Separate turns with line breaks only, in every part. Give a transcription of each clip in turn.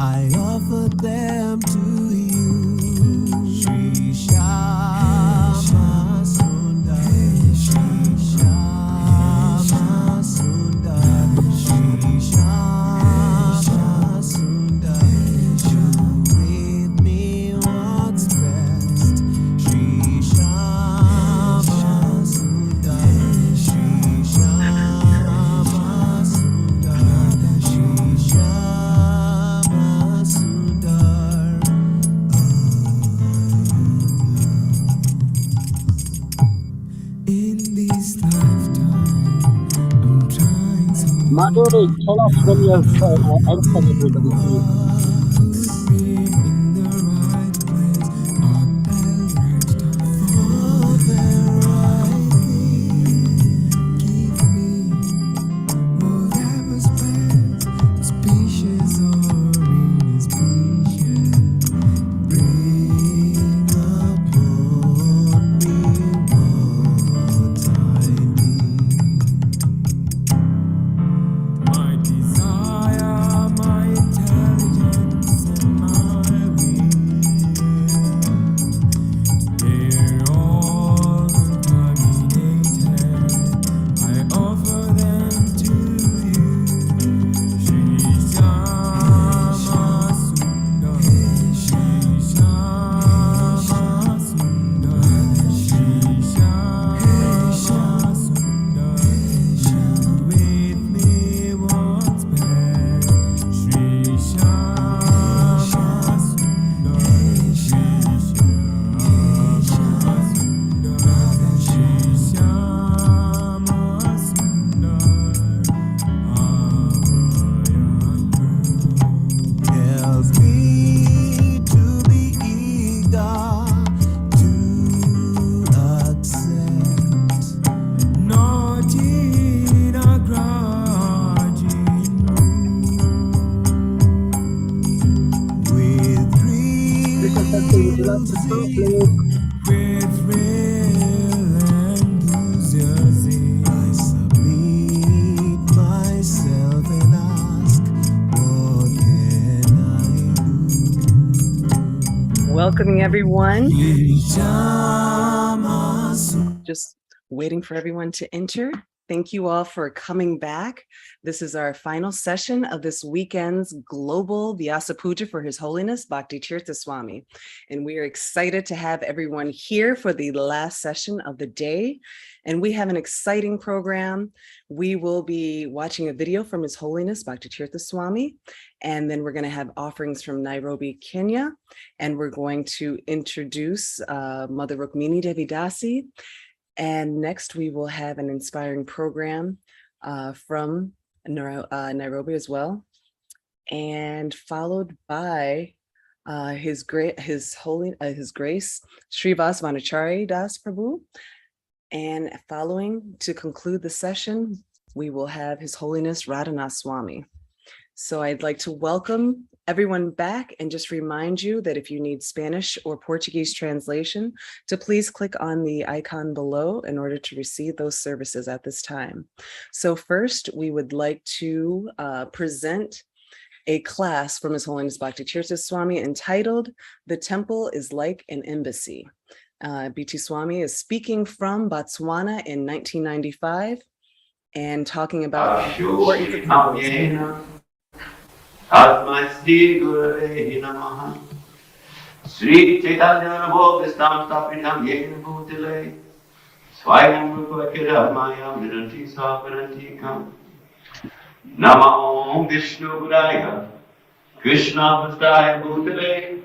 I offer them to you. Shri Shama Sundar, Shri Shama Sundar, Shri Shama Sundar. You with me what's best. Shri Shama Sundar, Shri Shama Sundar, Shri Shama Sundar. In this lifetime, I'm trying so
Madhuri, tell us when you've entered everybody, please.
put me in the right place at the right time for the right thing. Give me whatever's best, species or inauspicious. Bring upon me what I need. My desire, my intelligence, and my will, they're all contaminated. I offer them to you. Shri Shama Sundar, Shri Shama Sundar, Shri Shama Sundar. You with me what's best. Shri Shama Sundar, Shri Shama Sundar, Shri Shama Sundar. Help me to be eager to accept, not in a grudging mood. With
Tirtha, would you like to start, please?
with real enthusiasm, I submit myself and ask, what can I do?
Welcoming everyone.
Shri Shama Sundar.
Just waiting for everyone to enter. Thank you all for coming back. This is our final session of this weekend's global Vyasa Puja for His Holiness Bhakti Tirtha Swami. And we are excited to have everyone here for the last session of the day. And we have an exciting program. We will be watching a video from His Holiness Bhakti Tirtha Swami. And then we're going to have offerings from Nairobi, Kenya. And we're going to introduce Mother Rukmini Devi Dasi. And next we will have an inspiring program from Nairobi as well, and followed by His Grace Srivas Vanachari Das Prabhu. And following, to conclude the session, we will have His Holiness Radhanath Swami. So I'd like to welcome everyone back and just remind you that if you need Spanish or Portuguese translation, to please click on the icon below in order to receive those services at this time. So first, we would like to present a class from His Holiness Bhakti Tirtha Swami entitled "The Temple is Like an Embassy." BT Swami is speaking from Botswana in 1995 and talking about the importance of temples.
Atmasri Gurave Namaha Sri Chaitanya Bhogastam Stapitam Yen Bhutale Swayam Rupakira Maya Viranti Saparanti Kam Nama Om Vishnu Budaya Krishna Vastaya Bhutale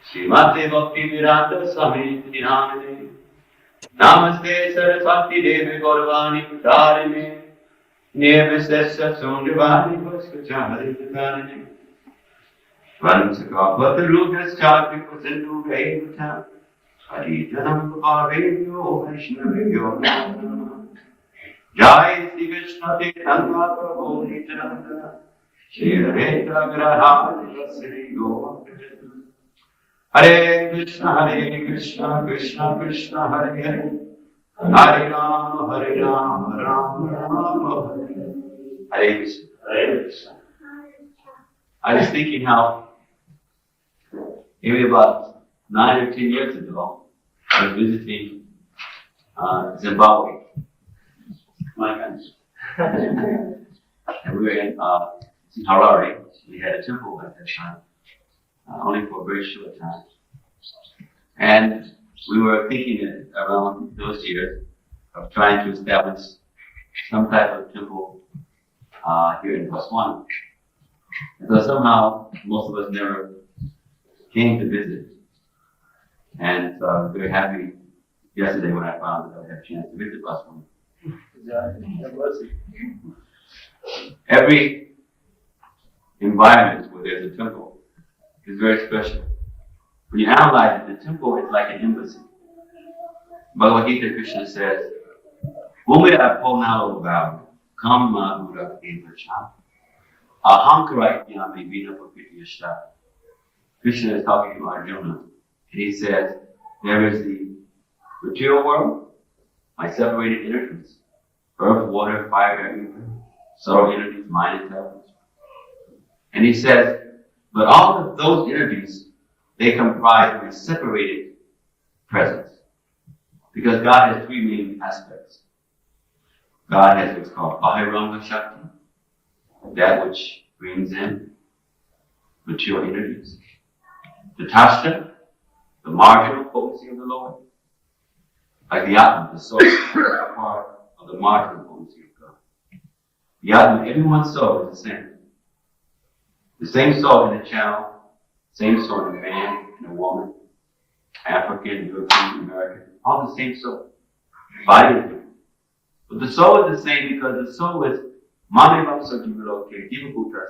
Srimate Bhakti Tirtha Swami Namane Namaste Saraswati Devi Gauravani Pradharine Nirvisesha Sundravani Vaskachari Pradharine Vansaka Bhatarugas Chati Pasandu Gaivata Hari Janam Bhaveyo Vaishnaveyo Jai Sri Krishna Chaitanya Prabhu Nityananda Shri Advaita Gadadhara Sri Gaura Hare Krishna Krishna Krishna Hare Hare Hare Rama Rama Rama Hare Hare Krishna. I was thinking how maybe about 9 or 10 years ago, I was visiting Zimbabwe, my country. And we were in Harare. We had a temple at that time, only for a very short time. And we were thinking around those years of trying to establish some type of temple here in Botswana. And so somehow most of us never came to visit. And so I was very happy yesterday when I found that I had a chance to visit Botswana. Every environment where there's a temple is very special. When you analyze it, the temple is like an embassy. Bhagavad Gita, Krishna says, Bhumira Ponalo Bhav, Kamma Buddha Evacha, Ahankara Yami Vina Papityasha. Krishna is talking to Arjuna, and he says, there is the material world, my separated energies, earth, water, fire, air, subtle energies, mind, intelligence. And he says, but all of those energies, they comprise a separated presence. Because God has three main aspects. God has what's called Bahiranga Shakti, that which brings in material energies. The Tashta, the marginal potency of the Lord. Like the Atma, the soul, the part of the marginal potency of God. The Atma, everyone's soul is the same. The same soul in a child, same soul in a man and a woman, African, European, American, all the same soul. Body is different. But the soul is the same because the soul is Mame Vamsa Jiviloke, Jivaputra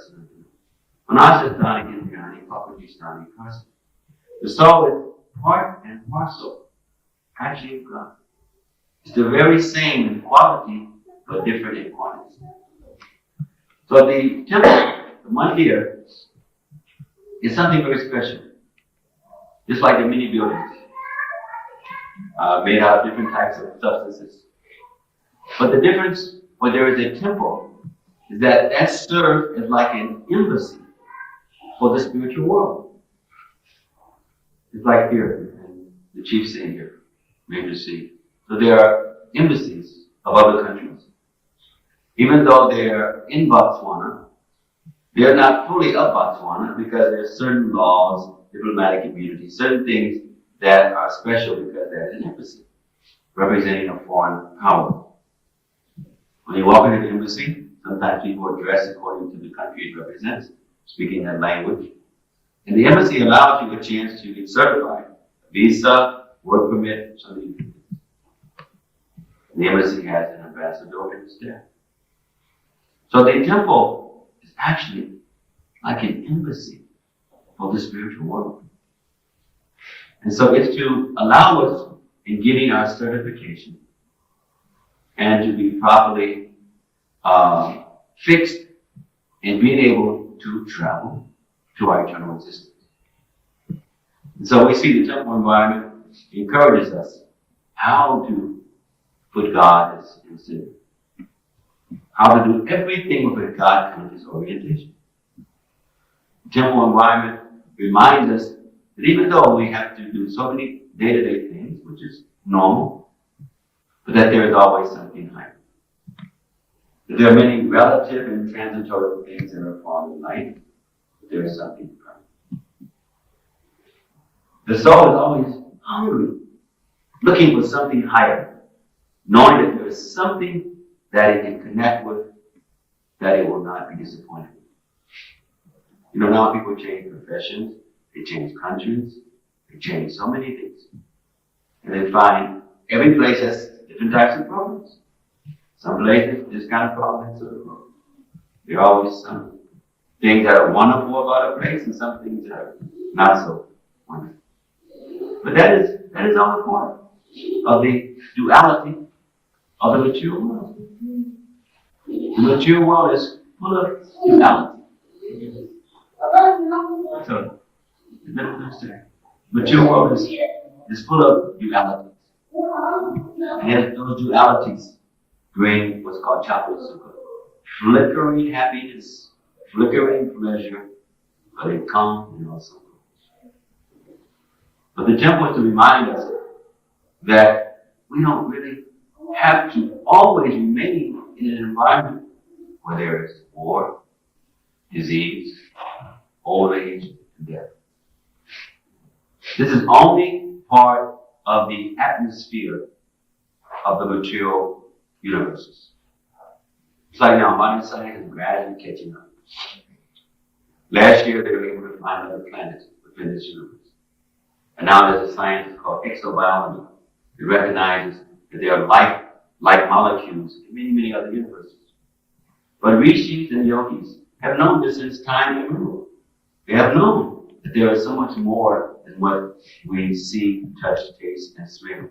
Anashatani Indriani, Papajistani Kasi. The soul is part and parcel, actually of God. It's the very same in quality, but different in quantity. So the temple, the mandir, is something very special. Just like the many buildings, made out of different types of substances. But the difference when there is a temple is that that serves as like an embassy for the spiritual world. It's like here, and the chief saying here, Major C. So there are embassies of other countries. Even though they're in Botswana, they're not fully of Botswana because there are certain laws, diplomatic immunity, certain things that are special because they're an embassy representing a foreign power. When you walk into the embassy, sometimes people are dressed according to the country it represents, speaking that language. And the embassy allows you a chance to get certified. A visa, work permit, something. The embassy has an ambassador and staff. So the temple is actually like an embassy for the spiritual world. And so it's to allow us in getting our certification and to be properly fixed and being able to travel to our eternal existence. And so we see the temple environment encourages us how to put God as in the center. How to do everything with a God-conscious orientation. The temple environment reminds us that even though we have to do so many day-to-day things, which is normal, but that there is always something higher. That there are many relative and transitory things that are found in life, but there is something permanent. The soul is always hungry, looking for something higher, knowing that there is something that it can connect with, that it will not be disappointed with. You know, now people change professions, they change countries, they change so many things. And they find every place has different types of problems. Some places, this kind of problem, that sort of problem. There are always some things that are wonderful about a place and some things that are not so wonderful. But that is all a part of the duality of the material world. The material world is full of duality. So, material world is full of dualities. And those dualities bring what's called chapter sukha. Flickering happiness, flickering pleasure, but they come and also go. But the temple is to remind us that we don't really have to always remain in an environment where there is war, disease, old age, and death. This is only part of the atmosphere of the material universes. It's like now modern science is gradually catching up. Last year they were able to find other planets within this universe. And now there's a science called exobiology. It recognizes that there are like molecules in many, many other universes. But rishis and yogis have known this since time immemorial. They have known that there is so much more than what we see, touch, taste, and smell.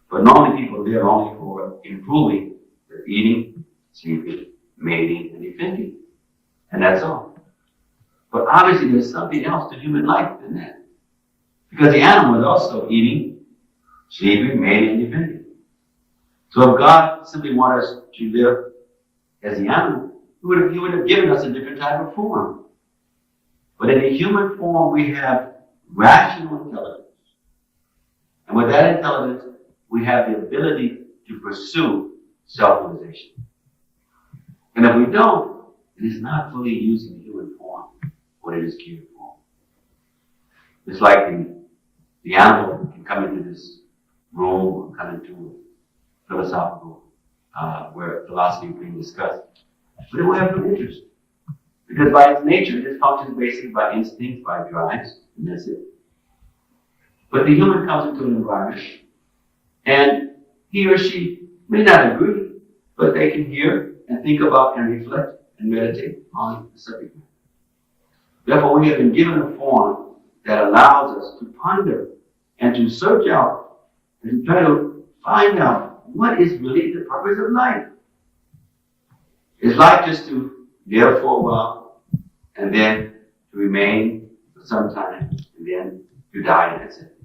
But normally people live only for improving their eating, sleeping, mating, and defending. And that's all. But obviously there's something else to human life than that. Because the animal is also eating, sleeping, mating, and defending. So if God simply wanted us to live as the animal, He would have given us a different type of form. But in the human form, we have rational intelligence. And with that intelligence, we have the ability to pursue self-realization. And if we don't, it is not fully using the human form, what it is geared for. It's like the animal can come into this room or come into a philosophical, where philosophy is being discussed. But it will have no interest. Because by its nature, it functions basically by instincts, by drives, and that's it. But the human comes into an environment, and he or she may not agree, but they can hear and think about and reflect and meditate on the subject matter. Therefore, we have been given a form that allows us to ponder and to search out and to try to find out what is really the purpose of life. Is life just to live for a while and then to remain for some time and then to die and that's it?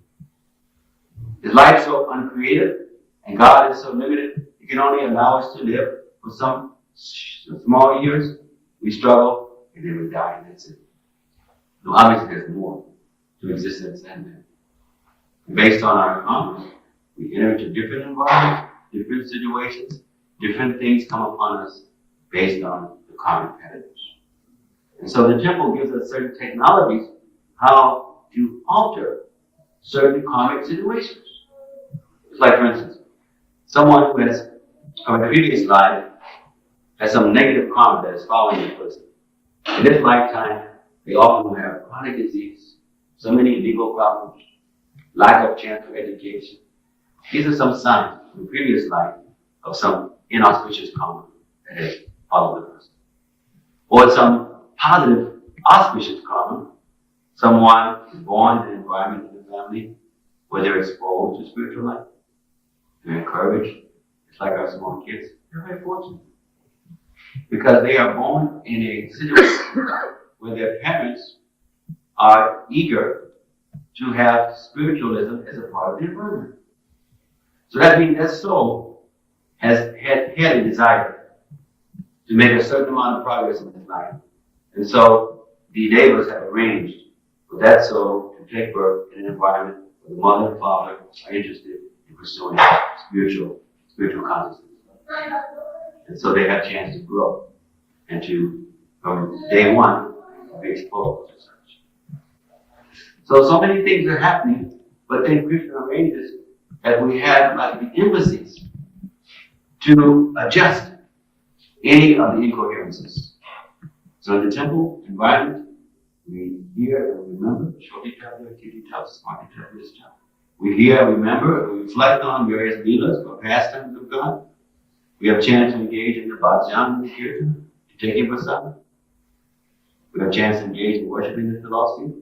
Is life so uncreative and God is so limited, He can only allow us to live for some small years, we struggle, and then we die and that's it? No, obviously there's more to existence than that. And based on our encounters, we enter into different environments, different situations, different things come upon us based on the karmic patterns. And so the temple gives us certain technologies how to alter certain karmic situations. It's like, for instance, someone who has, from a previous life, has some negative karma that is following the person. In this lifetime, they often will have chronic disease, so many legal problems, lack of chance for education. These are some signs from the previous life of some inauspicious karma that has followed the person. Or some positive, auspicious karma. Someone is born in an environment in the family where they're exposed to spiritual life. They're encouraged. It's like our small kids. They're very fortunate. Because they are born in a situation where their parents are eager to have spiritualism as a part of the environment. So that means that soul has had a desire to make a certain amount of progress in his life. And so the neighbors have arranged for that soul to take birth in an environment where the mother and father are interested in pursuing spiritual consciousness. And so they have a chance to grow and to, from day one, be exposed to such. So many things are happening, but then Krishna arranges that we have like the embassies to adjust any of the incoherences. So in the temple environment, we hear and remember Shoti-Tavya, Kiti-Tavya, Smati-Tavya, we hear, remember, we reflect on various leelas or pastimes of God. We have a chance to engage in the bhajan and the kirtan, to take in prasad. We have a chance to engage in worshiping the philosophy,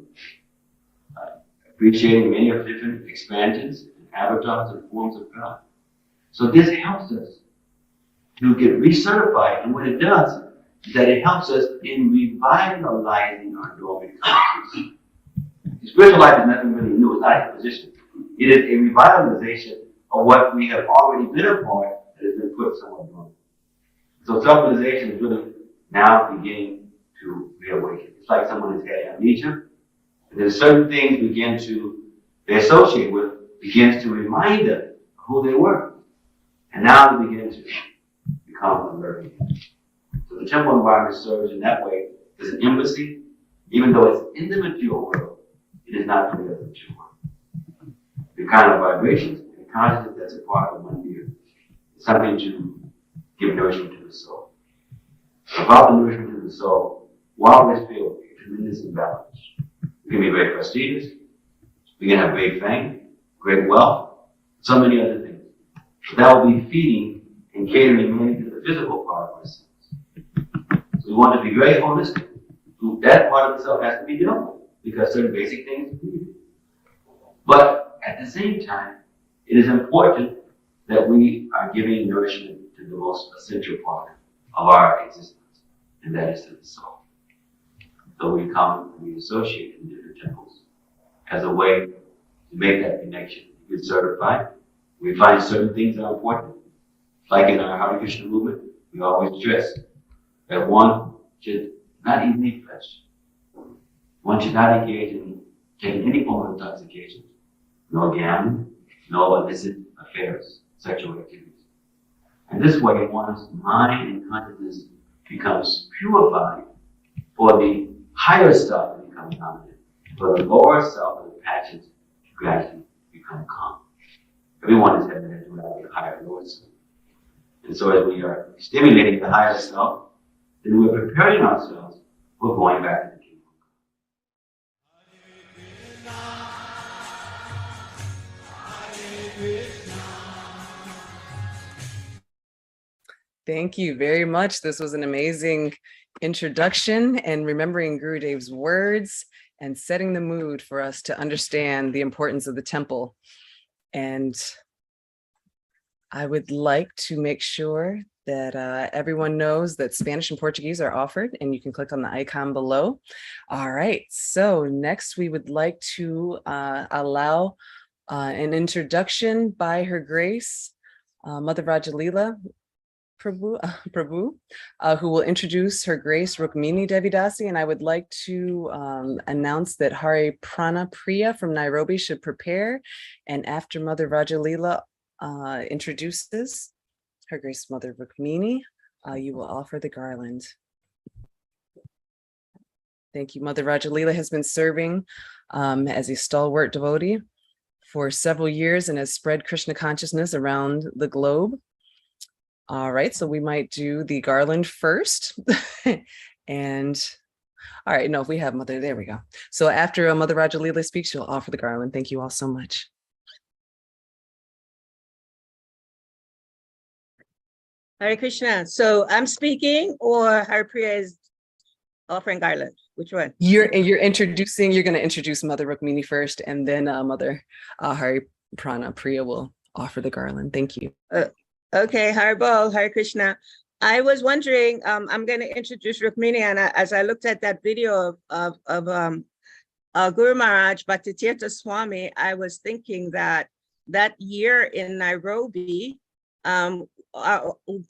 appreciating many of the different expansions and avatars and forms of God. So this helps us to get recertified, and what it does is that it helps us in revitalizing our dormant consciousness. Spiritual life is nothing really new, it's not a position. It is a revitalization of what we have already been a part that has been put somewhere dormant. So self-realization is really now beginning to reawaken. It's like someone has had amnesia, and there's certain things they associate with, begins to remind them of who they were. And now they begin to become alert again. So the temple environment serves in that way as an embassy, even though it's in the material world, it is not the real material world. The kind of vibrations and consciousness that's a part of one being is something to give nourishment to the soul. About the nourishment to the soul, we always feel a tremendous imbalance. We can be very prestigious, we can have great fame, great wealth, so many other things. But that will be feeding and catering mainly to the physical part of ourselves. So we want to be very holistic. That part of the self has to be dealt with because certain basic things are needed. But at the same time, it is important that we are giving nourishment to the most essential part of our existence, and that is to the soul. So we come and we associate in different temples as a way to make that connection. We get certified. We find certain things are important. Like in our Hare Krishna movement, we always stress that one should not eat meat flesh. One should not engage in taking any form of intoxication, no gambling, no illicit affairs, sexual activities. And this way, one's mind and consciousness becomes purified for the higher self to become dominant, for the lower self and the passions to gradually become calm. Everyone is headed into a higher and lower self. And so as we are stimulating the higher self, then we're preparing ourselves for going back to the kingdom.
Thank you very much. This was an amazing introduction and remembering Gurudev's words and setting the mood for us to understand the importance of the temple. And I would like to make sure that everyone knows that Spanish and Portuguese are offered, and you can click on the icon below. All right, so next we would like to allow an introduction by Her Grace, Mother Rajalila Prabhu, who will introduce Her Grace Rukmini Devi Dasi, and I would like to announce that Hari Prana Priya from Nairobi should prepare, and after Mother Rajalila introduces Her Grace Mother Rukmini, you will offer the garland. Thank you. Mother Rajalila has been serving as a stalwart devotee for several years and has spread Krishna consciousness around the globe. All right, so we might do the garland first. And all right, no, if we have Mother, there we go. So after Mother Rajalila speaks, she'll offer the garland. Thank you all so much.
Hare Krishna. So I'm speaking, or Hare Priya is offering garland? Which one?
You're going to introduce Mother Rukmini first, and then Mother Hari Prana Priya will offer the garland. Thank you.
Okay, Hare Bol, Hare Krishna. I was wondering, I'm going to introduce Rukmini, and as I looked at that video of Guru Maharaj, Bhakti Tirtha Swami, I was thinking that year in Nairobi,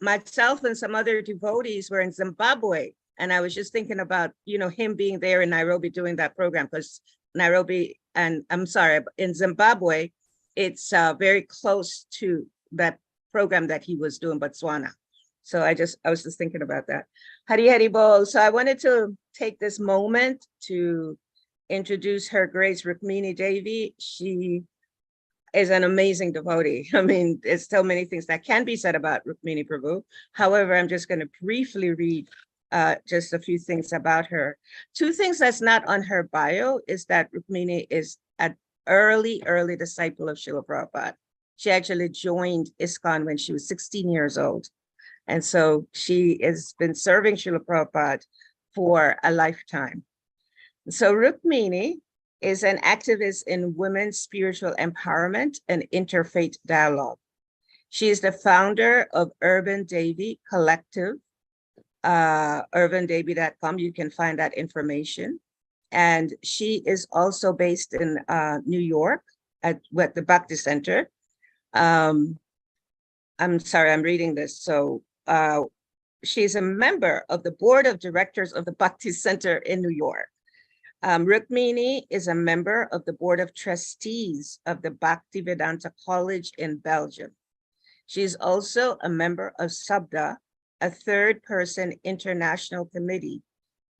myself and some other devotees were in Zimbabwe, and I was just thinking about, him being there in Nairobi doing that program, because Nairobi, and I'm sorry, in Zimbabwe, it's very close to that program that he was doing, Botswana. So I was just thinking about that. Hari Hari Bol. So I wanted to take this moment to introduce Her Grace Rukmini Devi. She is an amazing devotee. I mean, there's so many things that can be said about Rukmini Prabhu. However, I'm just going to briefly read just a few things about her. Two things that's not on her bio is that Rukmini is an early disciple of Srila Prabhupada. She actually joined ISKCON when she was 16 years old. And so she has been serving Srila Prabhupada for a lifetime. So Rukmini is an activist in women's spiritual empowerment and interfaith dialogue. She is the founder of Urban Devi Collective, urbandevi.com. You can find that information. And she is also based in New York at the Bhakti Center. I'm sorry, I'm reading this. So she's a member of the board of directors of the Bhakti Center in New York. Rukmini is a member of the board of trustees of the Bhaktivedanta College in Belgium. She's also a member of SABDA, a third-person international committee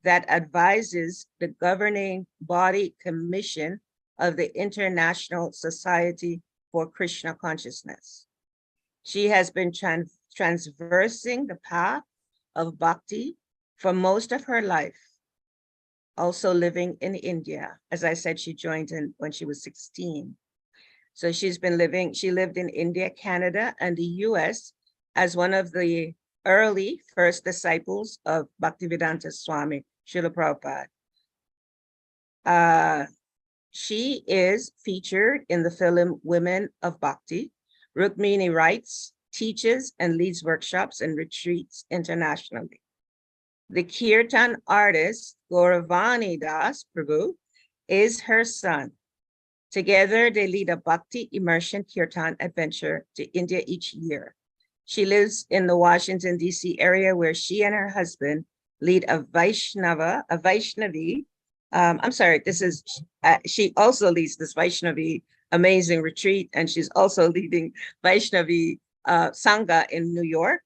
that advises the governing body commission of the International Society for Krishna Consciousness. She has been transversing the path of bhakti for most of her life, also living in India. As I said, she joined in when she was 16. So she lived in India, Canada, and the US as one of the early first disciples of Bhaktivedanta Swami, Srila Prabhupada. She is featured in the film Women of Bhakti. Rukmini writes, teaches, and leads workshops and retreats internationally. The kirtan artist, Gauravani Das Prabhu, is her son. Together, they lead a Bhakti immersion kirtan adventure to India each year. She lives in the Washington, D.C. area where she and her husband lead a Vaishnavi, she also leads this Vaishnavi amazing retreat, and she's also leading Vaishnavi sanga in New York.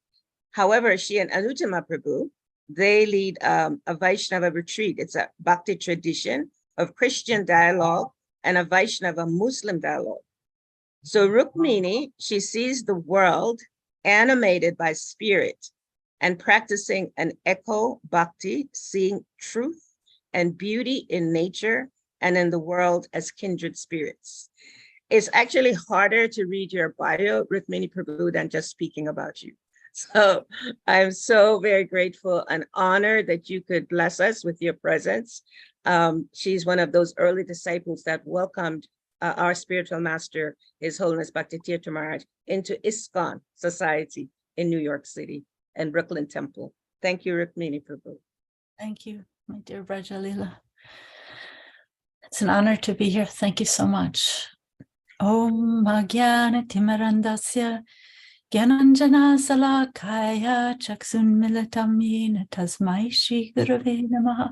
However, she and Anuttama Prabhu, they lead a Vaishnava retreat. It's a Bhakti tradition of Christian dialogue and a Vaishnava Muslim dialogue. So Rukmini, she sees the world animated by spirit and practicing an echo bhakti, seeing truth and beauty in nature and in the world as kindred spirits. It's actually harder to read your bio, Rukmini Prabhu, than just speaking about you. So I'm so very grateful and honored that you could bless us with your presence. She's one of those early disciples that welcomed our spiritual master, His Holiness Bhakti Tirtha Maharaj, into ISKCON Society in New York City and Brooklyn Temple. Thank you, Rukmini Prabhu.
Thank you, my dear Brajalila. It's an honor to be here. Thank you so much. Om Bhagyana Timarandasya Gyananjana Salakaya Chaksun Militam Yena Tasmai Shri Gurave Namaha.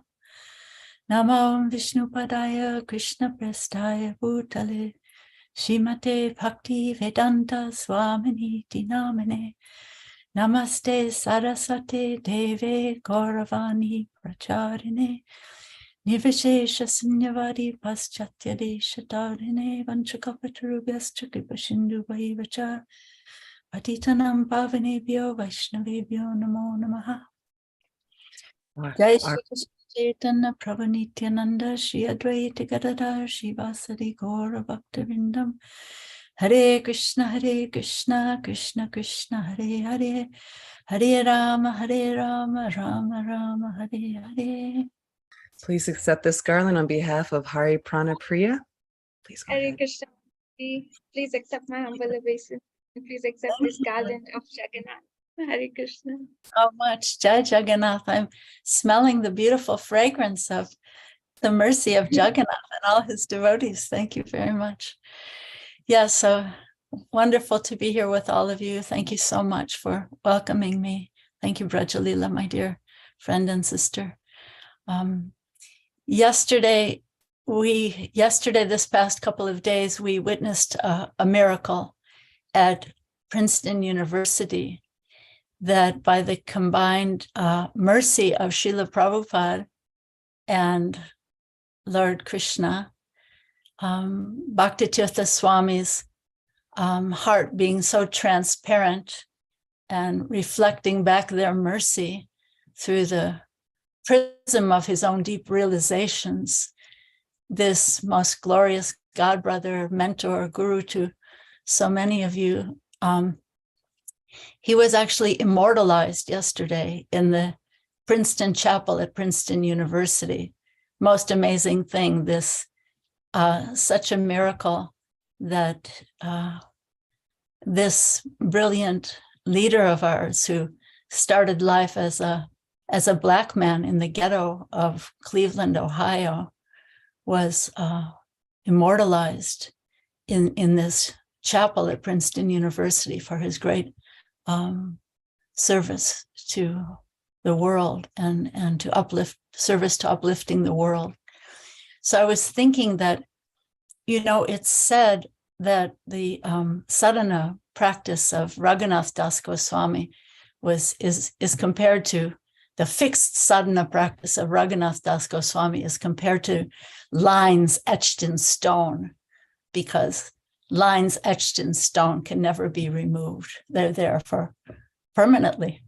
Namo Vishnu Padaya Krishna Prestaya Bhutale Shrimate Bhakti Vedanta Swamini Dinamine Namaste Saraswate Deve Gauravani Pracharine Nirvishesha Sunyavadi Paschatya Deshatarine Vanchakapatarubhyascha Kripashindu Vaivacha Patitanam Pavanebhyo Vaishnavebhyo Namo Namaha. Jai Shri Krishna Chaitanya Prabhu Nityananda Shri Advaita Gadadhar Shri Vasari Gaura Bhaktivinoda Hare Krishna Krishna Krishna Hare Hare Hare Rama Rama Rama Hare Hare.
Please accept this garland on behalf of Hari Prana Priya. Please go
Hare
ahead.
Krishna. Please accept my humble obeisance. Please accept this garland of Jagannath. Hare Krishna.
So much, Jai Jagannath. I'm smelling the beautiful fragrance of the mercy of Jagannath and all his devotees. Thank you very much. Yeah, so wonderful to be here with all of you. Thank you so much for welcoming me. Thank you, Brajalila, my dear friend and sister. Yesterday, this past couple of days, we witnessed a miracle at Princeton University that by the combined mercy of Srila Prabhupada and Lord Krishna, Bhakti Tirtha Swami's heart being so transparent and reflecting back their mercy through the prism of his own deep realizations, this most glorious godbrother, mentor, guru to so many of you, he was actually immortalized yesterday in the Princeton Chapel at Princeton University. Most amazing thing, this such a miracle that this brilliant leader of ours who started life as a Black man in the ghetto of Cleveland, Ohio, was immortalized in this chapel at Princeton University for his great service to the world and to service to uplifting the world. So I was thinking that, it's said that the sadhana practice of Raghunath Das Goswami is compared to the fixed sadhana practice of Raghunath Das Goswami is compared to lines etched in stone, because lines etched in stone can never be removed. They're there for permanently.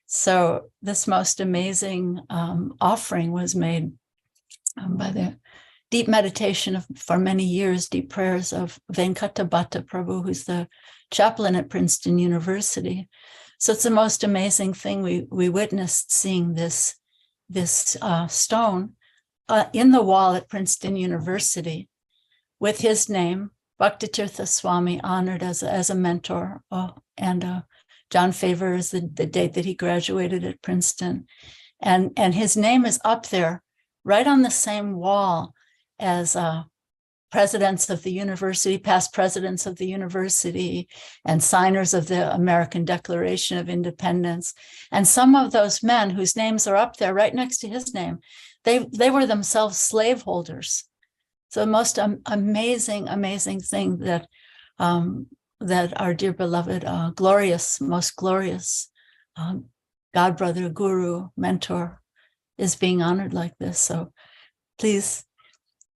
So this most amazing offering was made by the deep meditation for many years, deep prayers of Venkatabhatta Prabhu, who's the chaplain at Princeton University. So it's the most amazing thing. We witnessed seeing this stone in the wall at Princeton University with his name, Bhakti Tirtha Swami, honored as a mentor, and John Favor is the date that he graduated at Princeton. And his name is up there right on the same wall as presidents of the university, past presidents of the university, and signers of the American Declaration of Independence. And some of those men whose names are up there right next to his name, they were themselves slaveholders. So the most amazing thing that our dear beloved, most glorious God brother, guru, mentor is being honored like this. So please,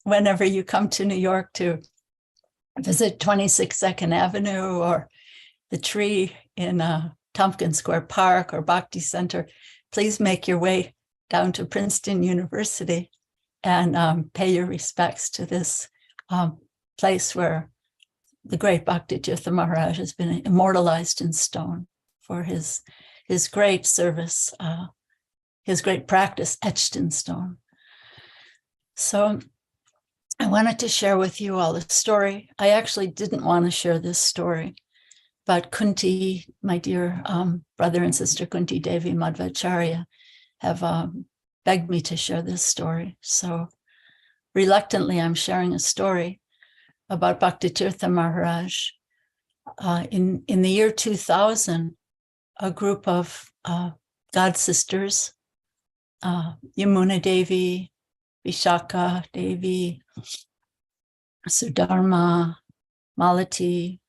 whenever you come to New York to visit 26 2nd Avenue or the tree in Tompkins Square Park or Bhakti Center, please make your way down to Princeton University and pay your respects to this place where the great Bhakti Tirtha Maharaj has been immortalized in stone for his great service, his great practice etched in stone. So I wanted to share with you all the story. I actually didn't want to share this story, but Kunti, my dear brother and sister Kunti Devi Madhvacharya, have begged me to share this story. So reluctantly, I'm sharing a story about Bhakti Tirtha Maharaj. In the year 2000, a group of God sisters, Yamuna Devi, Vishaka Devi, Sudharma, Malati,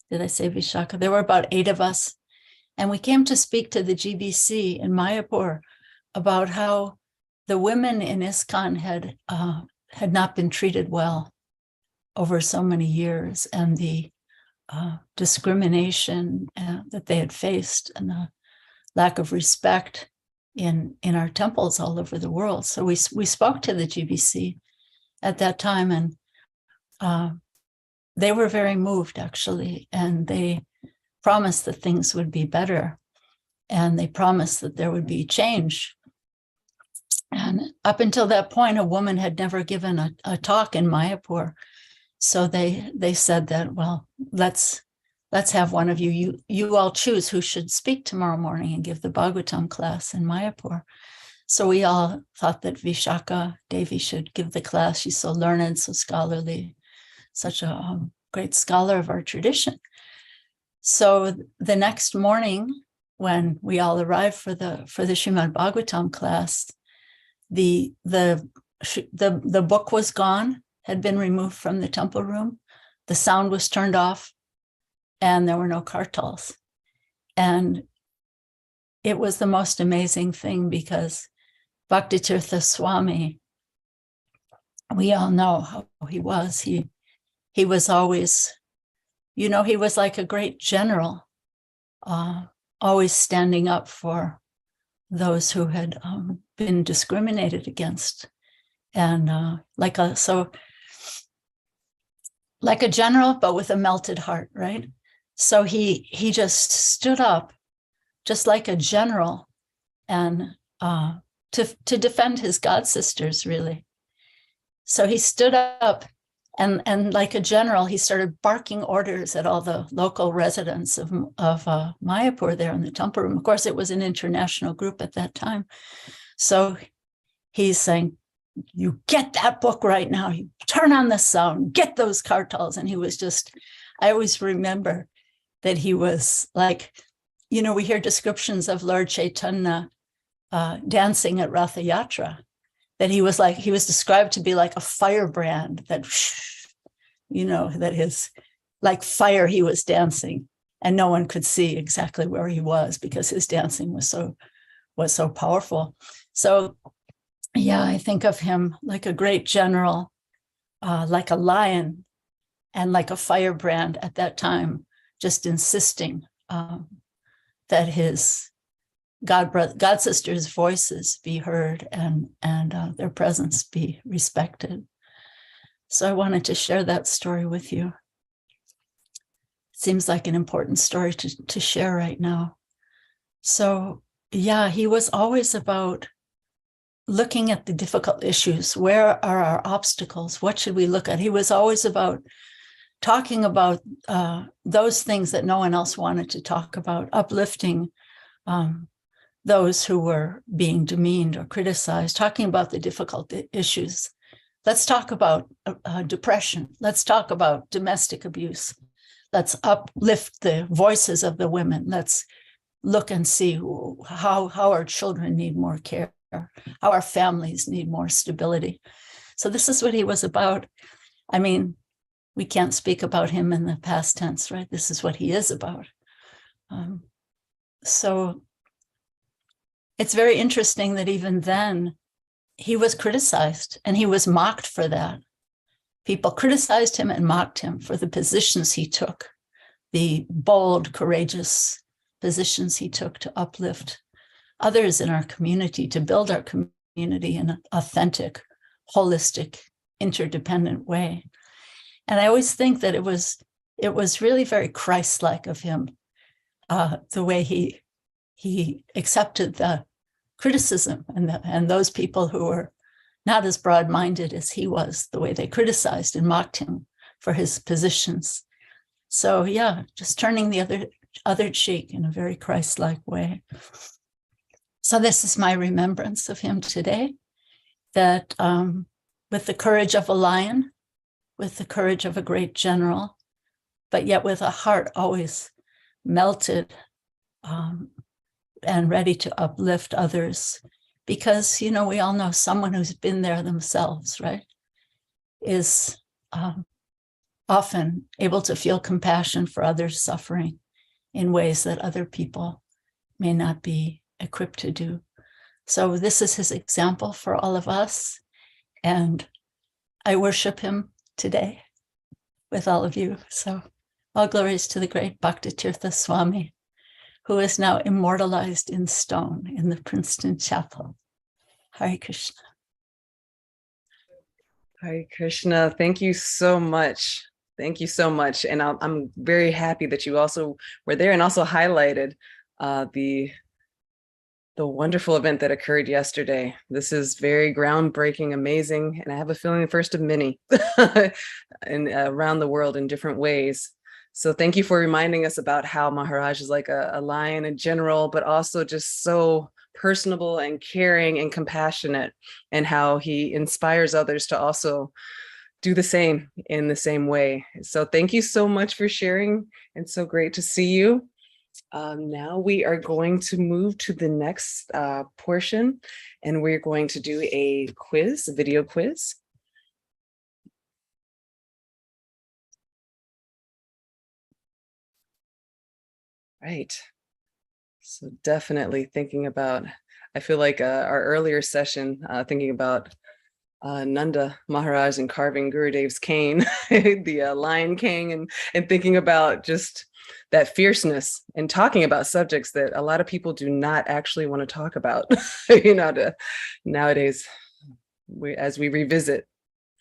did I say Vishaka? There were about 8 of us. And we came to speak to the GBC in Mayapur about how the women in ISKCON had not been treated well over so many years, and the discrimination that they had faced and the lack of respect in our temples all over the world. So we spoke to the GBC at that time, and they were very moved, actually, and they promised that things would be better, and they promised that there would be change. And up until that point, a woman had never given a talk in Mayapur. So they said that, well, let's have one of you all choose who should speak tomorrow morning and give the Bhagavatam class in Mayapur. So we all thought that Vishaka Devi should give the class. She's so learned, so scholarly, such a great scholar of our tradition. So the next morning, when we all arrived for the Srimad Bhagavatam class, the book was gone, had been removed from the temple room. The sound was turned off, and there were no kartals. And it was the most amazing thing, because Bhakti Tirtha Swami, we all know how he was. He was always, he was like a great general, always standing up for those who had been discriminated against. And like a general, but with a melted heart, right? So he just stood up, just like a general, and to defend his god sisters, really. So he stood up, and like a general, he started barking orders at all the local residents of Mayapur there in the temple room. Of course, it was an international group at that time. So he's saying, "You get that book right now. You turn on the sound, get those kartals." And he was just, I always remember that he was like you know, we hear descriptions of Lord Chaitanya dancing at Ratha Yatra, that he was described to be like a firebrand that, you know, that his, like fire, he was dancing, and no one could see exactly where he was because his dancing was so powerful. So yeah, I think of him like a great general, like a lion, and like a firebrand at that time, just insisting that his God sisters' voices be heard and their presence be respected. So I wanted to share that story with you. It seems like an important story to share right now. So yeah, he was always about looking at the difficult issues. Where are our obstacles? What should we look at? He was always about talking about those things that no one else wanted to talk about, uplifting those who were being demeaned or criticized, talking about the difficult issues. Let's talk about depression. Let's talk about domestic abuse. Let's uplift the voices of the women. Let's look and see how our children need more care, how our families need more stability. So this is what he was about. I mean, we can't speak about him in the past tense, right? This is what he is about. So it's very interesting that even then he was criticized and he was mocked for that. People criticized him and mocked him for the positions he took, the bold, courageous positions he took to uplift others in our community, to build our community in an authentic, holistic, interdependent way. And I always think that it was really very Christ-like of him, the way he accepted the criticism and those people who were not as broad-minded as he was, the way they criticized and mocked him for his positions. So yeah, just turning the other cheek in a very Christ-like way. So this is my remembrance of him today, that with the courage of a lion, with the courage of a great general, but yet with a heart always melted and ready to uplift others. Because, you know, we all know someone who's been there themselves, right, is often able to feel compassion for others suffering in ways that other people may not be equipped to do. So this is his example for all of us. And I worship him today with all of you. So all glories to the great Bhakti Tirtha Swami, who is now immortalized in stone in the Princeton Chapel. Hare Krishna.
Hare Krishna. Thank you so much. Thank you so much. And I'm very happy that you also were there and also highlighted the wonderful event that occurred yesterday. This is very groundbreaking, amazing, and I have a feeling the first of many and around the world in different ways. So thank you for reminding us about how Maharaj is like a lion, a general, but also just so personable and caring and compassionate, and how he inspires others to also do the same in the same way. So thank you so much for sharing, and so great to see you. Now we are going to move to the next portion, and we're going to do a quiz, a video quiz. Right. So definitely thinking about, I feel like our earlier session, thinking about Nanda Maharaj and carving Gurudev's cane, the Lion King, and thinking about just that fierceness and talking about subjects that a lot of people do not actually want to talk about, you know, nowadays, as we revisit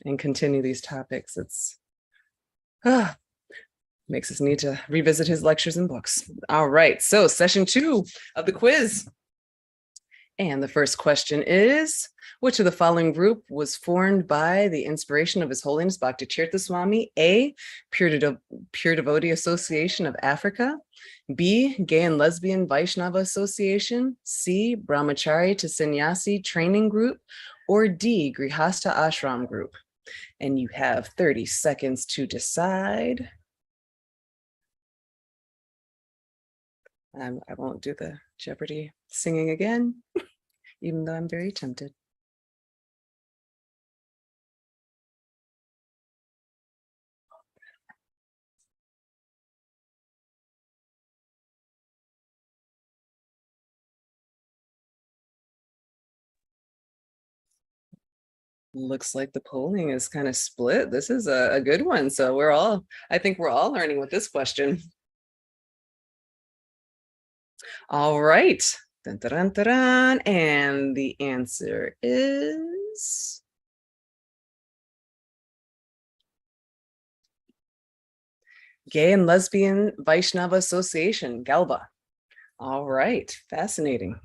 and continue these topics, it's makes us need to revisit his lectures and books. All right, so session 2 of the quiz. And the first question is, which of the following group was formed by the inspiration of His Holiness Bhakti Tirtha Swami? A, Pure Devotee Association of Africa. B, Gay and Lesbian Vaishnava Association. C, Brahmachari to Sannyasi Training Group. Or D, Grihastha Ashram Group. And you have 30 seconds to decide. I won't do the Jeopardy singing again, even though I'm very tempted. Looks like the polling is kind of split. This is a good one. So I think we're all learning with this question. All right. Dun, dun, dun, dun, dun. And the answer is Gay and Lesbian Vaishnava Association, Galba. All right, fascinating.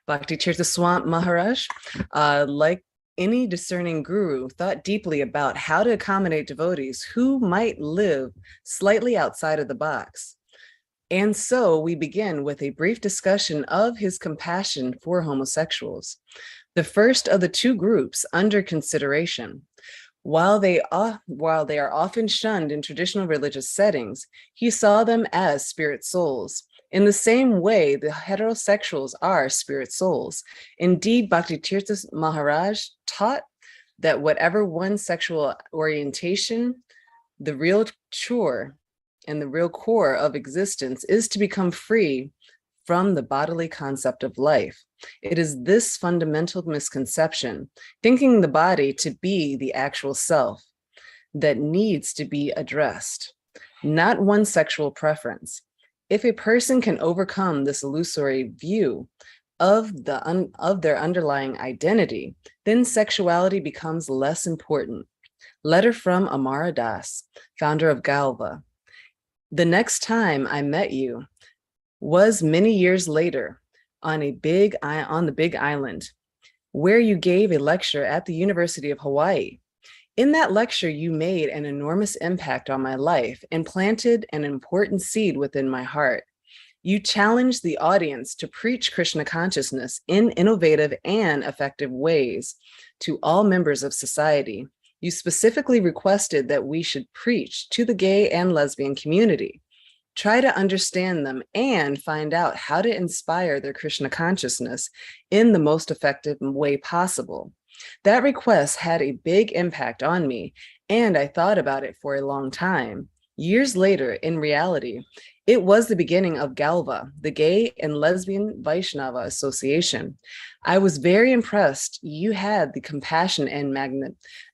Bhakti Tirtha Swami Maharaj, like any discerning guru, thought deeply about how to accommodate devotees who might live slightly outside of the box. And so we begin with a brief discussion of his compassion for homosexuals, the first of the two groups under consideration. While they are often shunned in traditional religious settings, he saw them as spirit souls. In the same way, the heterosexuals are spirit souls. Indeed, Bhakti Tirtha Maharaj taught that whatever one's sexual orientation, the real chore and the real core of existence is to become free from the bodily concept of life. It is this fundamental misconception, thinking the body to be the actual self, that needs to be addressed, not one's sexual preference. If a person can overcome this illusory view of their underlying identity, then sexuality becomes less important. Letter from Amara Das, founder of Galva. The next time I met you was many years later on the Big Island, where you gave a lecture at the University of Hawaii. In that lecture, you made an enormous impact on my life and planted an important seed within my heart. You challenged the audience to preach Krishna consciousness in innovative and effective ways to all members of society. You specifically requested that we should preach to the gay and lesbian community, try to understand them, and find out how to inspire their Krishna consciousness in the most effective way possible. That request had a big impact on me, and I thought about it for a long time. Years later, in reality, it was the beginning of Galva, the Gay and Lesbian Vaishnava Association. I was very impressed you had the compassion and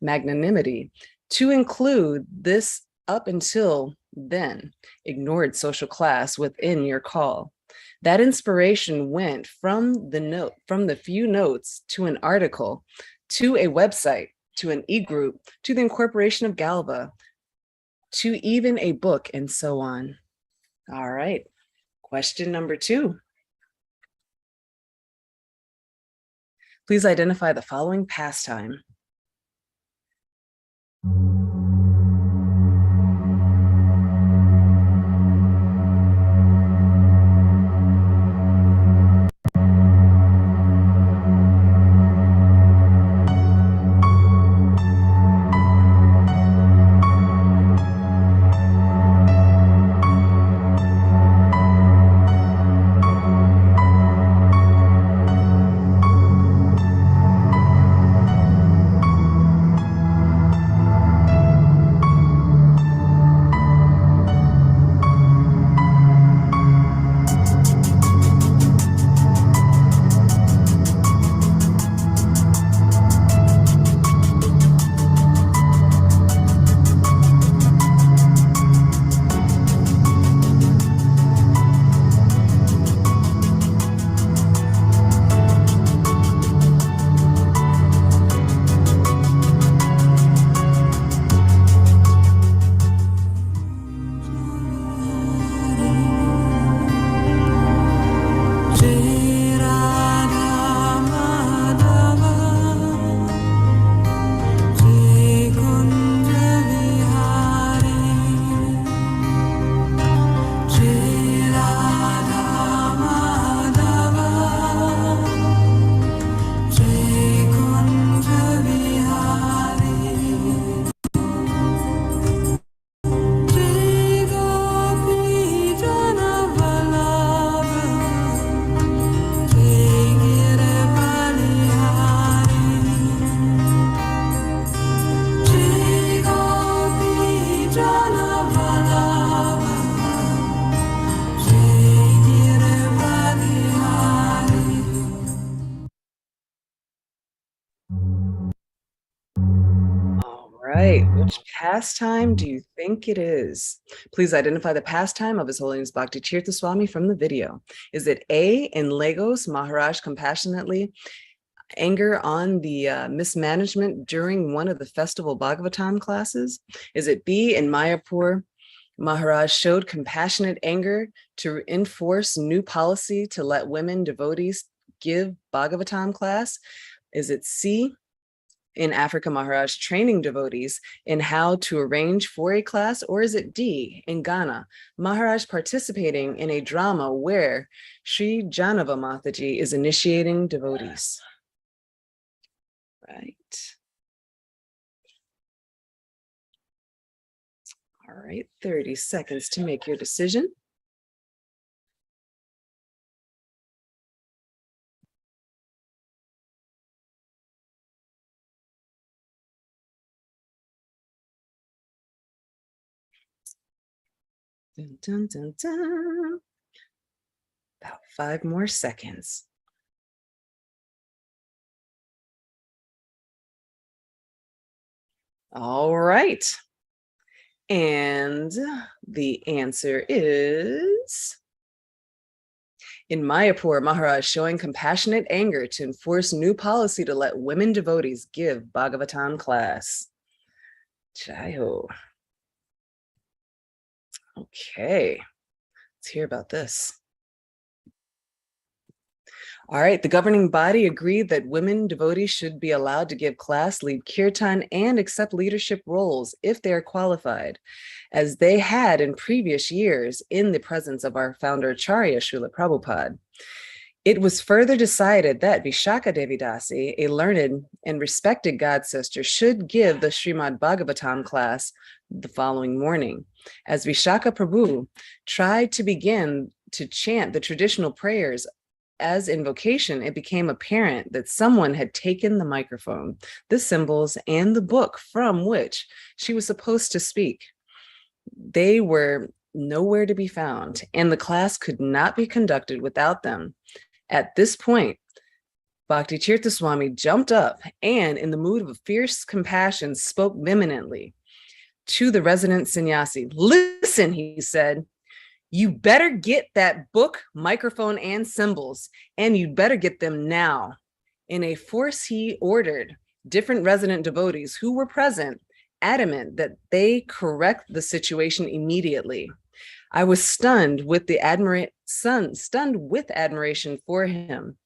magnanimity to include this up until then ignored social class within your call. That inspiration went from the few notes to an article, to a website, to an e-group, to the incorporation of Galva, to even a book, and so on. All right, question number 2. Please identify the following pastime. right, which pastime do you think it is? Please identify the pastime of His Holiness Bhakti Tirtha Swami from the video. Is it A, in Lagos, Maharaj compassionately anger on the mismanagement during one of the festival Bhagavatam classes? Is it B, in Mayapur, Maharaj showed compassionate anger to enforce new policy to let women devotees give Bhagavatam class? Is it C, in Africa, Maharaj training devotees in how to arrange for a class? Or is it D, in Ghana, Maharaj participating in a drama where Sri Janava Mataji is initiating devotees? Right. All right, 30 seconds to make your decision. Dun, dun, dun, dun. About 5 more seconds. All right. And the answer is, in Mayapur, Maharaj showing compassionate anger to enforce new policy to let women devotees give Bhagavatam class. Jai Ho. Okay, let's hear about this. All right, the governing body agreed that women devotees should be allowed to give class, lead kirtan, and accept leadership roles if they are qualified, as they had in previous years in the presence of our founder Acharya Srila Prabhupada. It was further decided that Vishaka Devidasi, a learned and respected god sister, should give the Srimad Bhagavatam class the following morning. As Vishaka Prabhu tried to begin to chant the traditional prayers as invocation, it became apparent that someone had taken the microphone, the symbols, and the book from which she was supposed to speak. They were nowhere to be found, and the class could not be conducted without them. At this point, Bhakti Tirtha Swami jumped up and, in the mood of fierce compassion, spoke vehemently to the resident sannyasi. Listen, he said, you better get that book, microphone, and symbols, and you'd better get them now. In a force, he ordered different resident devotees who were present, adamant that they correct the situation immediately. I was stunned with admiration for him,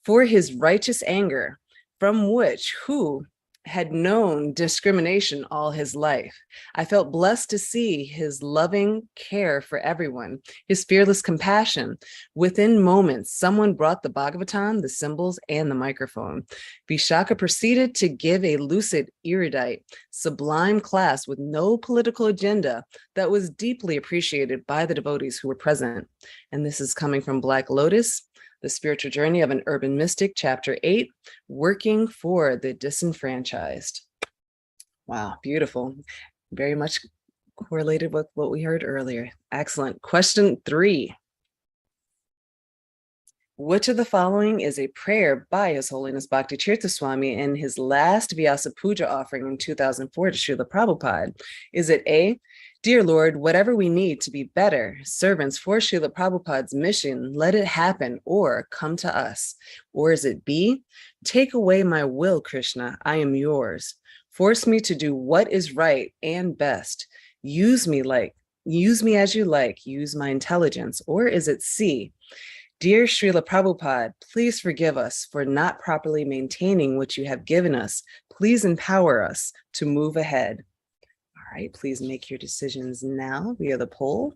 for his righteous anger, from which who had known discrimination all his life. I felt blessed to see his loving care for everyone, his fearless compassion. Within moments, someone brought the Bhagavatam, the symbols, and the microphone. Vishaka proceeded to give a lucid, erudite, sublime class with no political agenda that was deeply appreciated by the devotees who were present. And this is coming from Black Lotus, The Spiritual Journey of an Urban Mystic, Chapter 8, Working for the Disenfranchised. Wow, beautiful. Very much correlated with what we heard earlier. Excellent. Question 3. Which of the following is a prayer by His Holiness Bhakti Tirtha Swami in his last Vyasa Puja offering in 2004 to Srila Prabhupada? Is it A, Dear Lord, whatever we need to be better servants for Srila Prabhupada's mission, let it happen or come to us? Or is it B, take away my will, Krishna, I am yours. Force me to do what is right and best. Use me as you like, use my intelligence. Or is it C, Dear Srila Prabhupada, please forgive us for not properly maintaining what you have given us. Please empower us to move ahead. All right, please make your decisions now via the poll.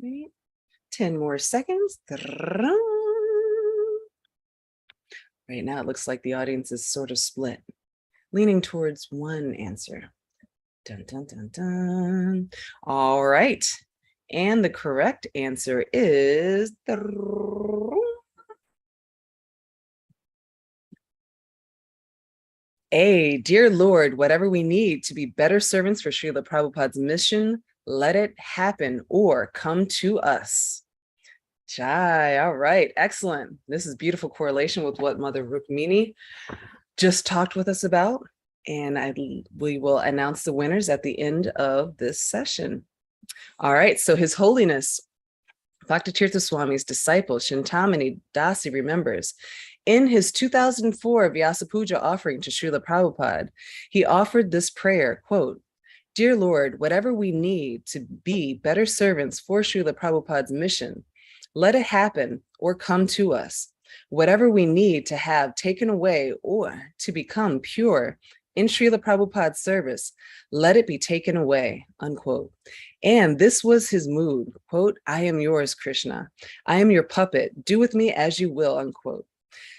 Right. 10 more seconds. Right now, it looks like the audience is sort of split, leaning towards one answer. Dun, dun, dun, dun. All right. And the correct answer is A, dear Lord, whatever we need to be better servants for Srila Prabhupada's mission, let it happen or come to us. Jai, all right, excellent. This is beautiful correlation with what Mother Rukmini just talked with us about. And we will announce the winners at the end of this session. All right, so His Holiness Bhakti Tirtha Swami's disciple, Chintamani Dasi, remembers, in his 2004 Vyasa Puja offering to Srila Prabhupada, he offered this prayer, quote, "Dear Lord, whatever we need to be better servants for Srila Prabhupada's mission, let it happen or come to us. Whatever we need to have taken away or to become pure in Srila Prabhupada's service, let it be taken away," unquote. And this was his mood, quote, "I am yours, Krishna. I am your puppet. Do with me as you will," unquote.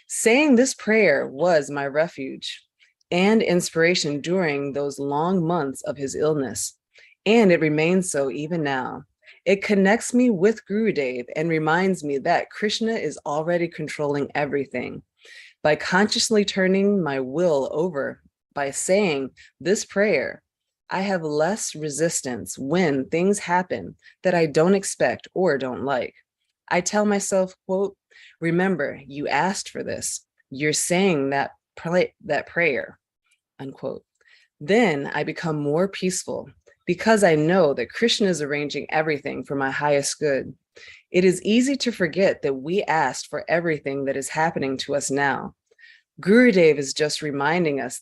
Saying this prayer was my refuge and inspiration during those long months of his illness, and it remains so even now. It connects me with Gurudev and reminds me that Krishna is already controlling everything. By consciously turning my will over by saying this prayer, I have less resistance when things happen that I don't expect or don't like. I tell myself, quote, "Remember, you asked for this. You're saying that prayer," unquote. Then I become more peaceful because I know that Krishna is arranging everything for my highest good. It is easy to forget that we asked for everything that is happening to us now. Gurudev is just reminding us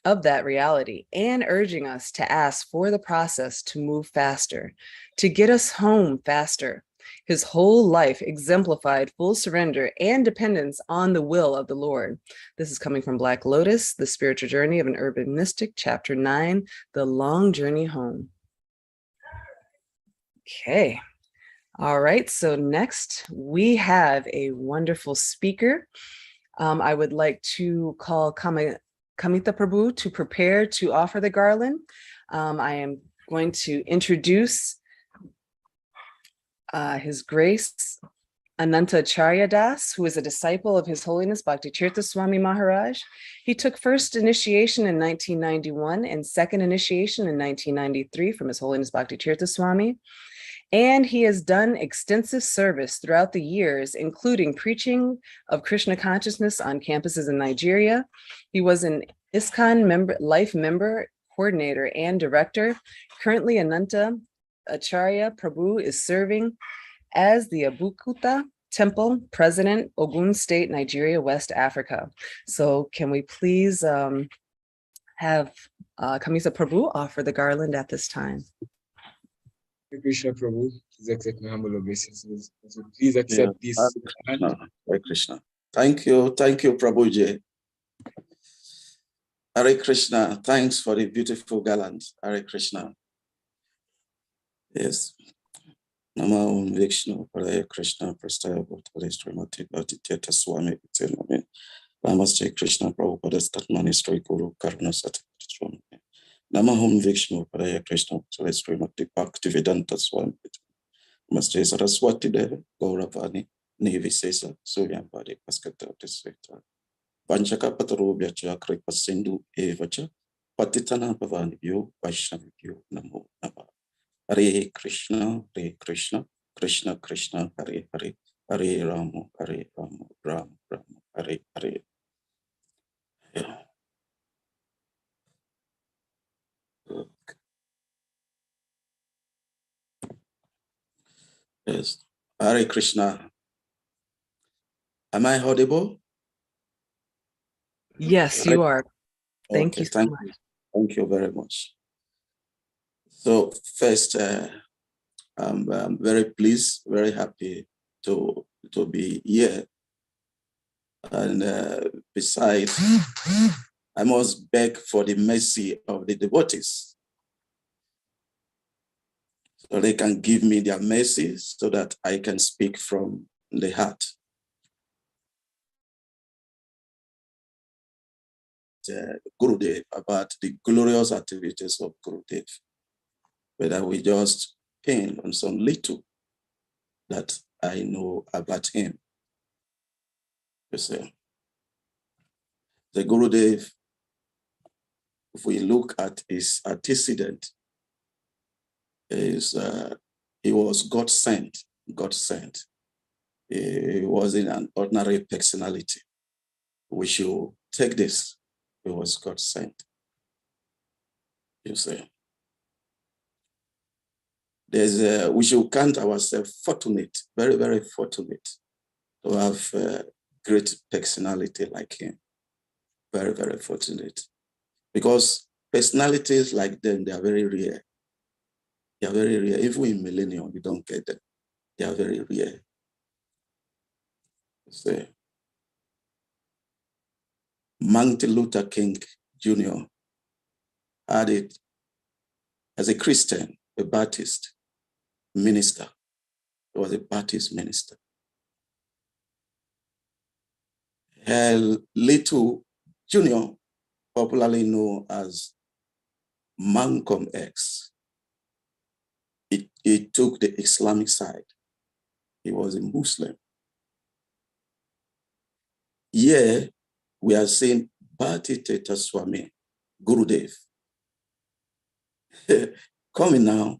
of that reality and urging us to ask for the process to move faster, to get us home faster. His whole life exemplified full surrender and dependence on the will of the Lord. This is coming from Black Lotus, The Spiritual Journey of an Urban Mystic, Chapter 9, The Long Journey Home. Okay. All right. So next we have a wonderful speaker. I would like to call Kamita Prabhu to prepare to offer the garland. I am going to introduce His Grace Ananta Acharya Das, who is a disciple of His Holiness Bhakti Tirtha Swami Maharaj. He took first initiation in 1991 and second initiation in 1993 from His Holiness Bhakti Tirtha Swami. And he has done extensive service throughout the years, including preaching of Krishna consciousness on campuses in Nigeria. He was an ISKCON life member, coordinator, and director. Currently, Ananta Acharya Prabhu is serving as the Abukuta Temple President, Ogun State, Nigeria, West Africa. So can we please have Kamisa Prabhu offer the garland at this time?
Krishna Prabhu, please accept my humble obeisances. Please accept this.
Hare Krishna. Thank you, Prabhuji. Hare Krishna. Thanks for the beautiful garland. Hare Krishna. Yes. Namo Vishnu Hare Krishna Prastaya Bhattare Srimati Bhakti Tirtha Swami Namaste Krishna Prabhupada Statmani Stri Guru Karuna Sati Swami. Namahum Vishnu Hare Krishna Srimati Bhakti Vedanta Swami Namaste Saraswati Devi Gauravani Nevi Sesa Suryambadi Paskata Tisveta Vanchaka Patarubhya Kripa Sindhu Evacha Patitana Bhavani Vyo Vaishnavi Vyo Namo Namah. Hare Krishna, Krishna Krishna, Hare Hare, Hare Rama, Rama Rama, Hare Hare. Yeah. Okay. Yes. Hare Krishna. Am I audible?
Yes, you are. Thank you so much.
Thank you very much. So first, I'm very pleased, very happy to be here. And besides, I must beg for the mercy of the devotees, so they can give me their mercy so that I can speak from the heart. Gurudev, about the glorious activities of Gurudev, whether we just paint on some little that I know about him. You see, the Gurudev if we look at his antecedent, he was God sent. God sent. He wasn't an ordinary personality. We should take this. He was God sent. You see. We should count ourselves fortunate, very, very fortunate to have a great personality like him. Very, very fortunate. Because personalities like them, they are very rare. They are very rare. Even in millennium, you don't get them. They are very rare. So, Martin Luther King Jr. had it as a Christian, a Baptist minister. He was a Baptist minister. Little Jr., popularly known as Malcolm X, he took the Islamic side. He was a Muslim. Here, we are seeing Bhakti Tirtha Swami, Gurudev, coming now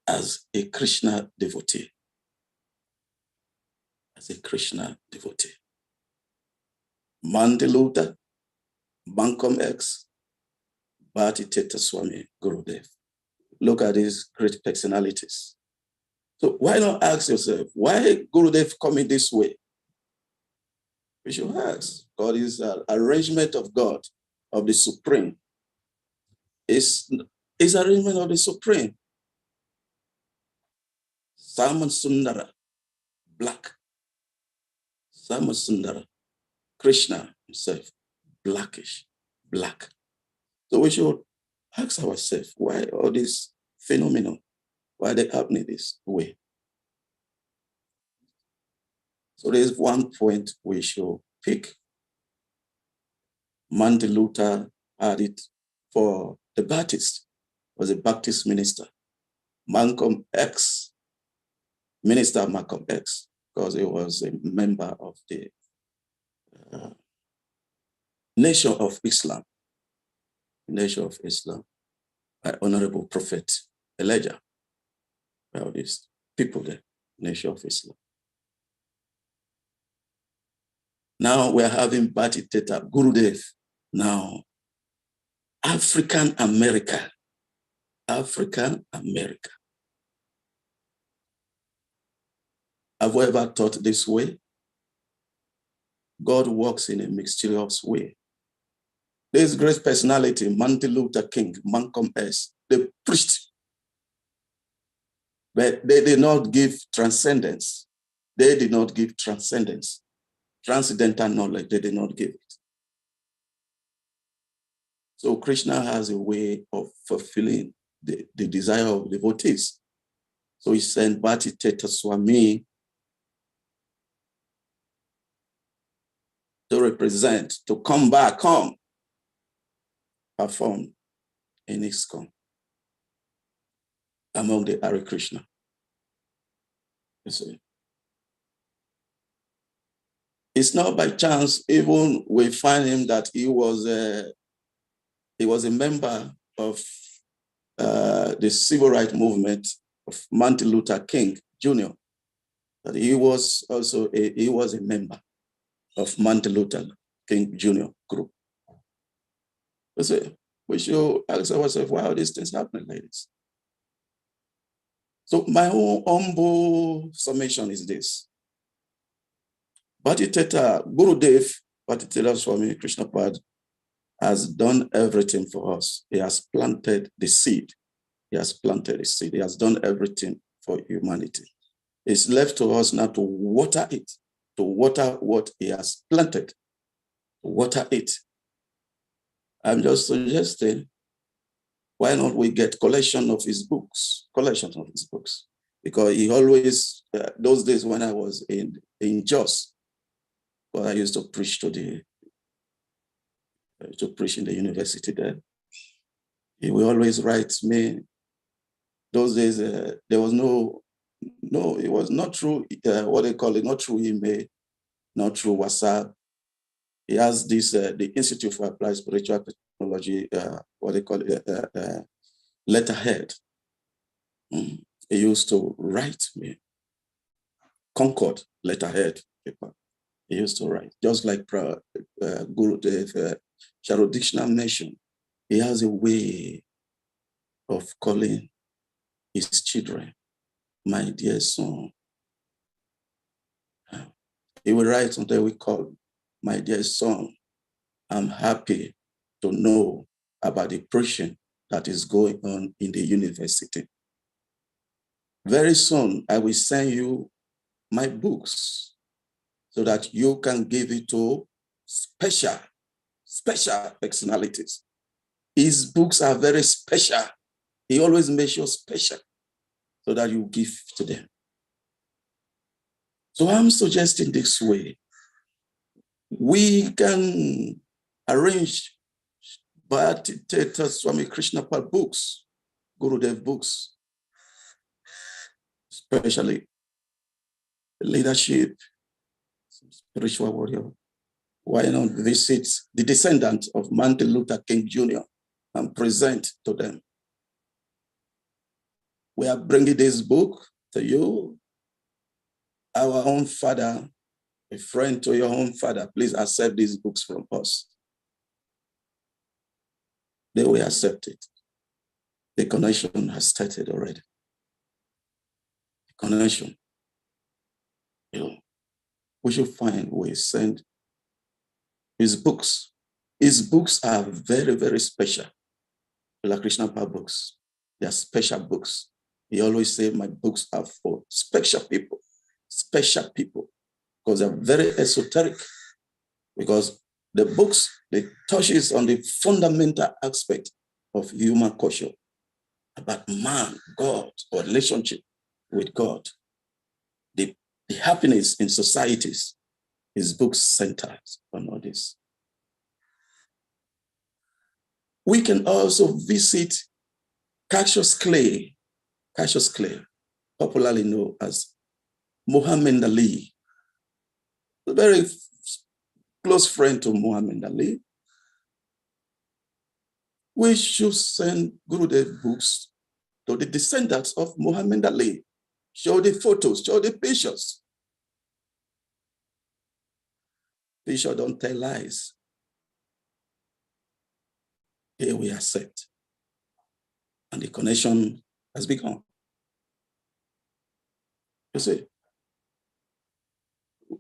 as a Krishna devotee. As a Krishna devotee. Martin Luther, Malcolm X, Bhakti Tirtha Swami, Gurudev. Look at these great personalities. So why not ask yourself, why Gurudev coming this way? We should ask. God is an arrangement of God, of the Supreme. It's arrangement of the Supreme. Sama Sundara, black. Sama Sundara, Krishna himself, blackish, black. So we should ask ourselves, why all this phenomenon? Why are they happening this way? So there's one point we should pick. Martin Luther had it for the Baptist, was a Baptist minister. Malcolm X, Minister Malcolm X, because he was a member of the Nation of Islam. Nation of Islam, by Honorable Prophet Elijah. Well, these people there, Nation of Islam. Now we're having Bhakti Tirtha Gurudev. Now, African America. African America. Have we ever thought this way? God works in a mysterious way. This great personality, Martin Luther King, Malcolm X, they preached, but they did not give transcendence. They did not give transcendence. Transcendental knowledge, they did not give it. So Krishna has a way of fulfilling the desire of devotees. So he sent Bhakti Tirtha Swami to represent, to come back, perform in ISKCON among the Hare Krishna. You see. It's not by chance, even we find him that he was a member of the civil rights movement of Martin Luther King Jr. That he was also a member of Martin Luther King Jr. group. So we should ask ourselves, why are these things happening like this? So my own humble summation is this. Bhakti Tirtha Gurudev, Bhakti Tirtha Swami Krishna Pad, has done everything for us. He has planted the seed. He has planted the seed. He has done everything for humanity. It's left to us now to water it, to water what he has planted, to water it. I'm just suggesting, why not we get collection of his books, because he always, those days when I was in Jos, well, I used to preach to preach in the university there. He will always write me. Those days, there was no, it was not through, what they call it, not through email, not through WhatsApp. He has this, the Institute for Applied Spiritual Technology, what they call it, letterhead. He used to write me Concord letterhead paper. He used to write, just like Gurudev, Charodikshna Nation. He has a way of calling his children, my dear son. He will write until we call, my dear son, I'm happy to know about the preaching that is going on in the university. Very soon, I will send you my books so that you can give it to special personalities. His books are very special. He always makes you special so that you give to them. So I'm suggesting this way. We can arrange Bhakti Tirtha Swami Krishna Pal books, Gurudev books, especially leadership, spiritual warrior. Why not visit the descendants of Martin Luther King Jr. and present to them? We are bringing this book to you. Our own father, a friend to your own father, please accept these books from us. They will accept it. The connection has started already. The connection. We should find ways, send his books. His books are very, very special. Like Krishna Pal books. They are special books. He always says, my books are for special people, because they're very esoteric. Because the books, they touches on the fundamental aspect of human culture, about man, God, or relationship with God, the happiness in societies. His books centers on all this. We can also visit Cassius Clay, popularly known as Muhammad Ali, a very close friend to Muhammad Ali. We should send Gurudev books to the descendants of Muhammad Ali. Show the photos, show the pictures. Pictures don't tell lies. Here we accept. And the connection has begun. You see,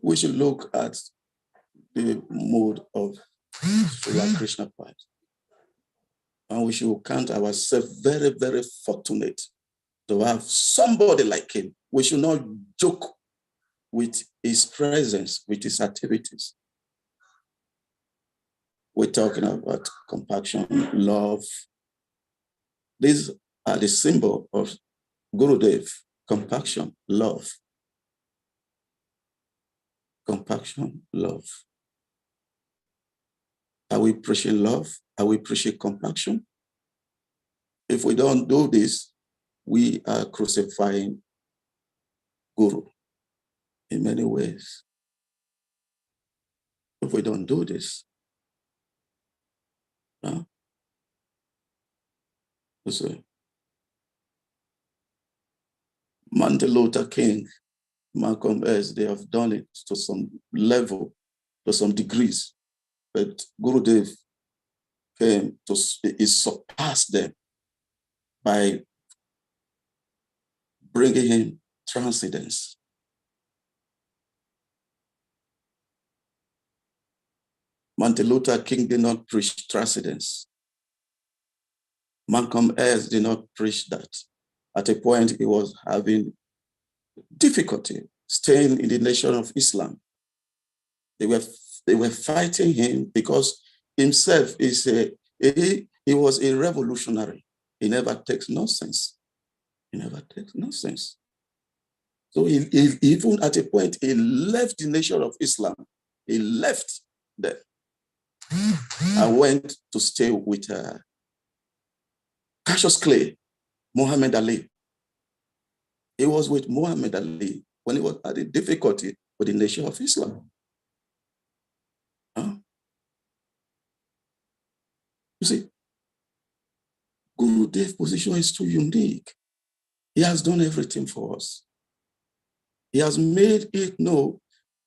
we should look at the mode of Srila Krishna Pal. And we should count ourselves very, very fortunate to have somebody like him. We should not joke with his presence, with his activities. We're talking about compassion, love. These are the symbol of Gurudev: compassion, love. Compassion, love. Are we preaching love? Are we preaching compassion? If we don't do this, we are crucifying Guru in many ways. If we don't do this, Martin Luther King, Malcolm X, they have done it to some level, to some degrees, but Gurudev came to surpass them by bringing in transcendence. Martin Luther King did not preach transcendence. Malcolm X did not preach that. At a point, he was having difficulty staying in the nation of Islam. They were fighting him because himself he was a revolutionary. He never takes nonsense. He never takes nonsense. So he even at a point, he left the nation of Islam. He left there and went to stay with Cassius Clay, Muhammad Ali. He was with Muhammad Ali when he was at the difficulty with the nation of Islam. Gurudev's position is too unique. He has done everything for us. He has made it know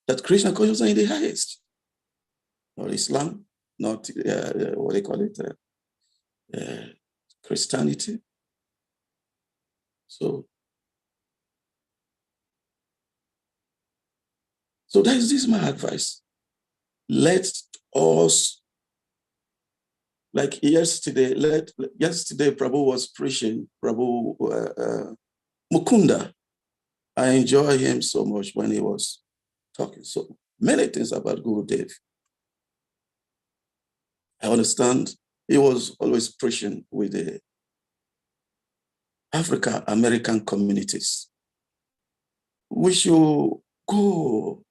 that Krishna consciousness is the highest. Not Islam, not what they call it, Christianity. So that is my advice. Let us, like yesterday, Prabhu was preaching, Prabhu Mukunda. I enjoy him so much when he was talking so many things about Gurudev. I understand he was always preaching with the African-American communities. We should go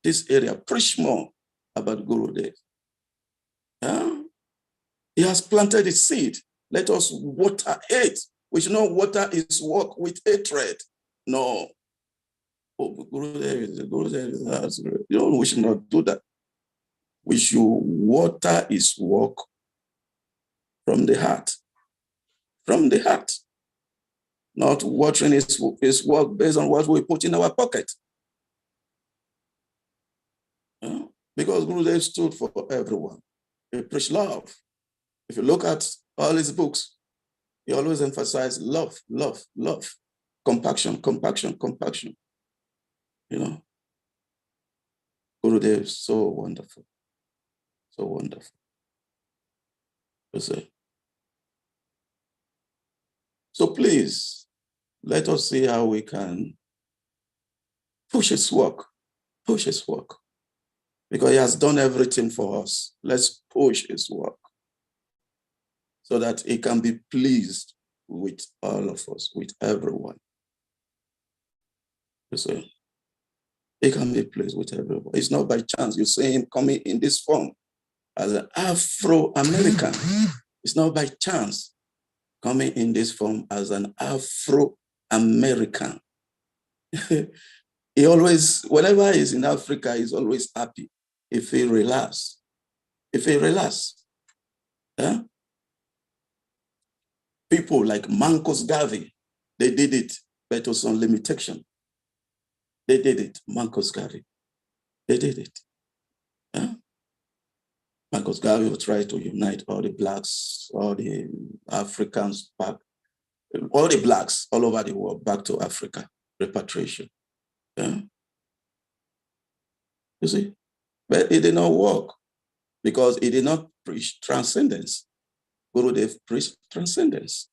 this area, preach more about Gurudev. He has planted a seed. Let us water it. We should not water his work with hatred. No. Gurudev, we should not do that. We should water his work from the heart. From the heart. Not watering his work based on what we put in our pocket. Because Gurudev stood for everyone. He preached love. If you look at all his books, he always emphasized love, love, love, compassion, compassion, compassion. Gurudev is so wonderful. So wonderful. So please, let us see how we can push his work. Push his work. Because he has done everything for us. Let's push his work so that he can be pleased with all of us, with everyone. So he can be pleased with everyone. It's not by chance you see him coming in this form as an Afro-American. It's not by chance coming in this form as an Afro-American. He always, whenever he's in Africa, he's always happy. If he relax. People like Marcus Garvey, they did it, but it was on limitation. They did it, Marcus Garvey. They did it. Marcus Garvey will try to unite all the blacks, all the Africans back, all the blacks all over the world back to Africa, repatriation. You see? But it did not work because it did not preach transcendence. Gurudev preached transcendence.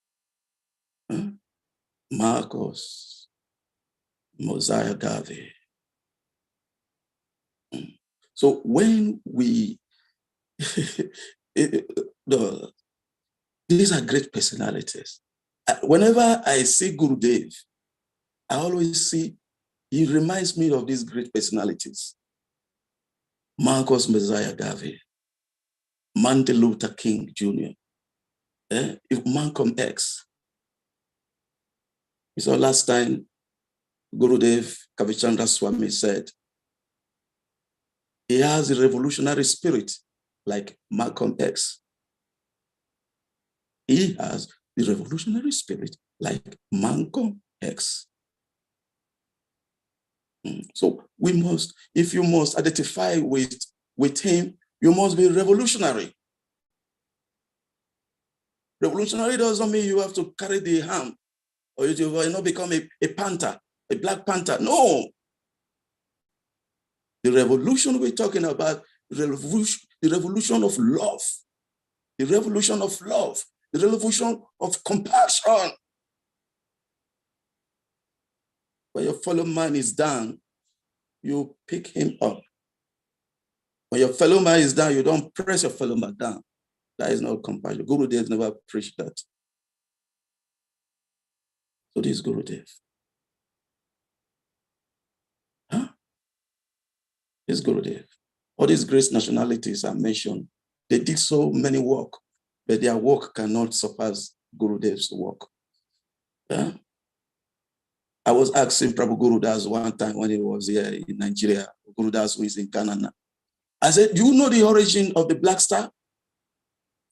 Marcus, Mosiah Garvey. So when we, these are great personalities. Whenever I see Gurudev, I always see, he reminds me of these great personalities. Marcus Mosiah Garvey, Martin Luther King Jr., Malcolm X. You saw last time, Gurudev Kavichandra Swami said, he has a revolutionary spirit like Malcolm X. He has the revolutionary spirit like Malcolm X. So we must, if you must identify with him, you must be revolutionary. Revolutionary doesn't mean you have to carry the arm or you will not become a panther, a black panther. No. The revolution we're talking about, the revolution of love, the revolution of love, the revolution of compassion. When your fellow man is down, you pick him up. When your fellow man is down, you don't press your fellow man down. That is not compassion. Gurudev never preached that. So this is Gurudev. This is Gurudev. All these great nationalities I mentioned, they did so many work, but their work cannot surpass Gurudev's work. I was asking Prabhu Gurudas one time when he was here in Nigeria, Gurudas who is in Ghana. I said, do you know the origin of the black star?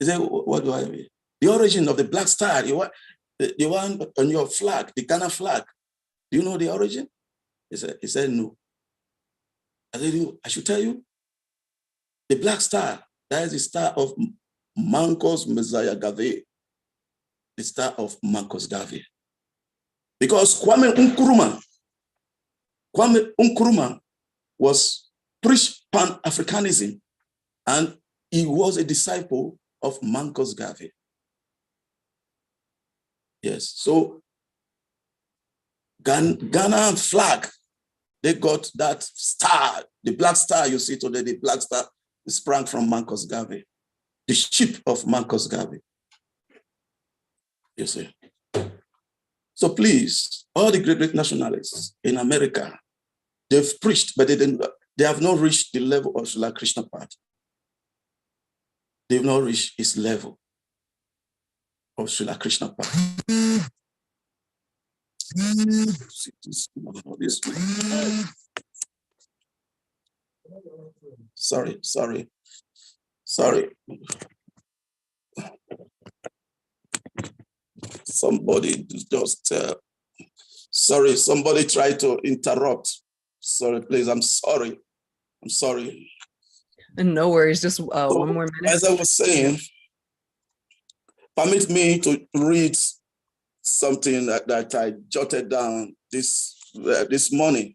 He said, what do I mean? The origin of the black star, the one on your flag, the Ghana flag. Do you know the origin? He said no. I said, I should tell you. The black star, that is the star of 𝐒𝐻𝐻𝐵𝐚𝐤, the star of 𝐒𝐻𝐻𝐵𝐚. Because Kwame Nkrumah was preached Pan-Africanism, and he was a disciple of 𝐒𝐻𝐻𝐵𝐚. Yes, so Ghana flag, they got that star, the black star you see today, the black star sprang from 𝐒𝐻𝐻𝐵𝐚, the ship of 𝐒𝐻𝐻𝐵𝐚. You see. So please, all the great nationalists in America, they've preached, but they have not reached the level of Srila Krishna Prabhupada. They've not reached his level of Srila Krishna Prabhupada. Sorry. Somebody just, sorry, somebody tried to interrupt. Sorry, please, I'm sorry.
And no worries, just one more minute.
As I was saying, permit me to read something that I jotted down this morning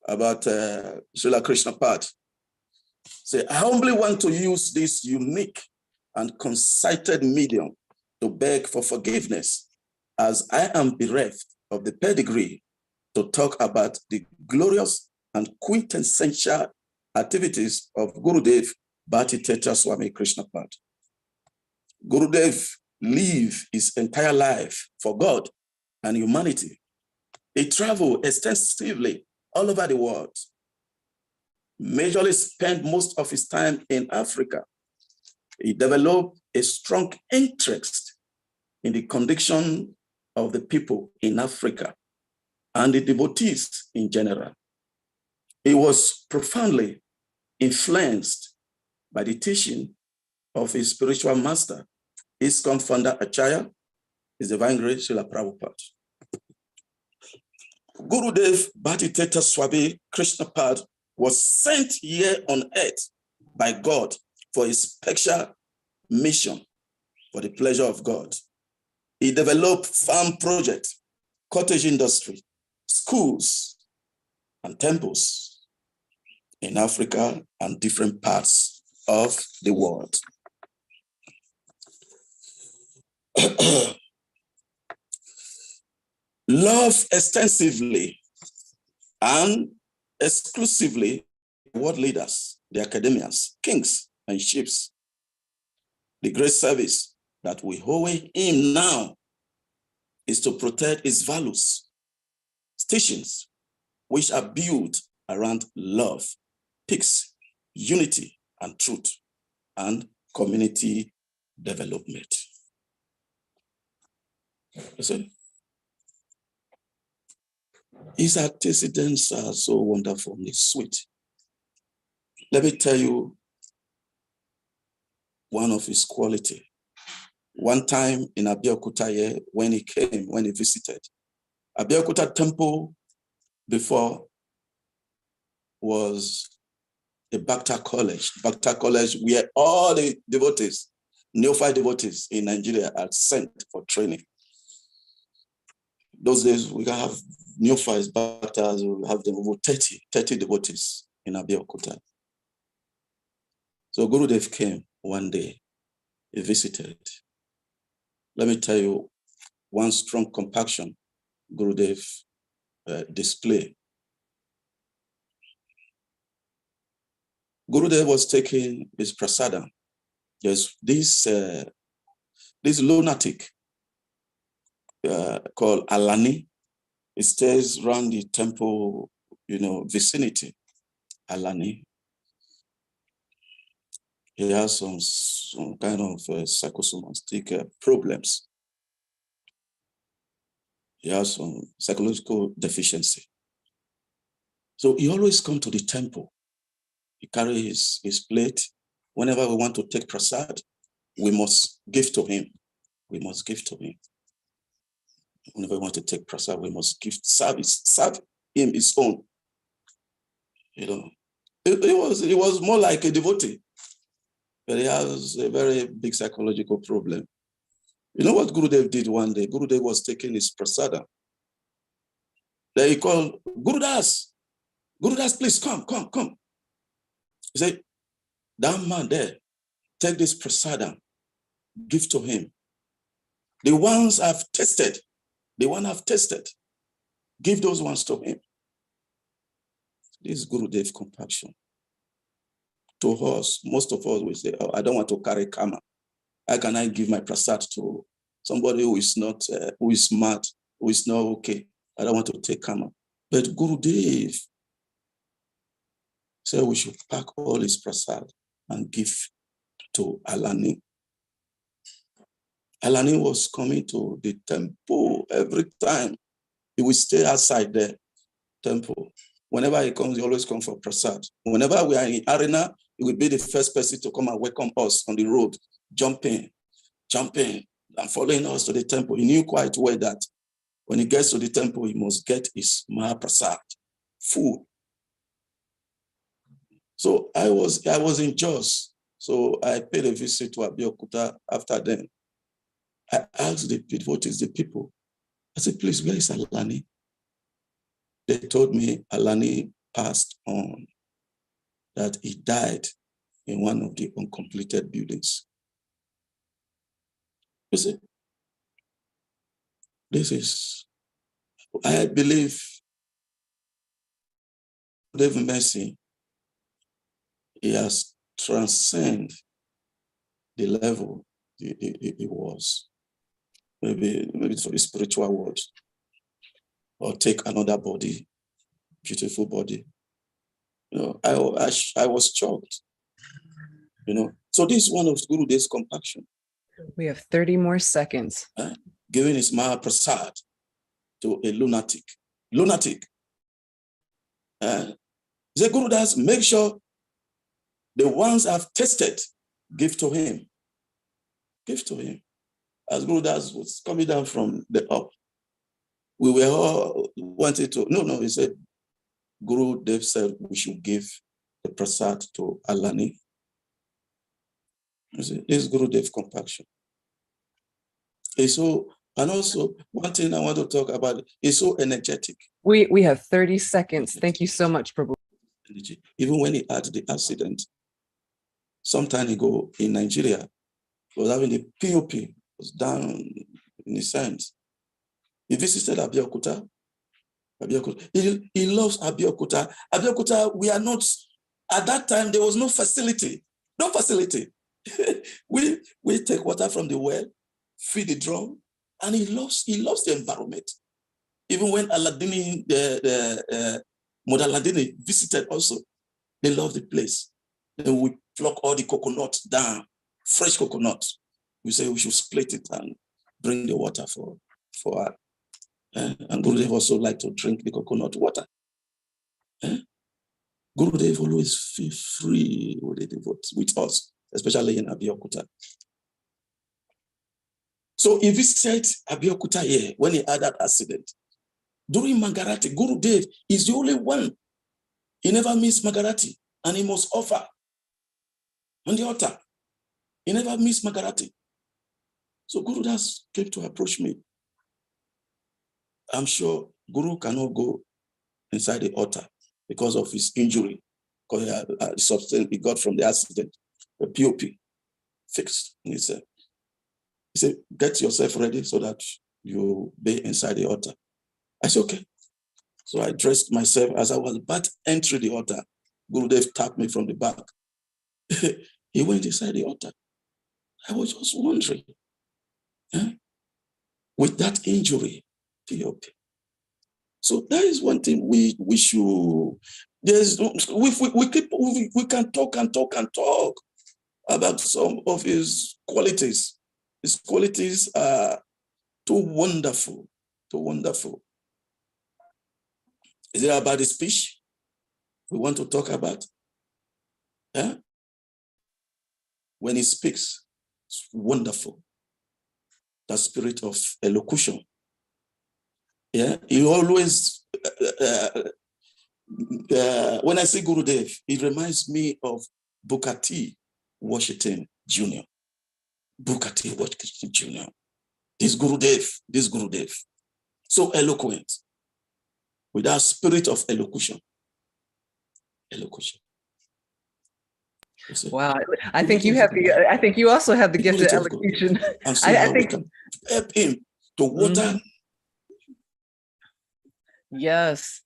about Srila Krishna Prabhupada. Say, I humbly want to use this unique and concited medium to beg for forgiveness, as I am bereft of the pedigree to talk about the glorious and quintessential activities of Gurudev Bhakti Tirtha Swami Krishna Prabhupada. Gurudev lived his entire life for God and humanity. He traveled extensively all over the world, majorly spent most of his time in Africa. He developed a strong interest in the condition of the people in Africa and the devotees in general. He was profoundly influenced by the teaching of his spiritual master, ISKCON founder Acharya, His Divine Grace Srila Prabhupada. Gurudev Bhakti Tirtha Swami Krishna Prabhupada was sent here on earth by God for a special mission for the pleasure of God. He developed farm projects, cottage industry, schools, and temples in Africa and different parts of the world. Love extensively and exclusively world leaders, the academians, kings, and chiefs. The great service that we owe him now is to protect his values, teachings, which are built around love, peace, unity, and truth, and community development. Listen. His antecedents are so wonderful and sweet. Let me tell you one of his qualities. One time in Abeokuta, when he visited, Abeokuta temple before was a Bhakti college. Bhakti college where all the devotees, neophyte devotees in Nigeria are sent for training. Those days we can have neophytes, Bhaktas, we have them over 30 devotees in Abeokuta. So Gurudev came one day, he visited. Let me tell you one strong compassion Gurudev displayed. Gurudev was taking his prasadam. There's this lunatic called Alani. He stays around the temple, vicinity. Alani. He has some kind of psychosomatic problems. He has some psychological deficiency. So he always comes to the temple. He carries his plate. Whenever we want to take prasad, we must give to him. we must give to him. Whenever we want to take prasad, we must give service, serve him his own. You know, it was more like a devotee, but he has a very big psychological problem. You know what Gurudev did one day? Gurudev was taking his prasada. Then he called Gurudas. Gurudas, please come. He said, that man there, take this prasada, give to him. The ones I've tested, give those ones to him. This is Gurudev compassion. To us, most of us will say, oh, I don't want to carry karma. How can I give my prasad to somebody who is not, who is smart, who is not okay? I don't want to take karma. But Gurudev said we should pack all his prasad and give to Alani. Alani was coming to the temple every time. He would stay outside the temple. Whenever he comes, he always comes for prasad. Whenever we are in arena, he would be the first person to come and welcome us on the road, jumping, and following us to the temple. He knew quite well that when he gets to the temple, he must get his Mahaprasad, food. So I was in Jos. So I paid a visit to Abeokuta after then. I asked the devotees, the people, I said, please, where is Alani? They told me Alani passed on, that he died in one of the uncompleted buildings. You see, this is, I believe, David Mercy, he has transcended the level he was. Maybe for the spiritual world, or take another body, beautiful body. You know, I was shocked. You know, so this is one of Gurudev's compassion.
We have 30 more seconds.
Giving his Mahaprasad to a lunatic. The Gurudas, make sure the ones I've tested, give to him. Give to him. As Gurudas was coming down from the up, we were all wanted to, he said, Gurudev said we should give the prasad to Alani. You see, this is Gurudev compassion. And also, one thing I want to talk about is so energetic.
We have 30 seconds. Thank you so much, Prabhu.
Even when he had the accident, some time ago in Nigeria, he was having the POP, was down in his hands. He visited Abeokuta. He loves Abeokuta. Abeokuta, we are not, at that time, there was no facility. we take water from the well, feed the drum, and he loves the environment. Even when Aladini, Mother Aladini visited also, they love the place. Then we pluck all the coconuts down, fresh coconut. We say we should split it and bring the water for her. And Gurudev also like to drink the coconut water. Gurudev always feel free with us, especially in Abeokuta. So he visited Abeokuta here when he had that accident. During Magarati, Gurudev is the only one. He never missed Magarati, and he must offer on the altar. He never missed Magarati. So Guru Das came to approach me. I'm sure Guru cannot go inside the altar because of his injury, because the substance he got from the accident, the POP, fixed. And he said, get yourself ready so that you'll be inside the altar. I said, okay. So I dressed myself. As I was about to enter the altar, Gurudev tapped me from the back. He went inside the altar. I was just wondering, with that injury, POP. So that is one thing we should. We can talk about some of his qualities. His qualities are too wonderful. Is it about the speech we want to talk about? When he speaks, it's wonderful. the spirit of elocution. Yeah, he always, when I say Gurudev, it reminds me of Booker T. Washington Jr. Booker T. Washington Jr. This Gurudev, so eloquent, with that spirit of elocution.
Wow, I think you have the. I think you also have the gift of elocution.
And see how we can help him to water.
Yes.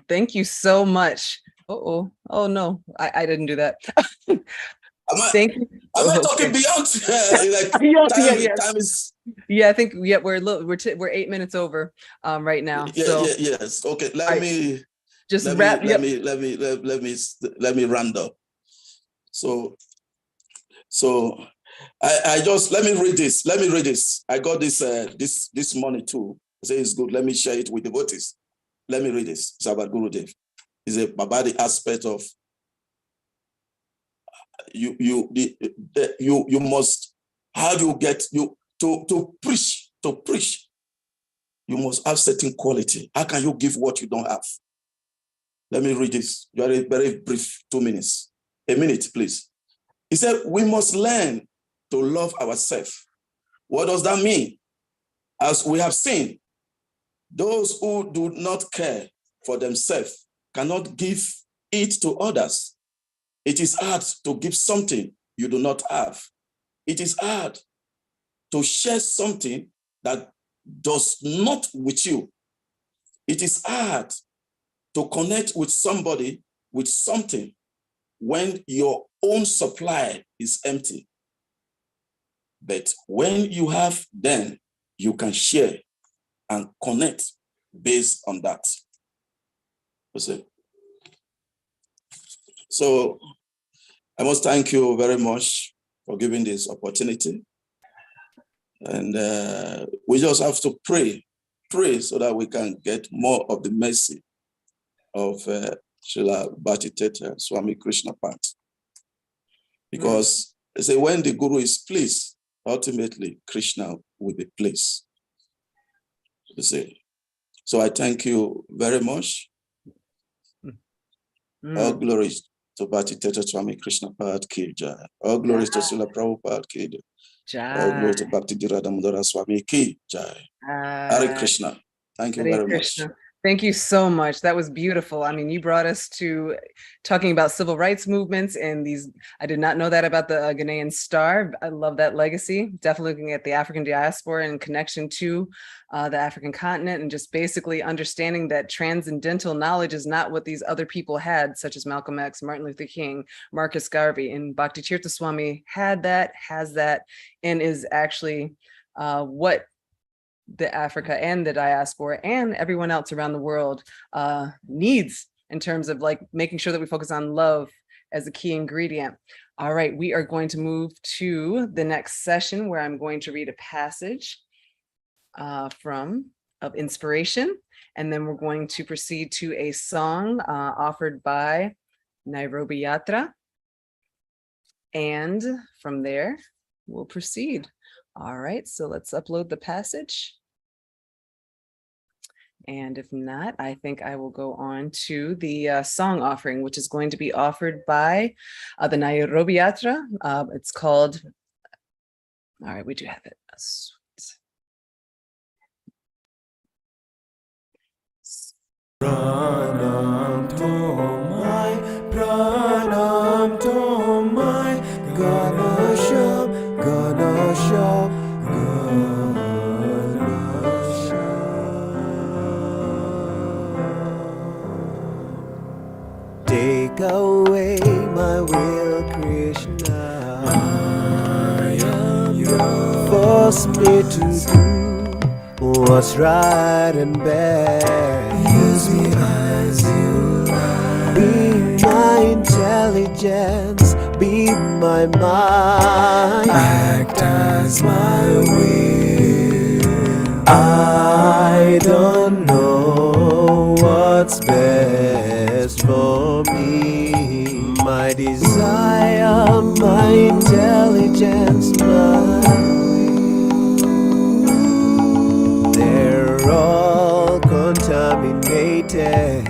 Thank you so much. Oh no, I didn't do that. Thank you.
Am I talking beyond? Time is.
Yeah, I think we're 8 minutes over right now.
Yes. Okay. Let me round up. So I just let me read this. I got this this morning too. I say it's good. Let me share it with the devotees. Let me read this. It's about Gurudev. It's about the aspect of you must, how do you get you to preach? You must have certain quality. How can you give what you don't have? Let me read this. Very, very brief, 2 minutes. A minute, please. He said, we must learn to love ourselves. What does that mean? As we have seen, those who do not care for themselves cannot give it to others. It is hard to give something you do not have. It is hard to share something that does not with you. It is hard to connect with somebody with something when your own supply is empty. But when you have, then you can share and connect based on that. You see? So I must thank you very much for giving this opportunity. And we just have to pray so that we can get more of the mercy of Srila Bhakti Tirtha Swami Krishna Path. Because they say when the Guru is pleased, ultimately Krishna will be pleased. You see. So I thank you very much. All glory to Bhakti Tirtha Swami Krishna Path 𝐾𝐸𝐬. All glory to Srila Prabhupada 𝐾𝐸𝐬. All glory to Bhakti Dhira Damodara Swami 𝐾𝐸𝐬. Hare Krishna. Thank you very much.
Thank you so much. That was beautiful. I mean, you brought us to talking about civil rights movements and these. I did not know that about the Ghanaian Star. I love that legacy. Definitely looking at the African diaspora and connection to the African continent, and just basically understanding that transcendental knowledge is not what these other people had, such as Malcolm X, Martin Luther King, Marcus Garvey, and Bhakti Tirtha Swami had that, has that, and is actually what the Africa and the diaspora and everyone else around the world needs in terms of like making sure that we focus on love as a key ingredient. All right, we are going to move to the next session where I'm going to read a passage of inspiration, and then we're going to proceed to a song offered by Nairobi Yatra, and from there we'll proceed. All right, so let's upload the passage. And if not, I think I will go on to the song offering, which is going to be offered by the Nairobi Yatra. It's called, all right, we do have it.
Pranam Tomai, Pranam Tomai, Ganasham, Ganasham, Ganasham. Take away my will, Krishna. I am yours. Force me to do what's right and bad. Use me as you like. Be my intelligence, be my mind. Act as my will. I don't know what's best for me. My desire, my intelligence, my will. nominated,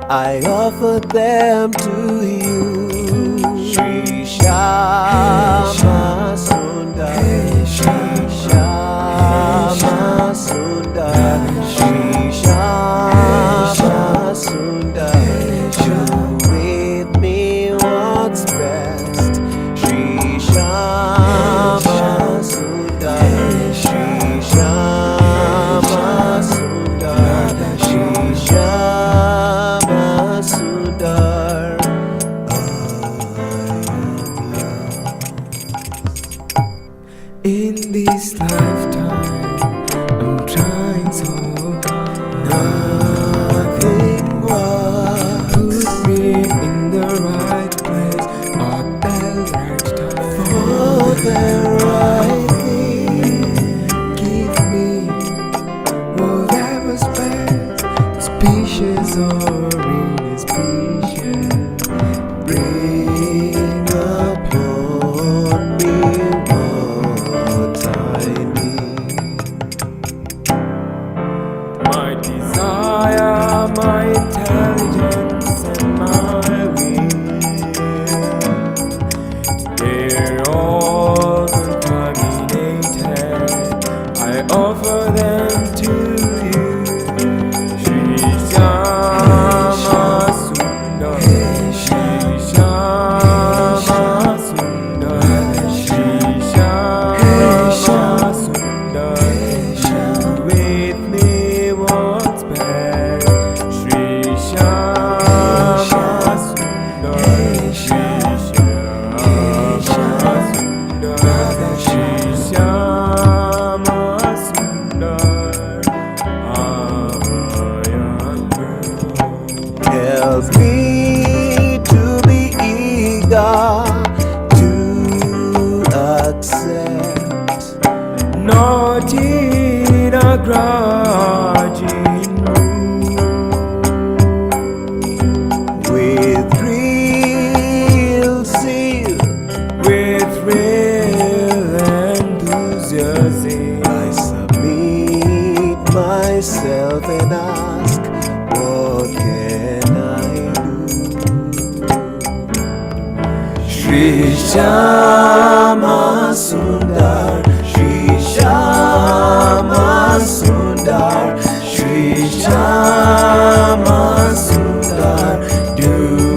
I offer them to you. Shri Shama Sundar, Shri Shama Sundar, Shri Shama Sundar. Do with me what's best. Shri Shama Sundar, Shri Shama Sundar, Shri Shama Sundar. In this lifetime, I'm trying so hard. Nothing was put me in the right place at the right time for the right thing. Give me whatever's best, species or inauspicious. Bring upon me what I need. My desire, my intelligence, and my will, they're all contaminated. I offer them to you. Shri Shama Sundar, Shri Shama Sundar, Shri Shama Sundar. Do with me what's best. Shri Shama Sundar, Shri Shama Sundar, Shri Shama Sundar. Help me to be eager to accept, not in a grudging mood. With real zeal, with real enthusiasm, I submit myself and ask, what can I do? Shri Shama Sundar, Shri Shama Sundar, Shri Shama Sundar. Do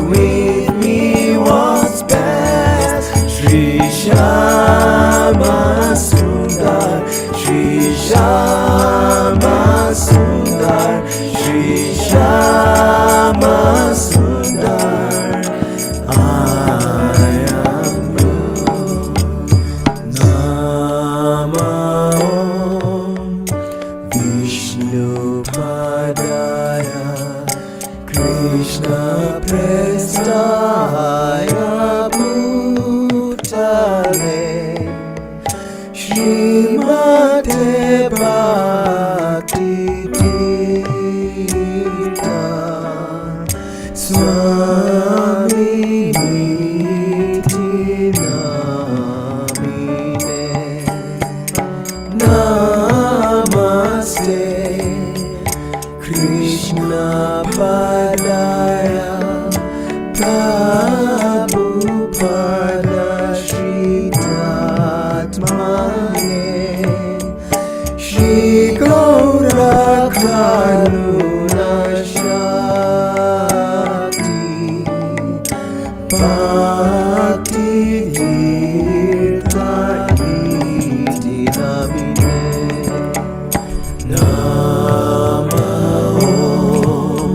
with me what's best. Shri Shama Sundar, Shri Shama Sundar, Shri Shama Sundar. I am Nama Vishnu Padaya Krishna Prestaya Bhutale Srimate Bhakti Tirtha Swami Namaste Krishna Padaya Prabhupada Shri Tatmane Shri Gaura Karuna Shakti Bhakti Tirtha Iti Namine. Nama Om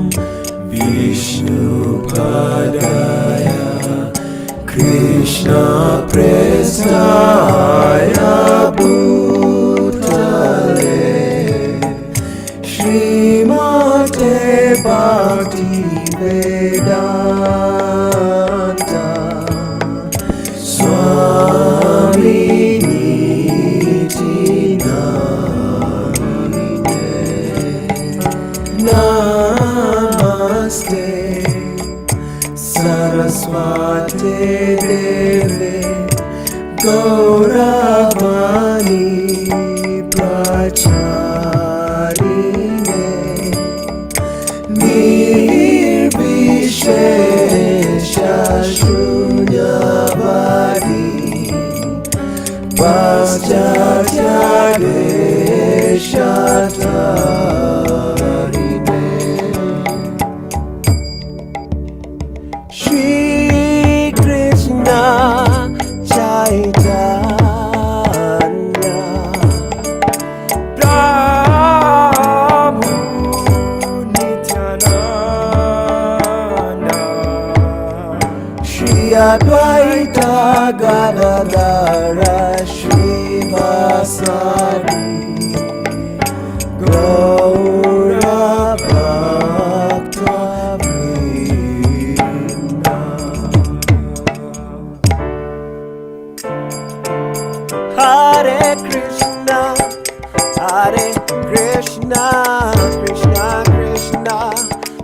Vishnu Padaya Krishna Prestaya Bhutale Srimate Bhakti Vedanta Swami Namaste Saraswate Deve Gauravani Pracharine Shataribe Shri Krishna Chaitanya Prabhu Nityananda Shri Advaita Gadadara Srivasadi Gaura Bhakta Vrinda Hare Krishna Krishna Krishna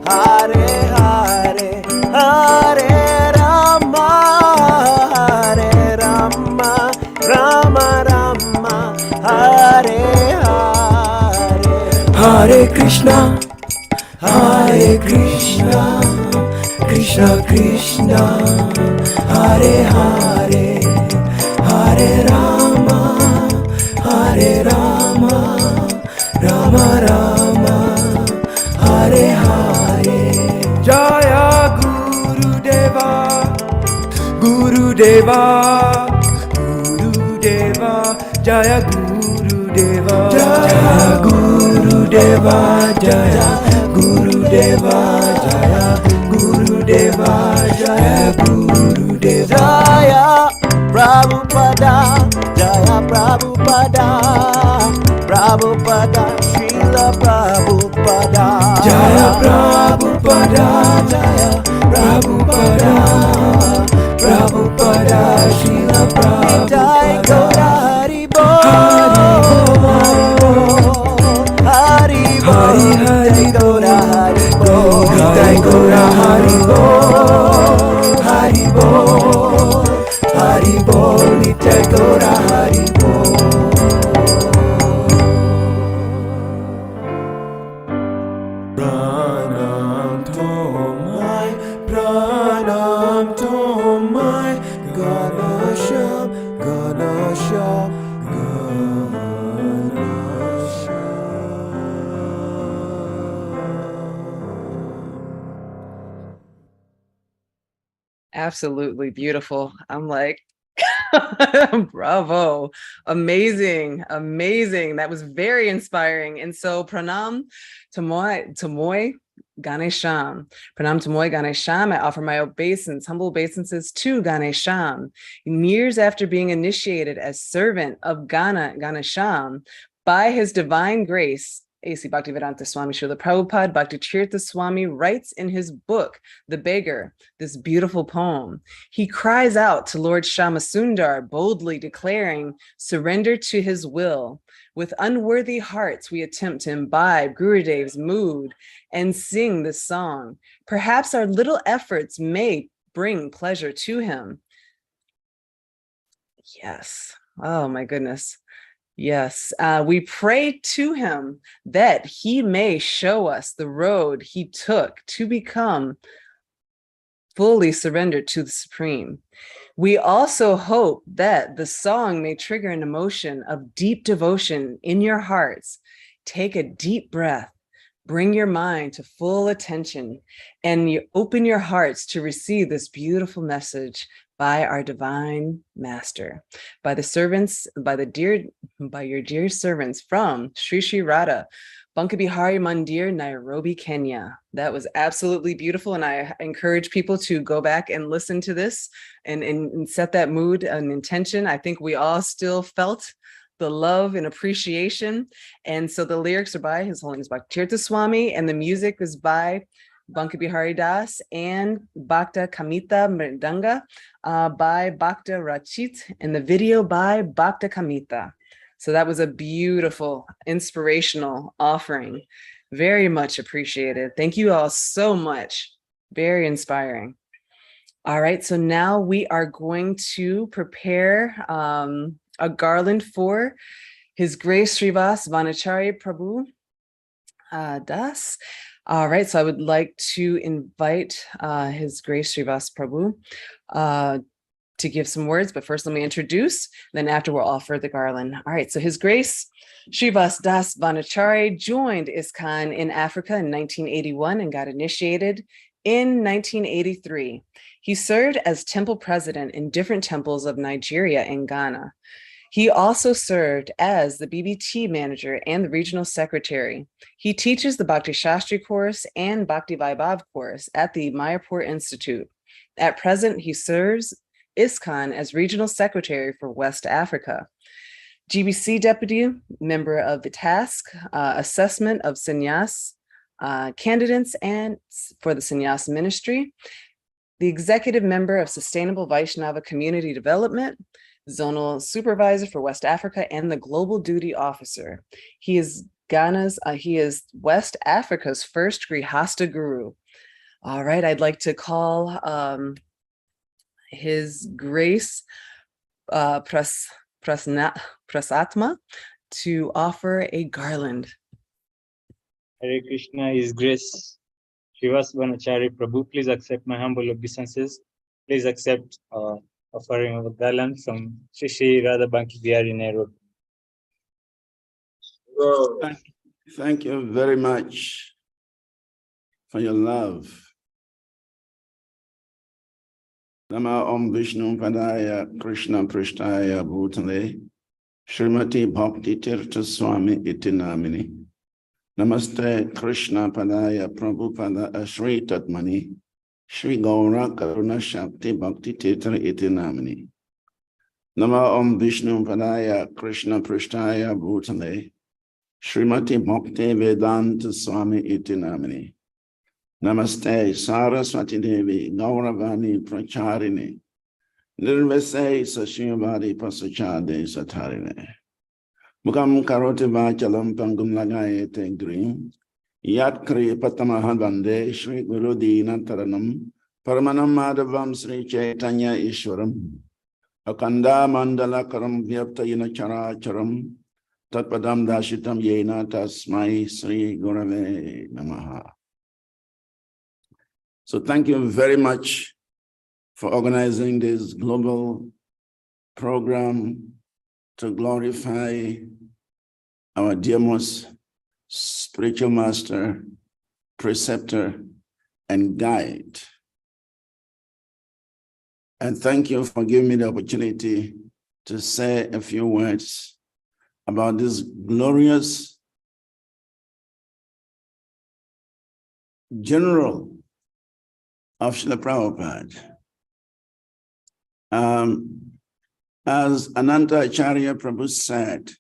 Hare Hare Hare Rama Rama Rama Hare Hare Hare Krishna Krishna Krishna Hare Hare Hare Rama Rama Rama Hare Hare Jaya Gurudeva Jaya Gurudeva Jaya Gurudeva Jaya Gurudeva Jaya Gurudeva Jaya Gurudeva Jaya Prabhupada Jaya Prabhupada Prabhupada Srila Prabhupada Jaya Prabhupada Jaya Prabhupada Prabhupada Srila Prabhupada Hari Bo Hari Bo Hari Gora Hari Bo Hari Gora Hari Bo Hari Bo Hari Bo Nitai Gora Hari Bo Pranam Tomai Ganasham
Absolutely beautiful. I'm like, bravo. Amazing. That was very inspiring. And so Pranam Tamoy Ganesham. Pranam Tamoy Ganesham. I offer my humble obeisances to Ganesham. Years after being initiated as servant of Ganesham, by his divine grace, A.C. Bhaktivedanta Swami Srila Prabhupada Bhakti Tirtha Swami writes in his book, The Beggar, this beautiful poem. He cries out to Lord Shyamasundar, boldly declaring surrender to his will. With unworthy hearts, we attempt to imbibe Gurudev's mood and sing this song. Perhaps our little efforts may bring pleasure to him. Yes. Oh my goodness. Yes, we pray to him that he may show us the road he took to become fully surrendered to the Supreme. We also hope that the song may trigger an emotion of deep devotion in your hearts. Take a deep breath, bring your mind to full attention, and you open your hearts to receive this beautiful message by our divine master, by your dear servants from Sri Sri Radha, Bankabihari Mandir, Nairobi, Kenya. That was absolutely beautiful. And I encourage people to go back and listen to this and set that mood and intention. I think we all still felt the love and appreciation. And so the lyrics are by His Holiness Bhakti Tirtha Swami, and the music is by Bankabihari Das and Bhakta Kamita Mridanga by Bhakta Rachit, and the video by Bhakta Kamita. So that was a beautiful, inspirational offering. Very much appreciated. Thank you all so much. Very inspiring. All right, so now we are going to prepare a garland for His Grace Srivas Vanachari Prabhu Das. All right, so I would like to invite His Grace Srivas Prabhu to give some words, but first let me introduce, then after we'll offer the garland. All right, so His Grace Srivas Das Banachari joined ISKCON in Africa in 1981 and got initiated in 1983. He served as temple president in different temples of Nigeria and Ghana. He also served as the BBT manager and the regional secretary. He teaches the Bhakti Shastri course and Bhakti Vaibhav course at the Mayapur Institute. At present, he serves ISKCON as regional secretary for West Africa. GBC deputy, member of the task, assessment of sannyas candidates and for the sannyas ministry, the executive member of Sustainable Vaishnava Community Development, zonal supervisor for West Africa, and the global duty officer. He is West Africa's first Grihasta guru. All right, I'd like to call His Grace Prasatma to offer a garland.
Hare Krishna, His Grace Srivas Banachari Prabhu, please accept my humble obeisances. Please accept offering of a garland from Sri Sri Radha Banki Bihari Nairobi.
Thank you very much for your love. Nama Om Vishnu Padaya Krishna Prishtaya Bhutale Srimati Bhakti Tirtha Swami iti namini. Namaste Krishna Padaya Prabhupada Shri Tatmani Shri Gaura Karuna Shakti Bhakti Tirtha iti namini. Nama Om Vishnu Padaya Krishna Prishtaya Bhutale Srimati Bhakti Vedanta Swami iti namini. Namaste Saraswati Devi Gauravani Pracharini Nirvase Sashivadi Pasachade Satarine Mukam Karoti Vachalam Pangum Lagayete Grim Yat Kri Patamaha Bande Shri Guru Dina Taranam Paramanam Madhavam Sri Chaitanya Ishwaram Akanda Mandala Karam Vyapta Yinachara Charam Tatpadam Dashitam Yena Tasmai Sri Gurave Namaha. So thank you very much for organizing this global program to glorify our dear most spiritual master, preceptor, and guide. And thank you for giving me the opportunity to say a few words about this glorious general of Srila Prabhupada. As Ananta Acharya Prabhu said,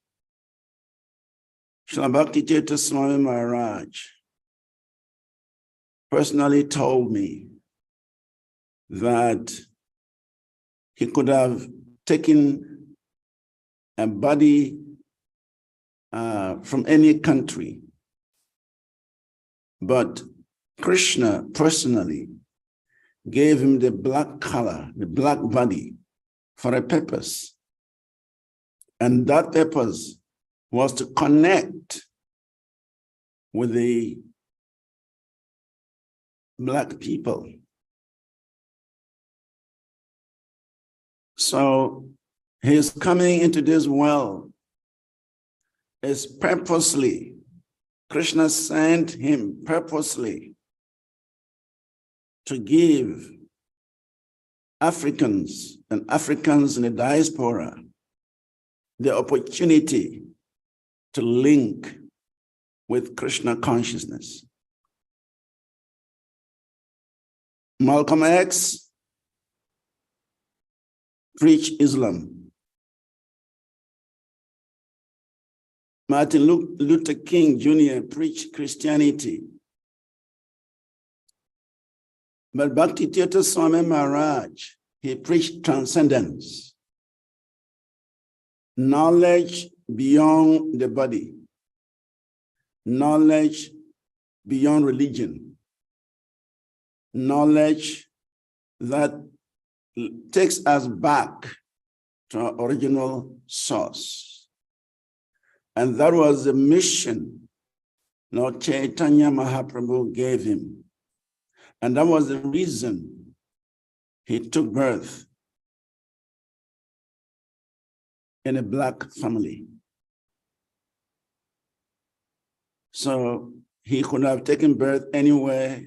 Srila Bhakti Tirtha Swami Maharaj personally told me that he could have taken a body from any country, but Krishna personally gave him the black color, the black body, for a purpose. And that purpose was to connect with the black people. So his coming into this world is purposely, Krishna sent him purposely to give Africans and Africans in the diaspora the opportunity to link with Krishna consciousness. Malcolm X preached Islam. Martin Luther King Jr. preached Christianity. But Bhakti Tirtha Swami Maharaj, he preached transcendence, knowledge beyond the body, knowledge beyond religion, knowledge that takes us back to our original source. And that was the mission Lord Chaitanya Mahaprabhu gave him. And that was the reason he took birth in a Black family. So he could have taken birth anywhere,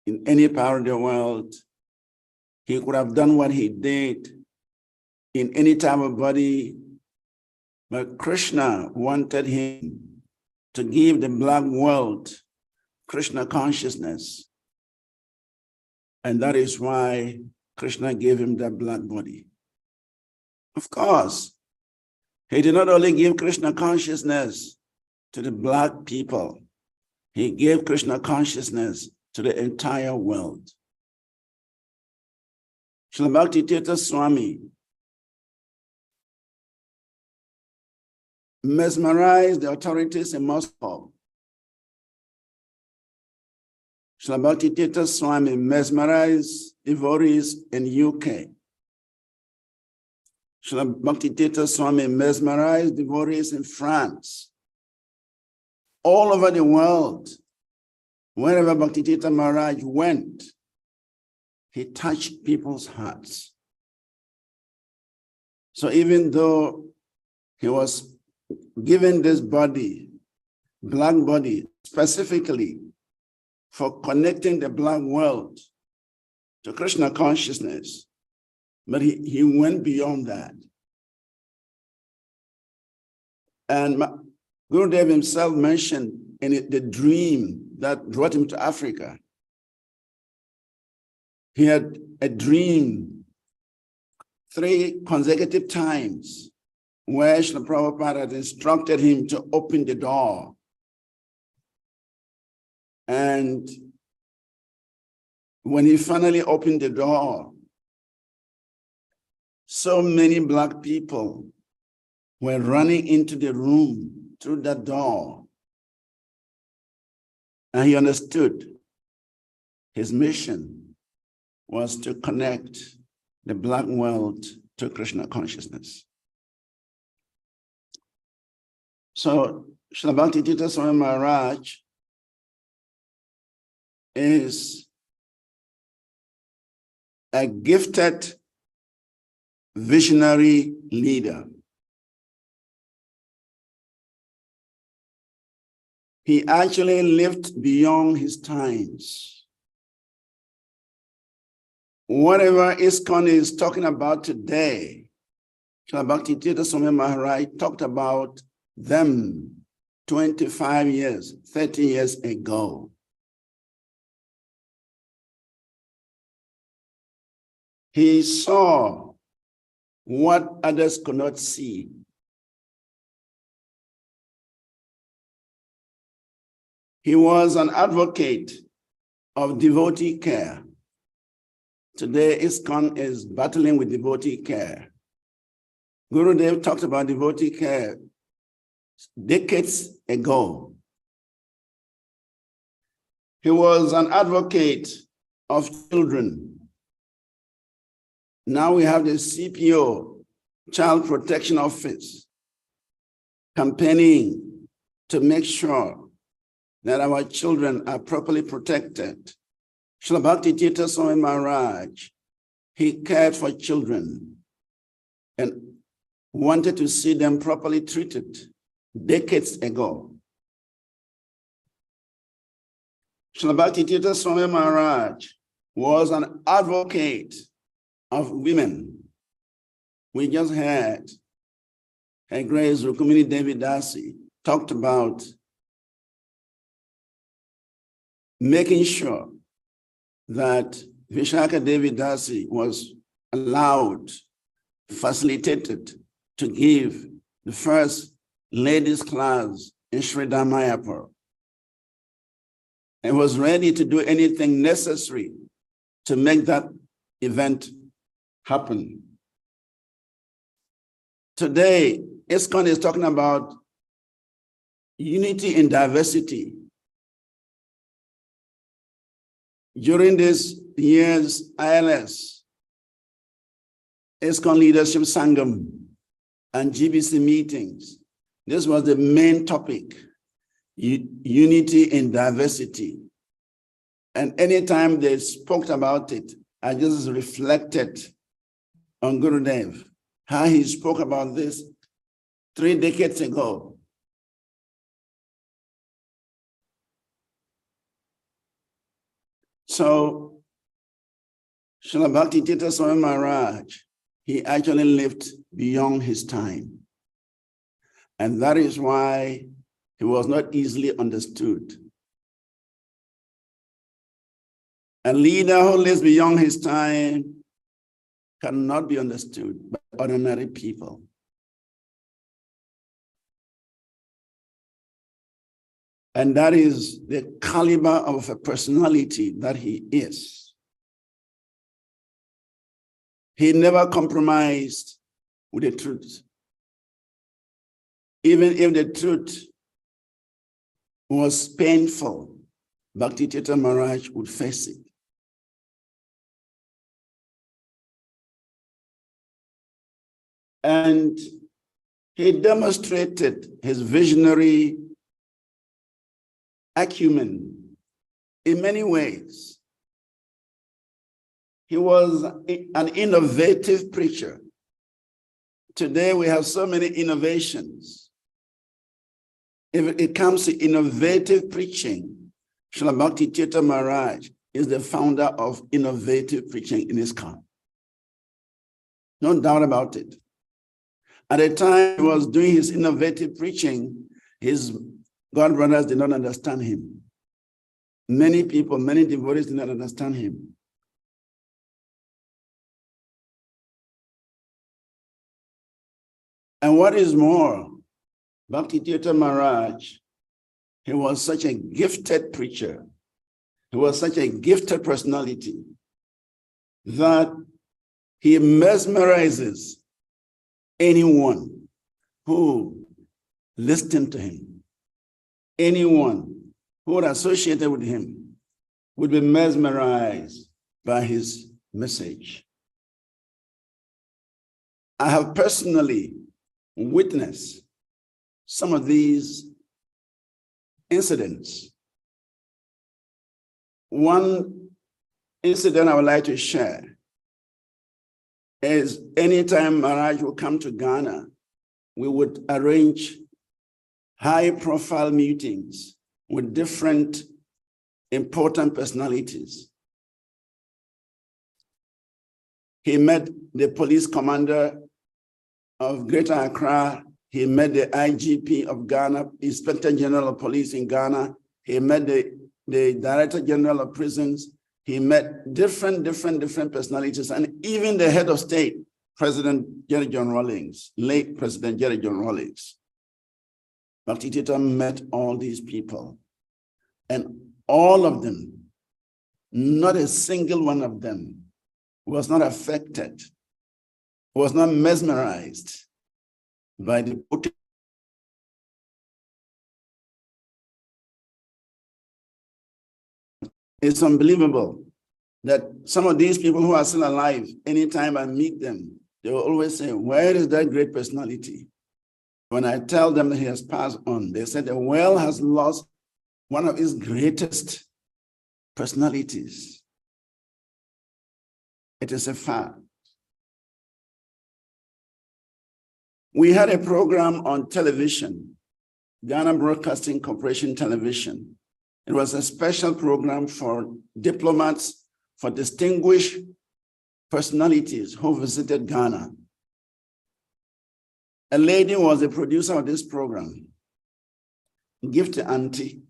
in any part of the world. He could have done what he did in any type of body, but Krishna wanted him to give the Black world Krishna consciousness. And that is why Krishna gave him that Black body. Of course, he did not only give Krishna consciousness to the Black people, he gave Krishna consciousness to the entire world. Srila Bhakti Tirtha Swami mesmerized the authorities in Moscow. Srila Bhakti Tirtha Swami mesmerized devotees in UK. Srila Bhakti Tirtha Swami mesmerized devotees in France. All over the world, wherever Bhakti Tirtha Maharaj went, he touched people's hearts. So even though he was given this body, Black body, specifically for connecting the Black world to Krishna consciousness, but he went beyond that. And Gurudev himself mentioned in the dream that brought him to Africa. He had a dream 3 consecutive times where Srila Prabhupada had instructed him to open the door. And when he finally opened the door, so many Black people were running into the room through that door. And he understood his mission was to connect the Black world to Krishna consciousness. So Srila Bhakti Tirtha Swami Maharaj is a gifted visionary leader. He actually lived beyond his times. Whatever ISKCON is talking about today, Srila Bhakti Tirtha Swami Maharaj talked about them 25 years, 30 years ago. He saw what others could not see. He was an advocate of devotee care. Today, ISKCON is battling with devotee care. Gurudev talked about devotee care decades ago. He was an advocate of children. Now we have the CPO, Child Protection Office, campaigning to make sure that our children are properly protected. Srila Bhakti Tirtha Swami Maharaj, he cared for children and wanted to see them properly treated decades ago. Srila Bhakti Tirtha Swami Maharaj was an advocate of women. We just heard Her Grace Rukmini Devi Dasi talked about making sure that Vishaka Devi Dasi was allowed, facilitated to give the first ladies class in Sri Damayapur, and was ready to do anything necessary to make that event happen. Today, ISKCON is talking about unity in diversity. During this year's ILS, ISKCON Leadership Sangam and GBC meetings, this was the main topic, unity in diversity. And anytime they spoke about it, I just reflected on Gurudev, how he spoke about this
3 decades ago. So, Srila Bhakti Tirtha Swami Maharaj, he actually lived beyond his time. And that is why he was not easily understood. A leader who lives beyond his time cannot be understood by ordinary people. And that is the caliber of a personality that he is. He never compromised with the truth. Even if the truth was painful, Bhakti Tirtha Maharaj would face it. And he demonstrated his visionary acumen in many ways. He was an innovative preacher. Today we have so many innovations. If it comes to innovative preaching, Srila Bhakti Tirtha Maharaj is the founder of innovative preaching in his camp. No doubt about it. At the time he was doing his innovative preaching, his God brothers did not understand him. Many people, many devotees did not understand him. And what is more, Bhakti Tirtha Maharaj, he was such a gifted preacher. He was such a gifted personality that he mesmerizes anyone who listened to him. Anyone who would associate with him would be mesmerized by his message. I have personally witnessed some of these incidents. One incident I would like to share is anytime Maharaj will come to Ghana, we would arrange high-profile meetings with different important personalities. He met the police commander of Greater Accra. He met the IGP of Ghana, Inspector General of Police in Ghana. He met the Director General of Prisons. He met different personalities, and even the head of state, President Jerry John Rawlings, late President Jerry John Rawlings. Bhakti Tirtha met all these people, and all of them, not a single one of them was not affected, was not mesmerized by the potency. It's unbelievable that some of these people who are still alive, anytime I meet them, they will always say, where is that great personality? When I tell them that he has passed on, they said the world has lost one of its greatest personalities. It is a fact. We had a program on television, Ghana Broadcasting Corporation Television. It was a special program for diplomats, for distinguished personalities who visited Ghana. A lady was the producer of this program, Gift Auntie.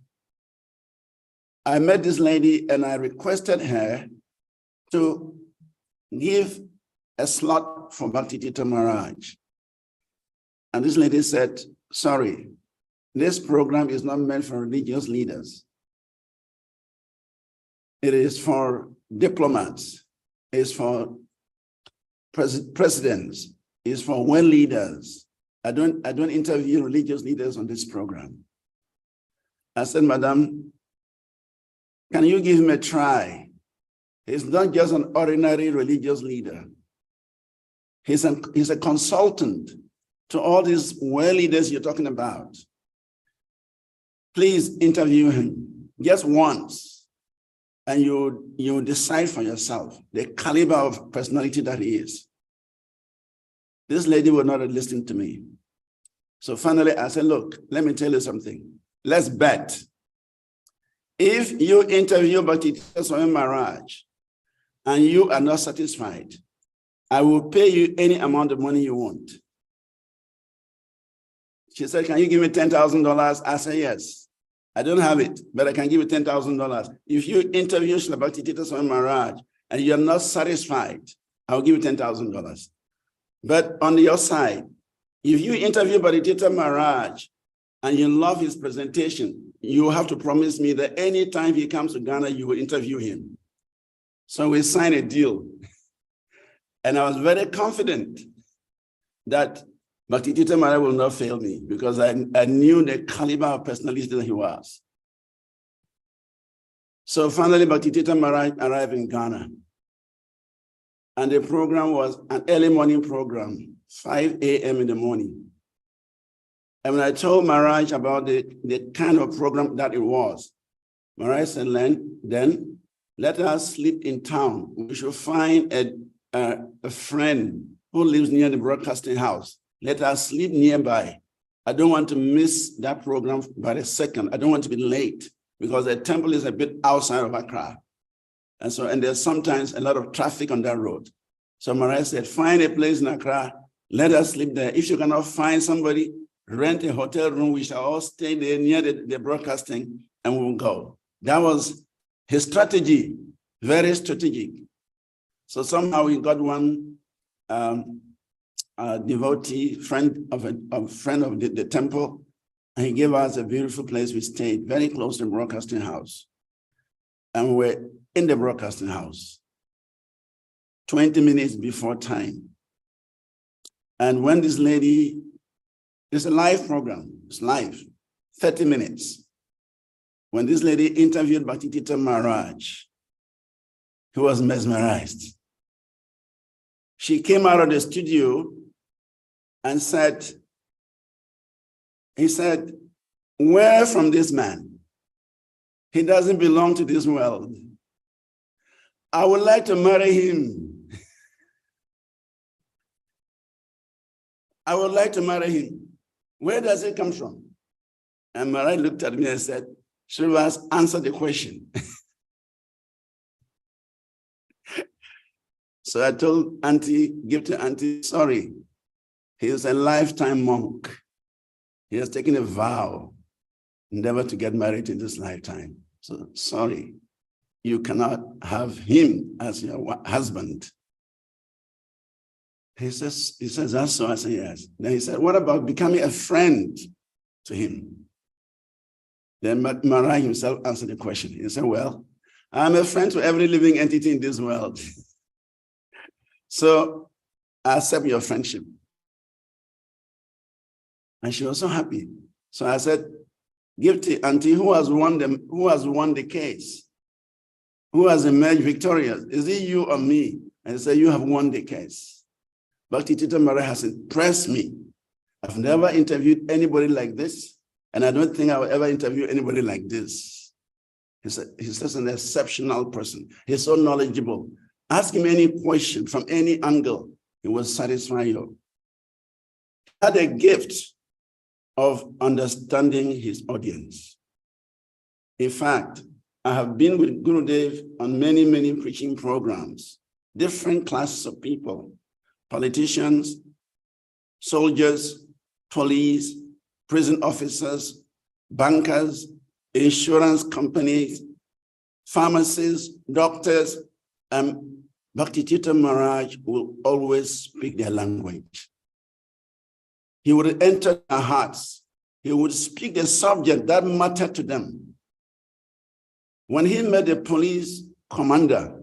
I met this lady and I requested her to give a slot for Bhakti Tirtha Maharaj. And this lady said, sorry, this program is not meant for religious leaders. It is for diplomats, it's for presidents, it's for world leaders. I don't interview religious leaders on this program. I said, Madam, can you give him a try? He's not just an ordinary religious leader. He's a consultant to all these world leaders you're talking about. Please interview him just once, and you decide for yourself the caliber of personality that he is. This lady would not have listened to me. So finally, I said, look, let me tell you something. Let's bet. If you interview Bhakti Tirtha Swami Maharaj and you are not satisfied, I will pay you any amount of money you want. She said, can you give me $10,000? I said, yes. I don't have it, but I can give you $10,000. If you interview Srila Bhakti Tirtha Swami Maharaj and you're not satisfied, I'll give you $10,000. But on your side, if you interview Bhakti Tirtha Maharaj and you love his presentation, you have to promise me that anytime he comes to Ghana, you will interview him. So we signed a deal. And I was very confident that Bhakti Tirtha Maharaj will not fail me because I knew the caliber of personality that he was. So finally, Bhakti Tirtha Maharaj arrived in Ghana. And the program was an early morning program, 5 a.m. in the morning. And when I told Maharaj about the kind of program that it was, Maharaj said, then let us sleep in town. We should find a friend who lives near the broadcasting house. Let us sleep nearby. I don't want to miss that program by a second. I don't want to be late because the temple is a bit outside of Accra. And there's sometimes a lot of traffic on that road. So Maharaj said, find a place in Accra. Let us sleep there. If you cannot find somebody, rent a hotel room. We shall all stay there near the broadcasting and we'll go. That was his strategy, very strategic. So somehow we got one devotee, friend of the temple, and he gave us a beautiful place. We stayed very close to the broadcasting house. And we were in the broadcasting house 20 minutes before time. And when this lady, it's a live program, it's live, 30 minutes. When this lady interviewed Bhakti Tirtha Maharaj, he was mesmerized. She came out of the studio and he said, where from this man? He doesn't belong to this world. I would like to marry him. I would like to marry him. Where does it come from? And Maharaj looked at me and said, Srivas, answer the question. So I told Auntie, give to Auntie, sorry. He is a lifetime monk. He has taken a vow never to get married in this lifetime. So sorry, you cannot have him as your husband. He says, that's so. I said, yes. Then he said, what about becoming a friend to him? Then Maharaj himself answered the question. He said, well, I'm a friend to every living entity in this world. So I accept your friendship. And she was so happy. So I said, give to Auntie, who has won the case? Who has emerged victorious? Is it you or me? And he said, you have won the case. Bhakti Tirtha Maharaj has impressed me. I've never interviewed anybody like this, and I don't think I will ever interview anybody like this. He's just an exceptional person. He's so knowledgeable. Ask him any question from any angle, he will satisfy you. He had a gift of understanding his audience. In fact, I have been with Gurudev on many, many preaching programs, different classes of people, politicians, soldiers, police, prison officers, bankers, insurance companies, pharmacists, doctors, and Bhakti Tirtha Maharaj will always speak their language. He would enter their hearts. He would speak the subject that mattered to them. When he met the police commander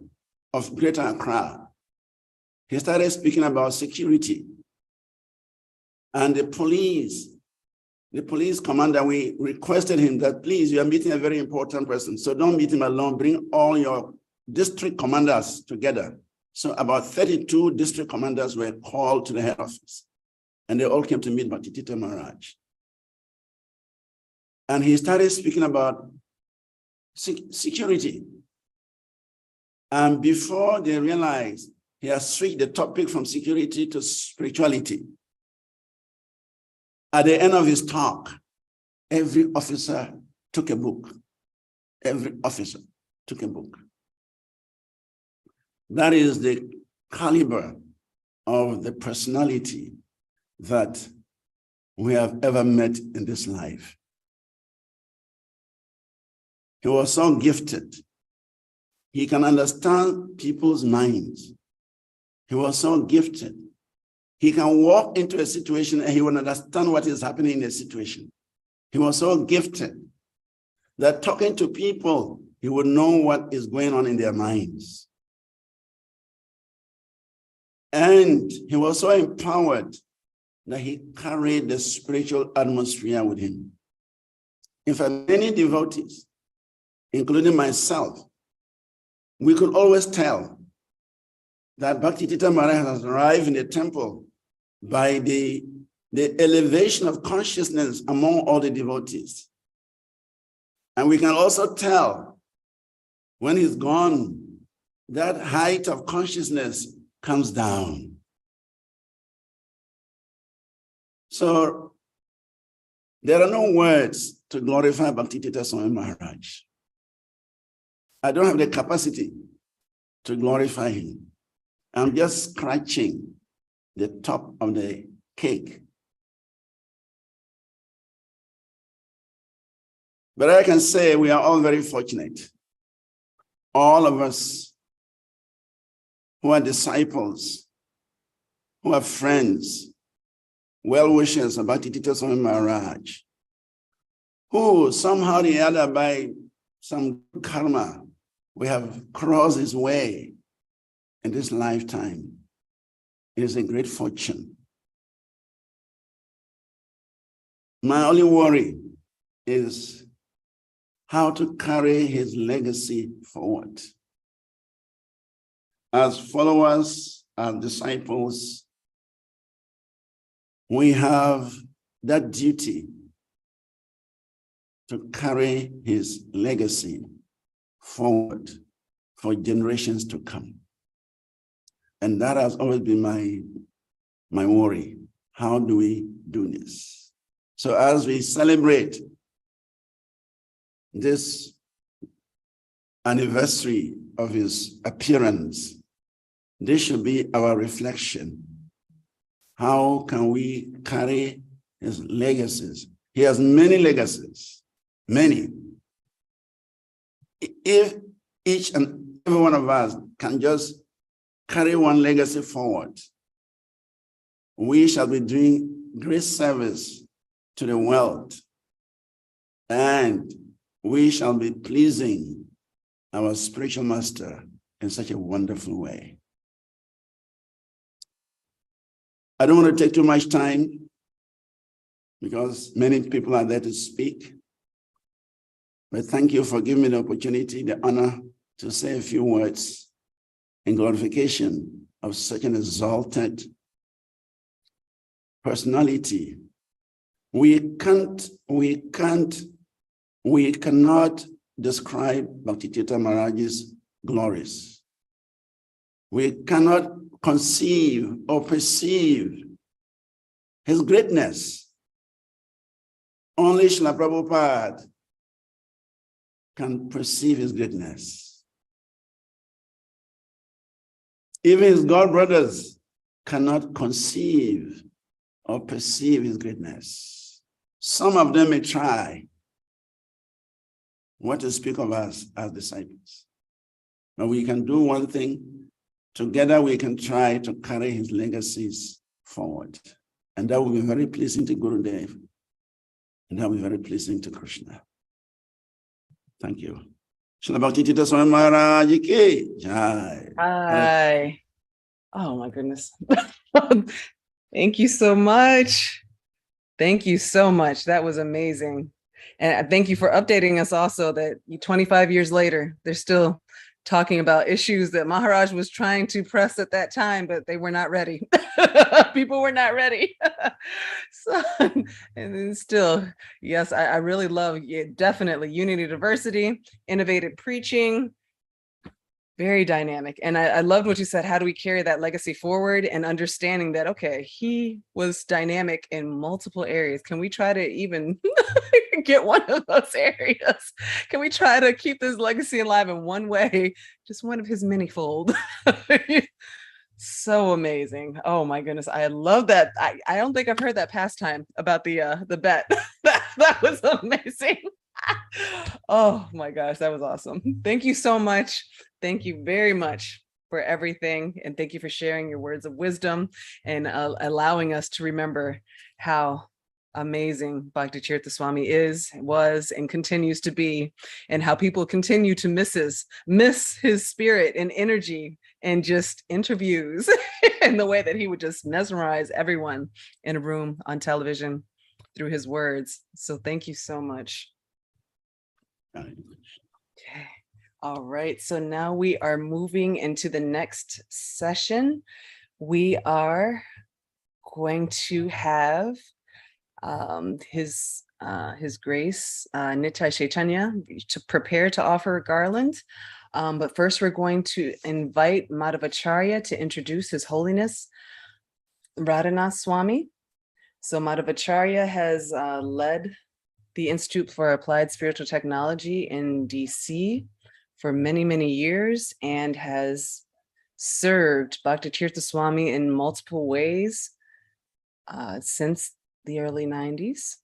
of Greater Accra, he started speaking about security. And the police commander, we requested him that, please, you are meeting a very important person, so don't meet him alone, bring all your district commanders together. So about 32 district commanders were called to the head office, and they all came to meet Bhakti Tirtha Maharaj. And he started speaking about security. And before they realized, he has switched the topic from security to spirituality. At the end of his talk, every officer took a book. Every officer took a book. That is the caliber of the personality that we have ever met in this life. He was so gifted. He can understand people's minds. He was so gifted. He can walk into a situation and he will understand what is happening in a situation. He was so gifted that talking to people, he would know what is going on in their minds. And he was so empowered that he carried the spiritual atmosphere with him. In fact, many devotees, including myself, we could always tell that Bhakti Tirtha Maharaj has arrived in the temple by the elevation of consciousness among all the devotees. And we can also tell when he's gone, that height of consciousness comes down. So there are no words to glorify Bhakti Tirtha Swami Maharaj. I don't have the capacity to glorify him. I'm just scratching the top of the cake. But I can say we are all very fortunate. All of us who are disciples, who are friends, well-wishers about Bhakti Tirtha Swami Maharaj, who somehow or the other by some karma, we have crossed his way in this lifetime. It is a great fortune. My only worry is how to carry his legacy forward. As followers, as disciples, we have that duty to carry his legacy forward for generations to come. And that has always been my worry. How do we do this? So as we celebrate this anniversary of his appearance, this should be our reflection. How can we carry his legacies? He has many legacies, many. If each and every one of us can just carry one legacy forward, we shall be doing great service to the world, and we shall be pleasing our spiritual master in such a wonderful way. I don't want to take too much time because many people are there to speak. But thank you for giving me the opportunity, the honor to say a few words in glorification of such an exalted personality. We cannot describe Bhakti Tirtha Maharaj's glories. We cannot conceive or perceive his greatness. Only Srila Prabhupada can perceive his greatness. Even his God brothers cannot conceive or perceive his greatness. Some of them may try. What to speak of us as disciples? But we can do one thing. Together we can try to carry his legacies forward. And that will be very pleasing to Gurudev. And that will be very pleasing to Krishna. Thank you. Srila Bhakti Tirtha Swami Maharaj ki jai.
Hi. Oh my goodness. Thank you so much. Thank you so much. That was amazing. And thank you for updating us also that 25 years later, they're still talking about issues that Maharaj was trying to press at that time, but they were not ready. People were not ready. So, and then still, yes, I really love it. Definitely unity, diversity, innovative preaching, Very dynamic. And I loved what you said. How do we carry that legacy forward, and understanding that, okay, he was dynamic in multiple areas. Can we try to even get one of those areas? Can we try to keep this legacy alive in one way, just one of his manyfold? So amazing. Oh my goodness. I love that. I don't think I've heard that pastime about the bet. that was amazing. Oh my gosh, that was awesome. Thank you so much. Thank you very much for everything. And thank you for sharing your words of wisdom and allowing us to remember how amazing Bhakti Tirtha Swami was, and continues to be, and how people continue to miss his spirit and energy and just interviews and the way that he would just mesmerize everyone in a room, on television, through his words. So thank you so much. Okay. All right. So now we are moving into the next session. We are going to have His Grace Nitai Chaitanya to prepare to offer a garland. But first, we're going to invite Madhavacharya to introduce His Holiness Radhanath Swami. So Madhavacharya has led the Institute for Applied Spiritual Technology in DC for many, many years, and has served Bhakti Tirtha Swami in multiple ways since the early 90s,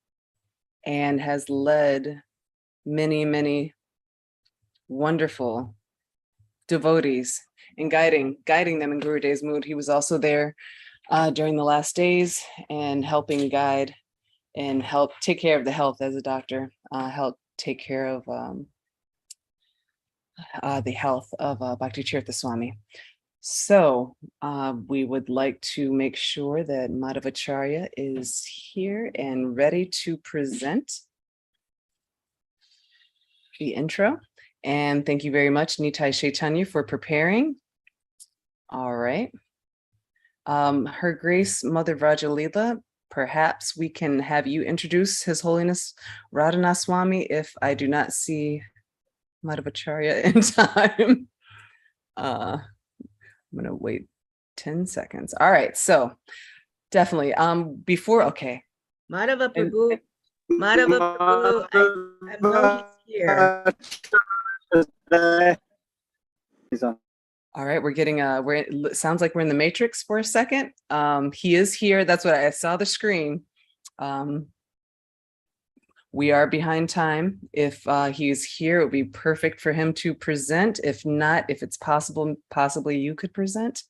and has led many, many wonderful devotees in guiding them in Guru Day's mood. He was also there during the last days and helping guide and help take care of the health as a doctor, help take care of the health of Bhakti Tirtha Swami. So we would like to make sure that Madhavacharya is here and ready to present the intro. And thank you very much, Nitai Chaitanya, for preparing. All right. Her Grace Mother Vrajalila, perhaps we can have you introduce His Holiness Radhanath Swami if I do not see Madhavacharya in time. I'm gonna wait 10 seconds. All right, so definitely okay.
Madhava Prabhu, I know he's here.
All right, we're getting it sounds like we're in the matrix for a second. He is here. That's what I saw the screen. We are behind time. If he's here, it would be perfect for him to present. If not, if it's possible, possibly you could present.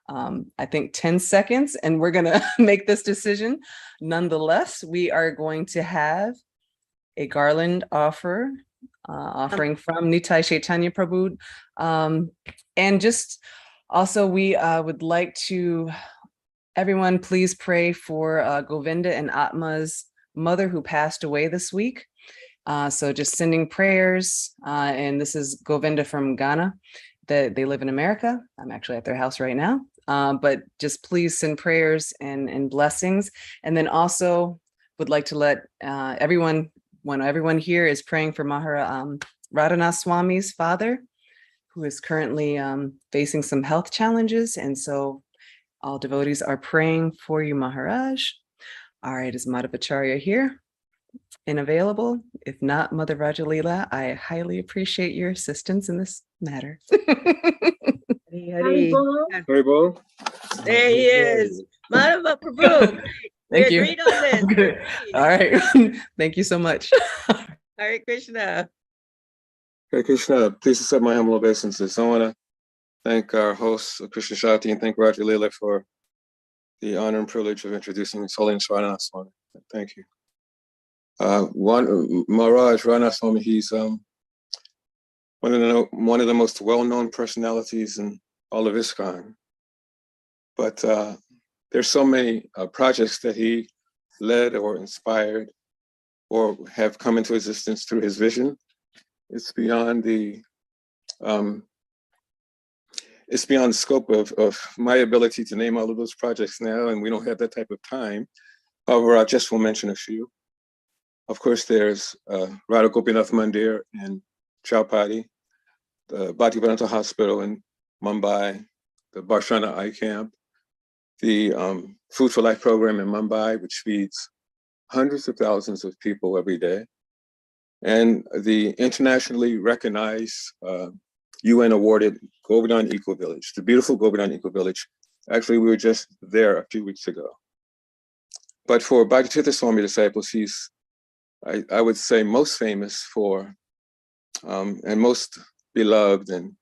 I think 10 seconds, and we're gonna make this decision. Nonetheless, we are going to have a garland offering from Nitai Chaitanya Prabhu. And just also, we would like to, everyone please pray for Govinda and Atma's mother who passed away this week. So just sending prayers, and this is Govinda from Ghana. They live in America. I'm actually at their house right now. But just please send prayers and blessings. And then also would like to let everyone here is praying for Radhanath Swami's father, who is currently facing some health challenges. And so all devotees are praying for you, Maharaj. All right, is Madhavacharya here and available? If not, Mother Rajalila, I highly appreciate your assistance in this matter.
Hari.
Haribol.
There he is. Madhava Prabhu.
Thank
we
you.
agreed on this.
Good. All right. Thank you so much.
Hare Krishna.
Hare Krishna, please accept my humble obeisances. I want to thank our host, Krishna Shakti, and thank Raja Leela for the honor and privilege of introducing His Holiness Radhanath Swami. Thank you. Maharaj Radhanath Swami, he's one of the most well-known personalities in all of ISKCON. But there's so many projects that he led or inspired or have come into existence through his vision. It's beyond the scope of my ability to name all of those projects now, and we don't have that type of time. However, I just will mention a few. Of course, there's Radha Gopinath Mandir in Chowpatty. the Bhaktivedanta Hospital in Mumbai, the Barshana Eye Camp, the Food for Life program in Mumbai, which feeds hundreds of thousands of people every day, and the internationally recognized UN awarded 𝐤𝐢𝐳 Eco Village, the beautiful 𝐤𝐢𝐳 Eco Village. Actually, we were just there a few weeks ago. But for Bhakti Tirtha Swami disciples, he's, I would say, most famous for and most beloved, and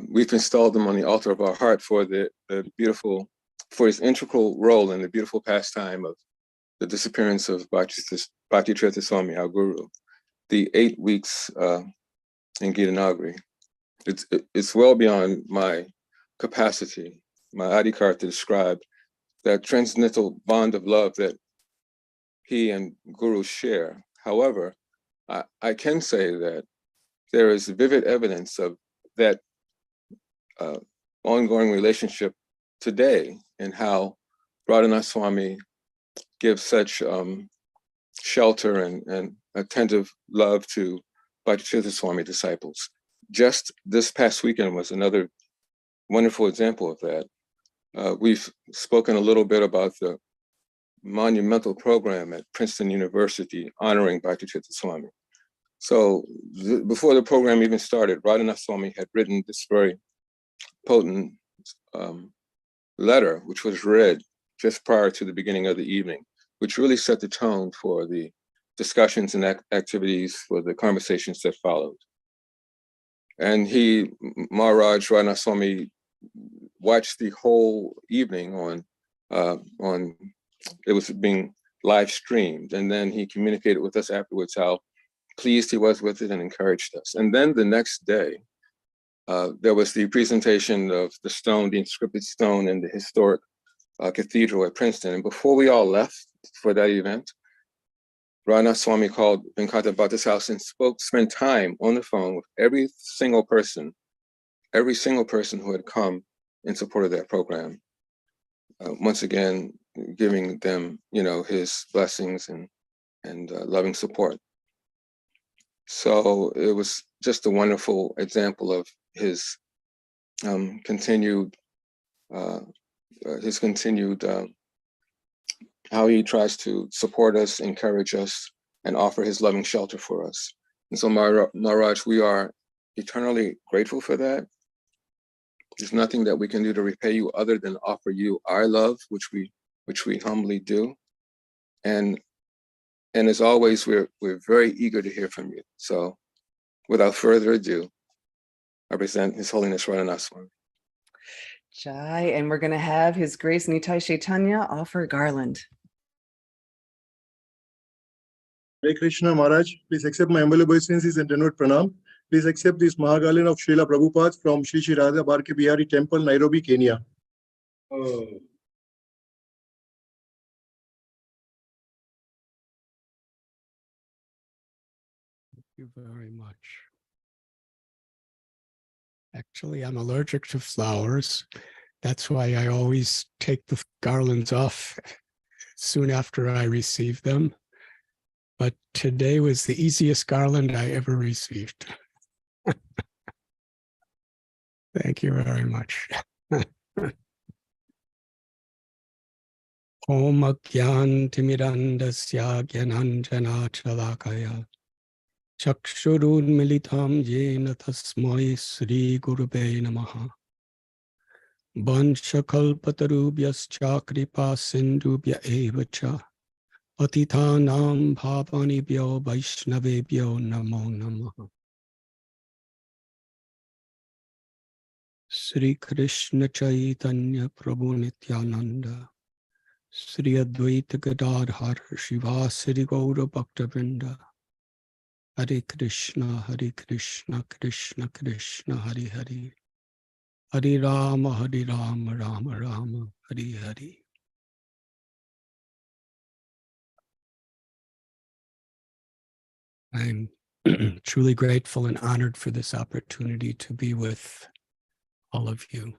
we've installed him on the altar of our heart for the beautiful, for his integral role in the beautiful pastime of the disappearance of Bhakti Tirtha Swami, our guru, the 8 weeks in 𝐃𝐚𝐦𝐢. It's well beyond my capacity, my adhikar, to describe that transcendental bond of love that he and Guru share. However, I can say that there is vivid evidence of that ongoing relationship today, and how Radhanath Swami gives such shelter and attentive love to Bhakti Tirtha Swami disciples. Just this past weekend was another wonderful example of that. We've spoken a little bit about the monumental program at Princeton University honoring Bhakti Tirtha Swami. So before the program even started, Radhanath Swami had written this very potent letter, which was read just prior to the beginning of the evening, which really set the tone for the discussions and activities for the conversations that followed. And Maharaj Radhanath Swami watched the whole evening on it was being live streamed, and then he communicated with us afterwards how pleased he was with it and encouraged us. And then the next day, there was the presentation of the stone, the inscripted stone in the historic cathedral at Princeton. And before we all left for that event, Radhanath Swami called Venkata Bhatta's house and spent time on the phone with every single person who had come in support of that program. Once again, giving them, his blessings and loving support. So it was just a wonderful example of his continued how he tries to support us, encourage us, and offer his loving shelter for us. And so Maharaj, we are eternally grateful for that. There's nothing that we can do to repay you other than offer you our love, which we humbly do. And as always, we're very eager to hear from you. So without further ado, I present His Holiness Radhanath Swami.
Jai, and we're going to have His Grace Nitai Chaitanya offer a garland.
Hare Krishna Maharaj, please accept my humble obeisances and denote pranam. Please accept this Mahagalin of Srila Prabhupada from Sri Sri Radha Bharke Bihari Temple, Nairobi, Kenya. Oh.
Thank you very much. Actually, I'm allergic to flowers. That's why I always take the garlands off soon after I receive them. But today was the easiest garland I ever received. Thank you very much. Om Agyan Timirandasya Gyananjana Chalakaya Chakshurun Militam Yena Tasmai Sri Gurube Namaha Vanchakalpatarubhyascha Kripa Sindhubhya Evacha Patitanam Bhavanibhyo Vaishnavebhyo Namo Namaha. Sri Krishna Chaitanya Prabhu Nityananda Sri Advaita Gadadhar Shivasari Gaura Bhaktavinda Hare Krishna Krishna Krishna Hare Hare Hare Rama Rama Rama Hare Hare. I'm truly grateful and honored for this opportunity to be with all of you.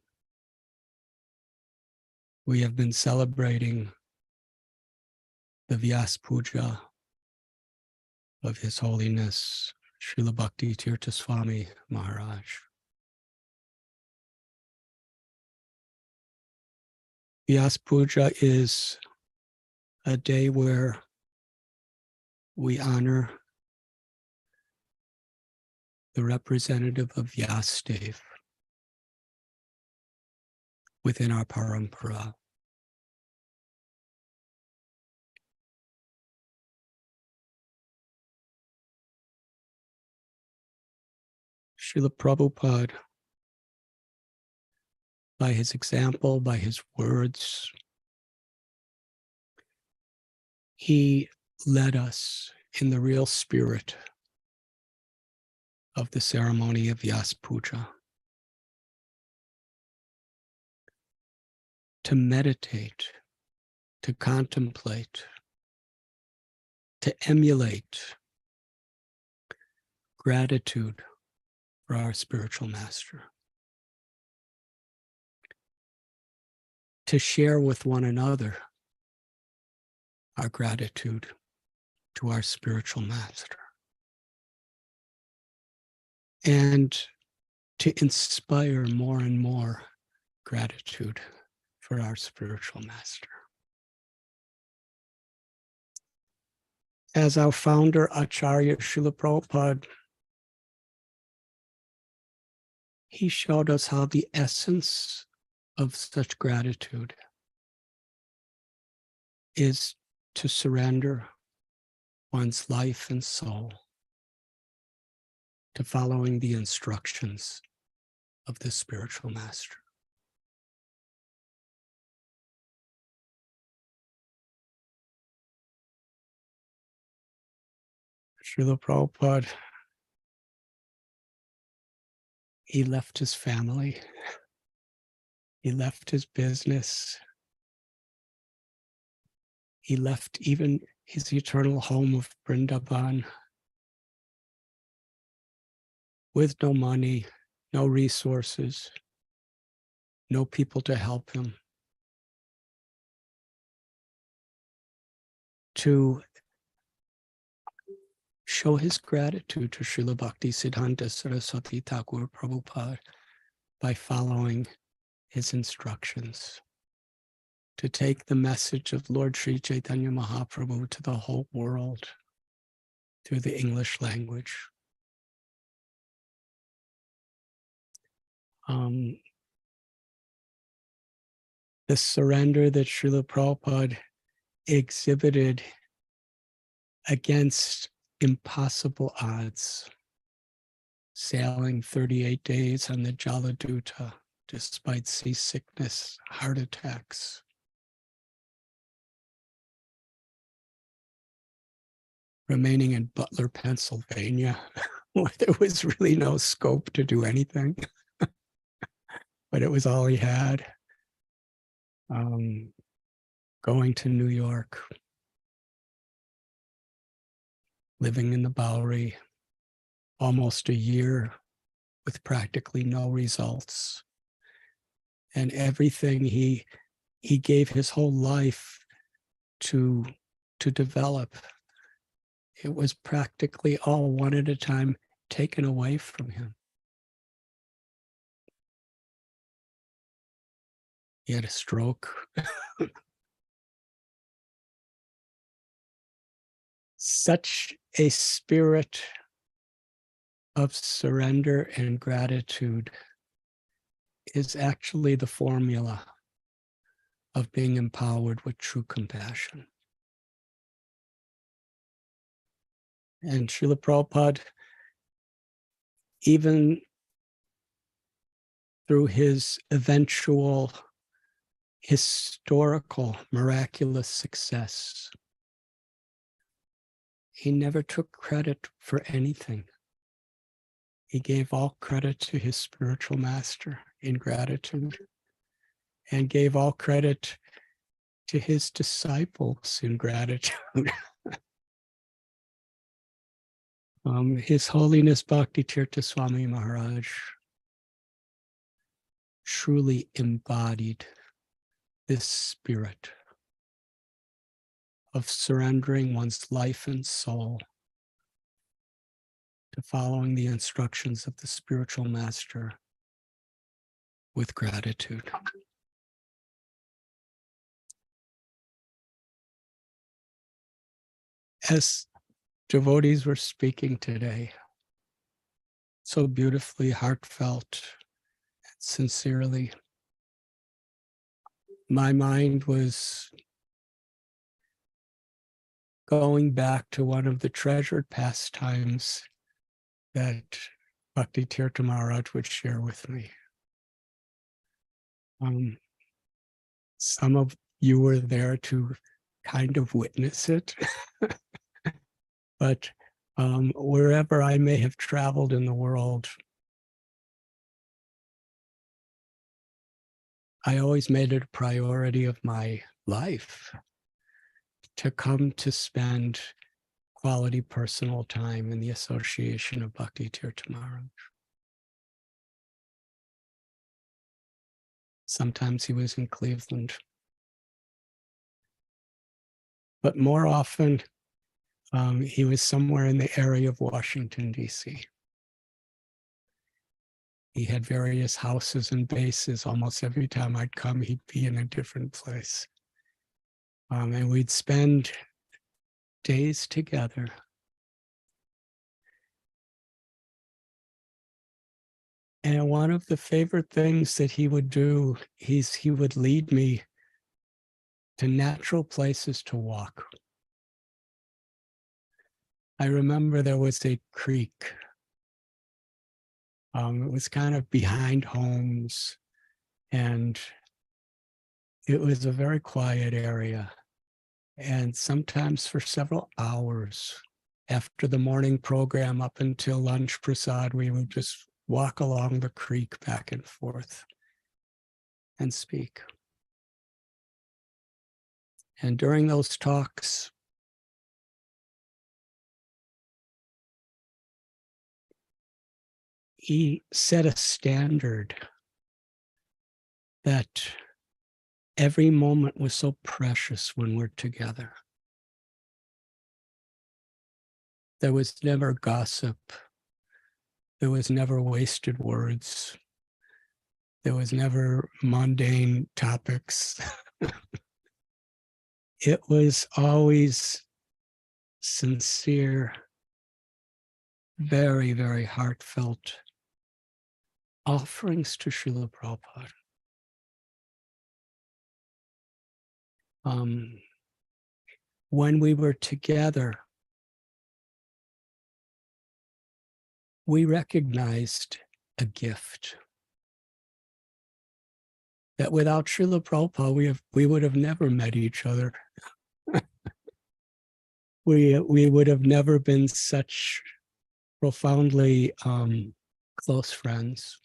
We have been celebrating the Vyasa Puja of His Holiness Srila Bhakti Tirtha Swami Maharaj. Vyasa Puja is a day where we honor the representative of Vyasadeva within our parampara. Srila Prabhupada, by his example, by his words, he led us in the real spirit of the ceremony of Vyasa Puja to meditate, to contemplate, to emulate gratitude for our spiritual master, to share with one another our gratitude to our spiritual master, and to inspire more and more gratitude for our spiritual master. As our founder, Acharya Srila Prabhupada, he showed us how the essence of such gratitude is to surrender one's life and soul to following the instructions of the spiritual master. Srila Prabhupada, he left his family, he left his business, he left even his eternal home of Vrindavan with no money, no resources, no people to help him, to show his gratitude to Srila Bhakti Siddhanta Saraswati Thakur Prabhupada by following his instructions, to take the message of Lord Sri Chaitanya Mahaprabhu to the whole world through the English language. The surrender that Srila Prabhupada exhibited against impossible odds, sailing 38 days on the Jaladuta despite seasickness, heart attacks. Remaining in Butler, Pennsylvania, where there was really no scope to do anything, but it was all he had. Going to New York, living in the Bowery, almost a year with practically no results. And everything he gave his whole life to develop, it was practically all one at a time taken away from him. He had a stroke. Such a spirit of surrender and gratitude is actually the formula of being empowered with true compassion. And Srila Prabhupada, even through his eventual historical, miraculous success, he never took credit for anything. He gave all credit to his spiritual master in gratitude, and gave all credit to his disciples in gratitude. His Holiness Bhakti Tirtha Swami Maharaj truly embodied this spirit of surrendering one's life and soul to to following the instructions of the spiritual master with gratitude. As devotees were speaking today, so beautifully heartfelt and sincerely, my mind was going back to one of the treasured pastimes that Bhakti Tirtha Maharaj would share with me. Some of you were there to kind of witness it, but wherever I may have traveled in the world, I always made it a priority of my life to come to spend quality personal time in the association of Bhakti Tirtha Maharaj. Sometimes he was in Cleveland, but more often he was somewhere in the area of Washington, D.C. He had various houses and bases. Almost every time I'd come, he'd be in a different place. And we'd spend days together. And one of the favorite things that he would do is he would lead me to natural places to walk. I remember there was a creek. It was kind of behind homes, and it was a very quiet area. And sometimes for several hours after the morning program up until lunch prasad, we would just walk along the creek back and forth and speak. And during those talks, he set a standard that every moment was so precious when we're together. There was never gossip. There was never wasted words. There was never mundane topics. It was always sincere, very, very heartfelt offerings to Srila Prabhupada. When we were together, we recognized a gift that without Srila Prabhupada, we would have never met each other. We would have never been such profoundly close friends.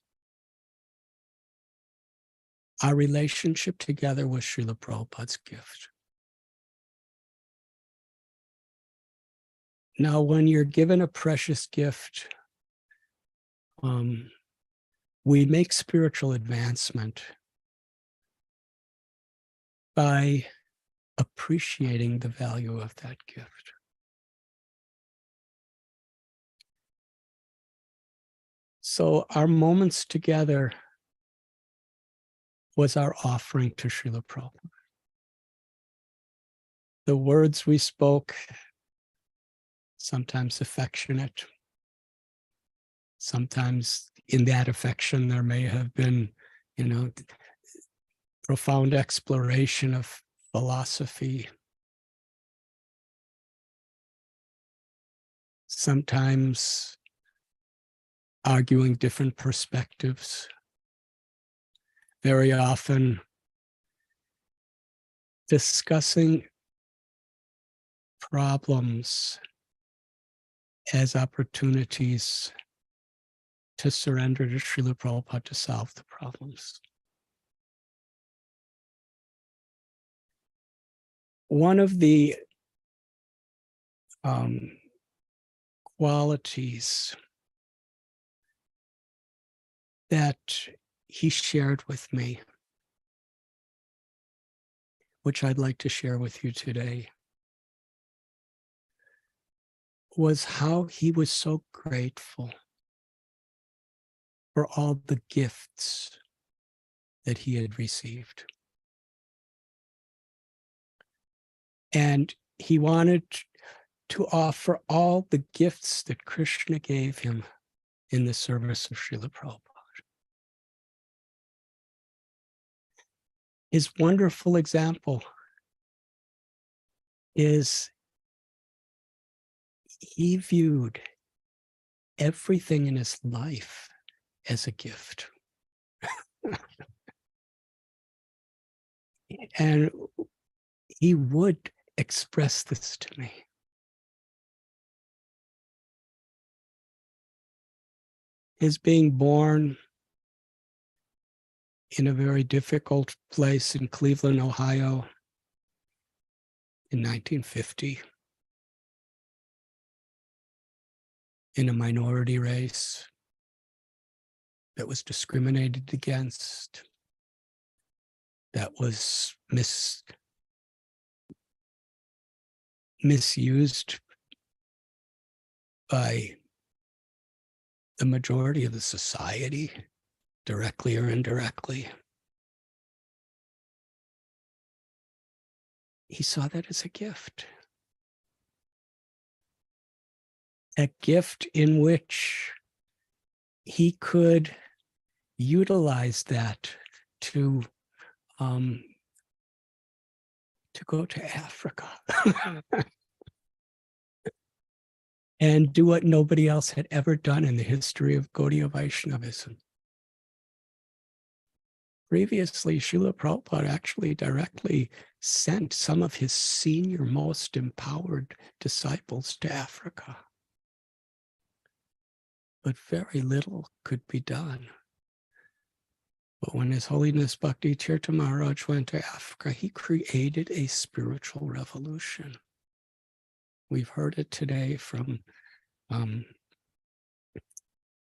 Our relationship together was Srila Prabhupada's gift. Now, when you're given a precious gift, we make spiritual advancement by appreciating the value of that gift. So our moments together was our offering to Srila Prabhupada. The words we spoke, sometimes affectionate, sometimes in that affection there may have been, profound exploration of philosophy. Sometimes arguing different perspectives. Very often discussing problems as opportunities to surrender to Srila Prabhupada to solve the problems. One of the qualities that he shared with me, which I'd like to share with you today, was how he was so grateful for all the gifts that he had received. And he wanted to offer all the gifts that Krishna gave him in the service of Srila Prabhupada. His wonderful example is he viewed everything in his life as a gift. And he would express this to me. His being born in a very difficult place in Cleveland, Ohio in 1950, in a minority race that was discriminated against, that was misused by the majority of the society, directly or indirectly. He saw that as a gift in which he could utilize that to go to Africa and do what nobody else had ever done in the history of Gaudiya Vaishnavism. Previously, Srila Prabhupada actually directly sent some of his senior, most empowered disciples to Africa. But very little could be done. But when His Holiness Bhakti Tirtha Maharaj went to Africa, he created a spiritual revolution. We've heard it today from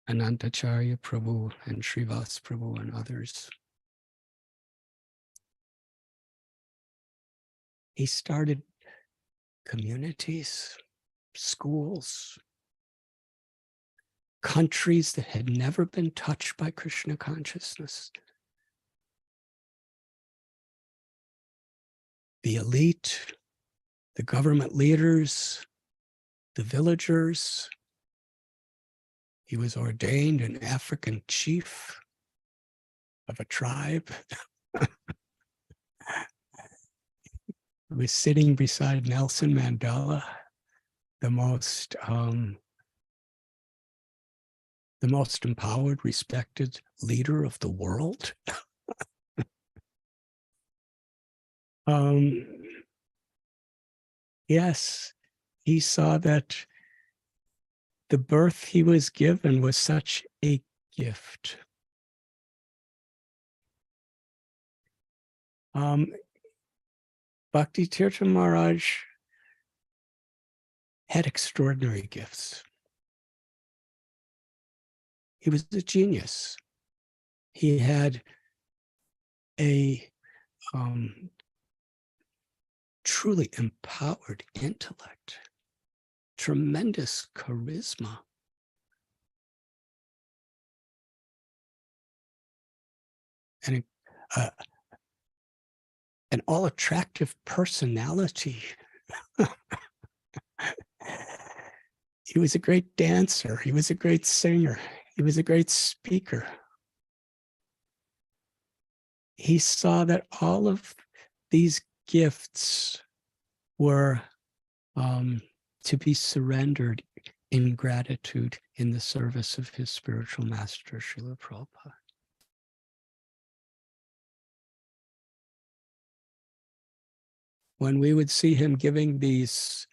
Anantacharya Prabhu and Srivas Prabhu and others. He started communities, schools, countries that had never been touched by Krishna consciousness. The elite, the government leaders, the villagers. He was ordained an African chief of a tribe. He was sitting beside Nelson Mandela, the most empowered, respected leader of the world. Yes, he saw that the birth he was given was such a gift. Bhakti Tirtha Maharaj had extraordinary gifts. He was a genius. He had a truly empowered intellect, tremendous charisma. And an all-attractive personality. He was a great dancer. He was a great singer. He was a great speaker. He saw that all of these gifts were to be surrendered in gratitude in the service of his spiritual master, Srila Prabhupada. When we would see him giving these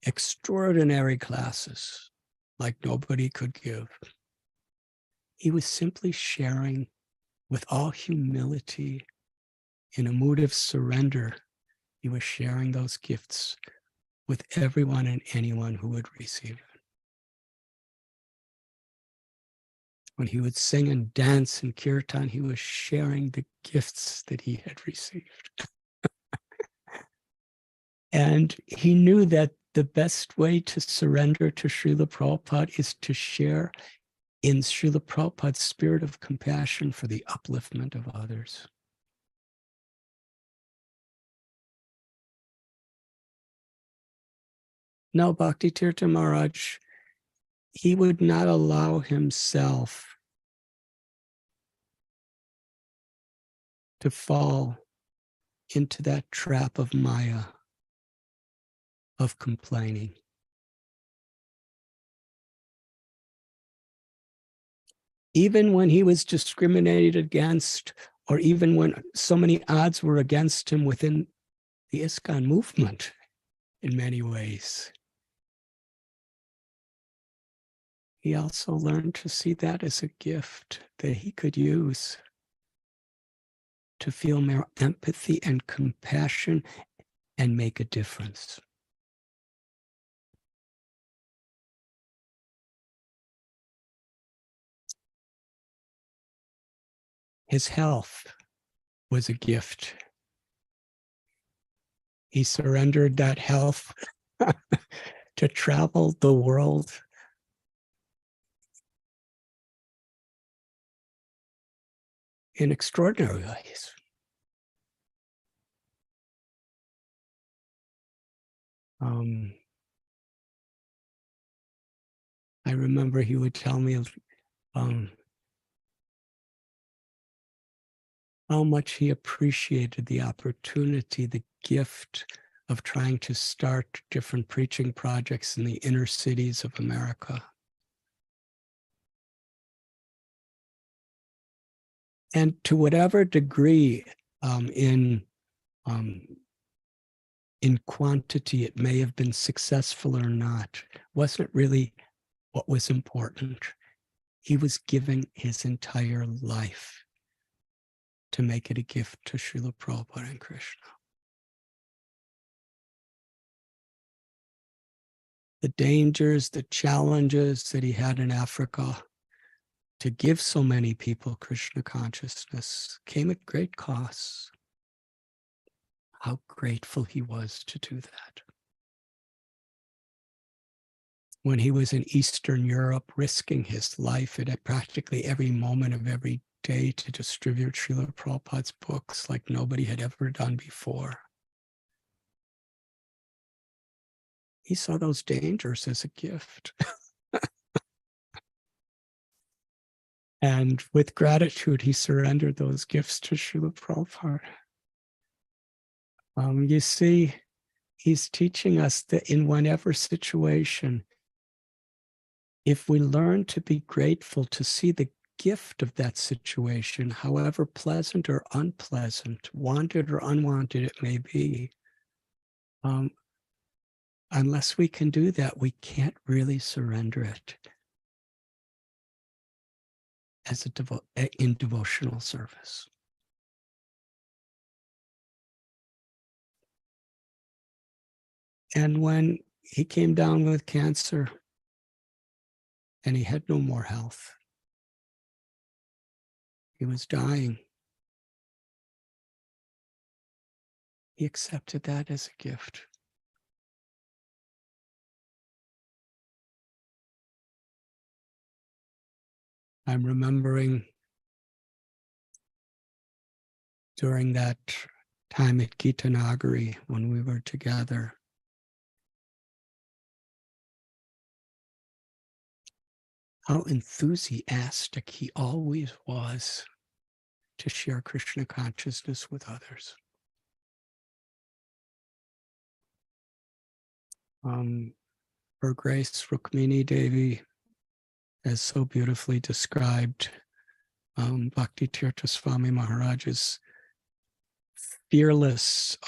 extraordinary classes like nobody could give, he was simply sharing with all humility, in a mood of surrender. He was sharing those gifts with everyone and anyone who would receive it. When he would sing and dance in kirtan, he was sharing the gifts that he had received. And he knew that the best way to surrender to Srila Prabhupada is to share in Srila Prabhupada's spirit of compassion for the upliftment of others. Now, Bhakti Tirtha Maharaj, he would not allow himself to fall into that trap of Maya, of complaining. Even when he was discriminated against, or even when so many odds were against him within the ISKCON movement in many ways, he also learned to see that as a gift that he could use to feel more empathy and compassion and make a difference. His health was a gift. He surrendered that health to travel the world in extraordinary ways. I remember he would tell me how much he appreciated the opportunity, the gift of trying to start different preaching projects in the inner cities of America. And to whatever degree in quantity it may have been successful or not, wasn't really what was important. He was giving his entire life to make it a gift to Srila Prabhupada and Krishna. The dangers, the challenges that he had in Africa to give so many people Krishna consciousness came at great costs. How grateful he was to do that. When he was in Eastern Europe, risking his life at practically every moment of every day to distribute Srila Prabhupada's books like nobody had ever done before. He saw those dangers as a gift. And with gratitude, he surrendered those gifts to Srila Prabhupada. You see, he's teaching us that in whatever situation, if we learn to be grateful, to see the gift of that situation, however pleasant or unpleasant, wanted or unwanted it may be, unless we can do that, we can't really surrender it as in devotional service. And when he came down with cancer and he had no more health, he was dying, he accepted that as a gift. I'm remembering during that time at Gita-nagari when we were together, how enthusiastic he always was to share Krishna consciousness with others. Her Grace Rukmini Devi has so beautifully described Bhakti Tirtha Swami Maharaj's fearless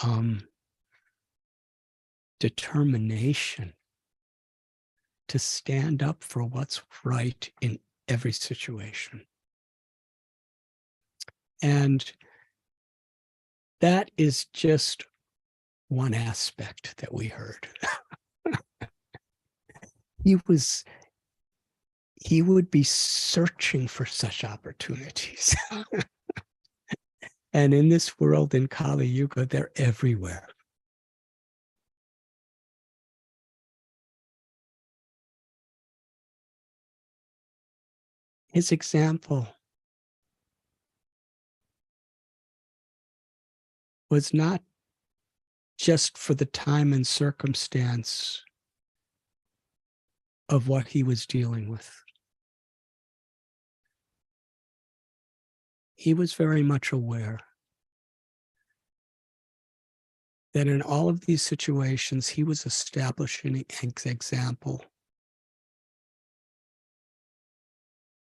determination to stand up for what's right in every situation. And that is just one aspect that we heard. He would be searching for such opportunities. And in this world, in Kali Yuga, they're everywhere. His example was not just for the time and circumstance of what he was dealing with. He was very much aware that in all of these situations, he was establishing an example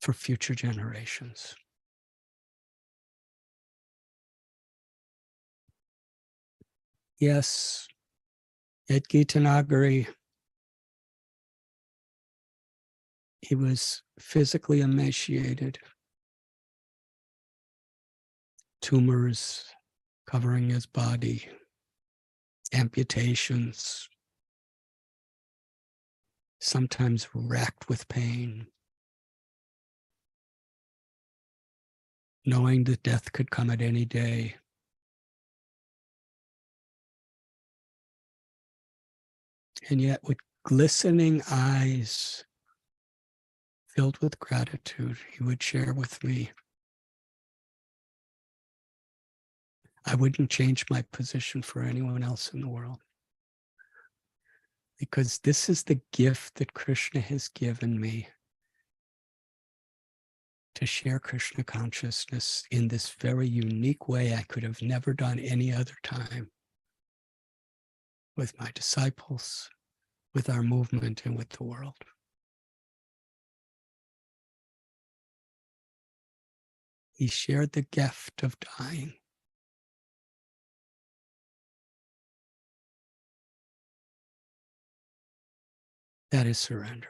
for future generations. Yes, at 𝐃𝐡𝐚𝐤𝐿, he was physically emaciated, tumors covering his body, amputations, sometimes racked with pain, knowing that death could come at any day. And yet with glistening eyes filled with gratitude, he would share with me, I wouldn't change my position for anyone else in the world. Because this is the gift that Krishna has given me to share Krishna consciousness in this very unique way I could have never done any other time with my disciples, with our movement, and with the world. He shared the gift of dying. That is surrender.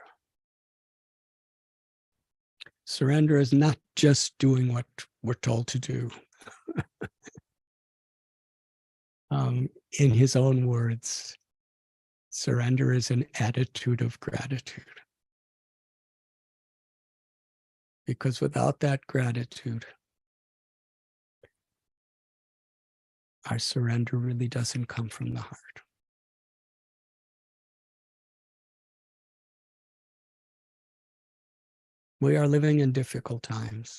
Surrender is not just doing what we're told to do. In his own words, surrender is an attitude of gratitude. Because without that gratitude, our surrender really doesn't come from the heart. We are living in difficult times.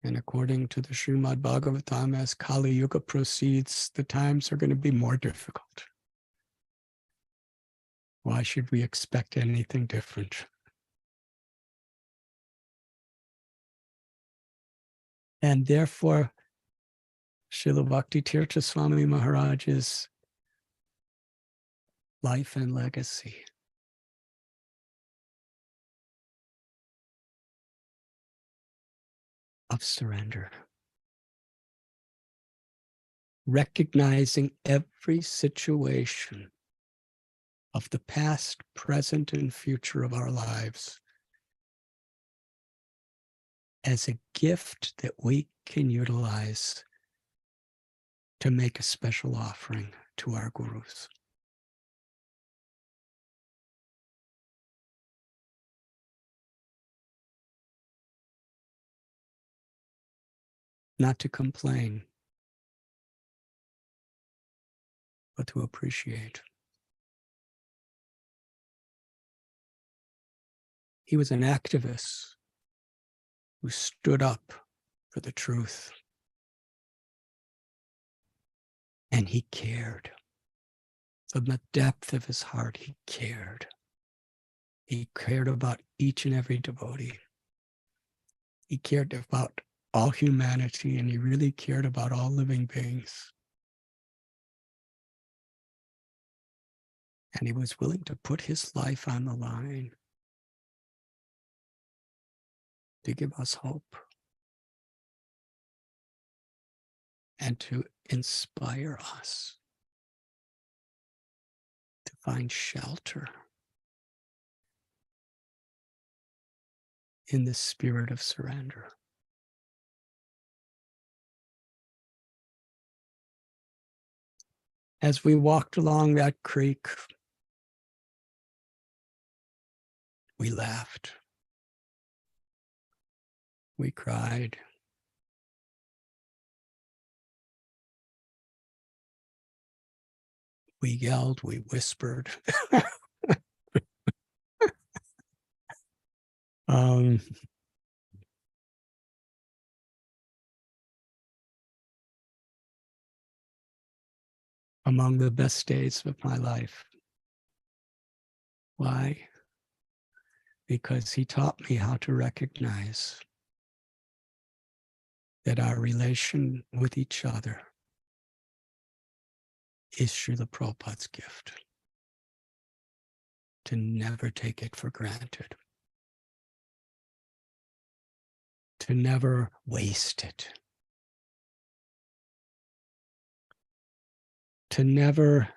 And according to the Srimad Bhagavatam, as Kali Yuga proceeds, the times are going to be more difficult. Why should we expect anything different? And therefore, Srila Bhakti Tirtha Swami Maharaj's life and legacy of surrender, recognizing every situation of the past, present, and future of our lives as a gift that we can utilize to make a special offering to our gurus. Not to complain, but to appreciate. He was an activist who stood up for the truth. And he cared. From the depth of his heart, he cared. He cared about each and every devotee. He cared about all humanity, and he really cared about all living beings. And he was willing to put his life on the line to give us hope and to inspire us to find shelter in the spirit of surrender. As we walked along that creek, we laughed, we cried, we yelled, we whispered. Among the best days of my life. Why? Because he taught me how to recognize that our relation with each other is Srila Prabhupada's gift. To never take it for granted. To never waste it. To never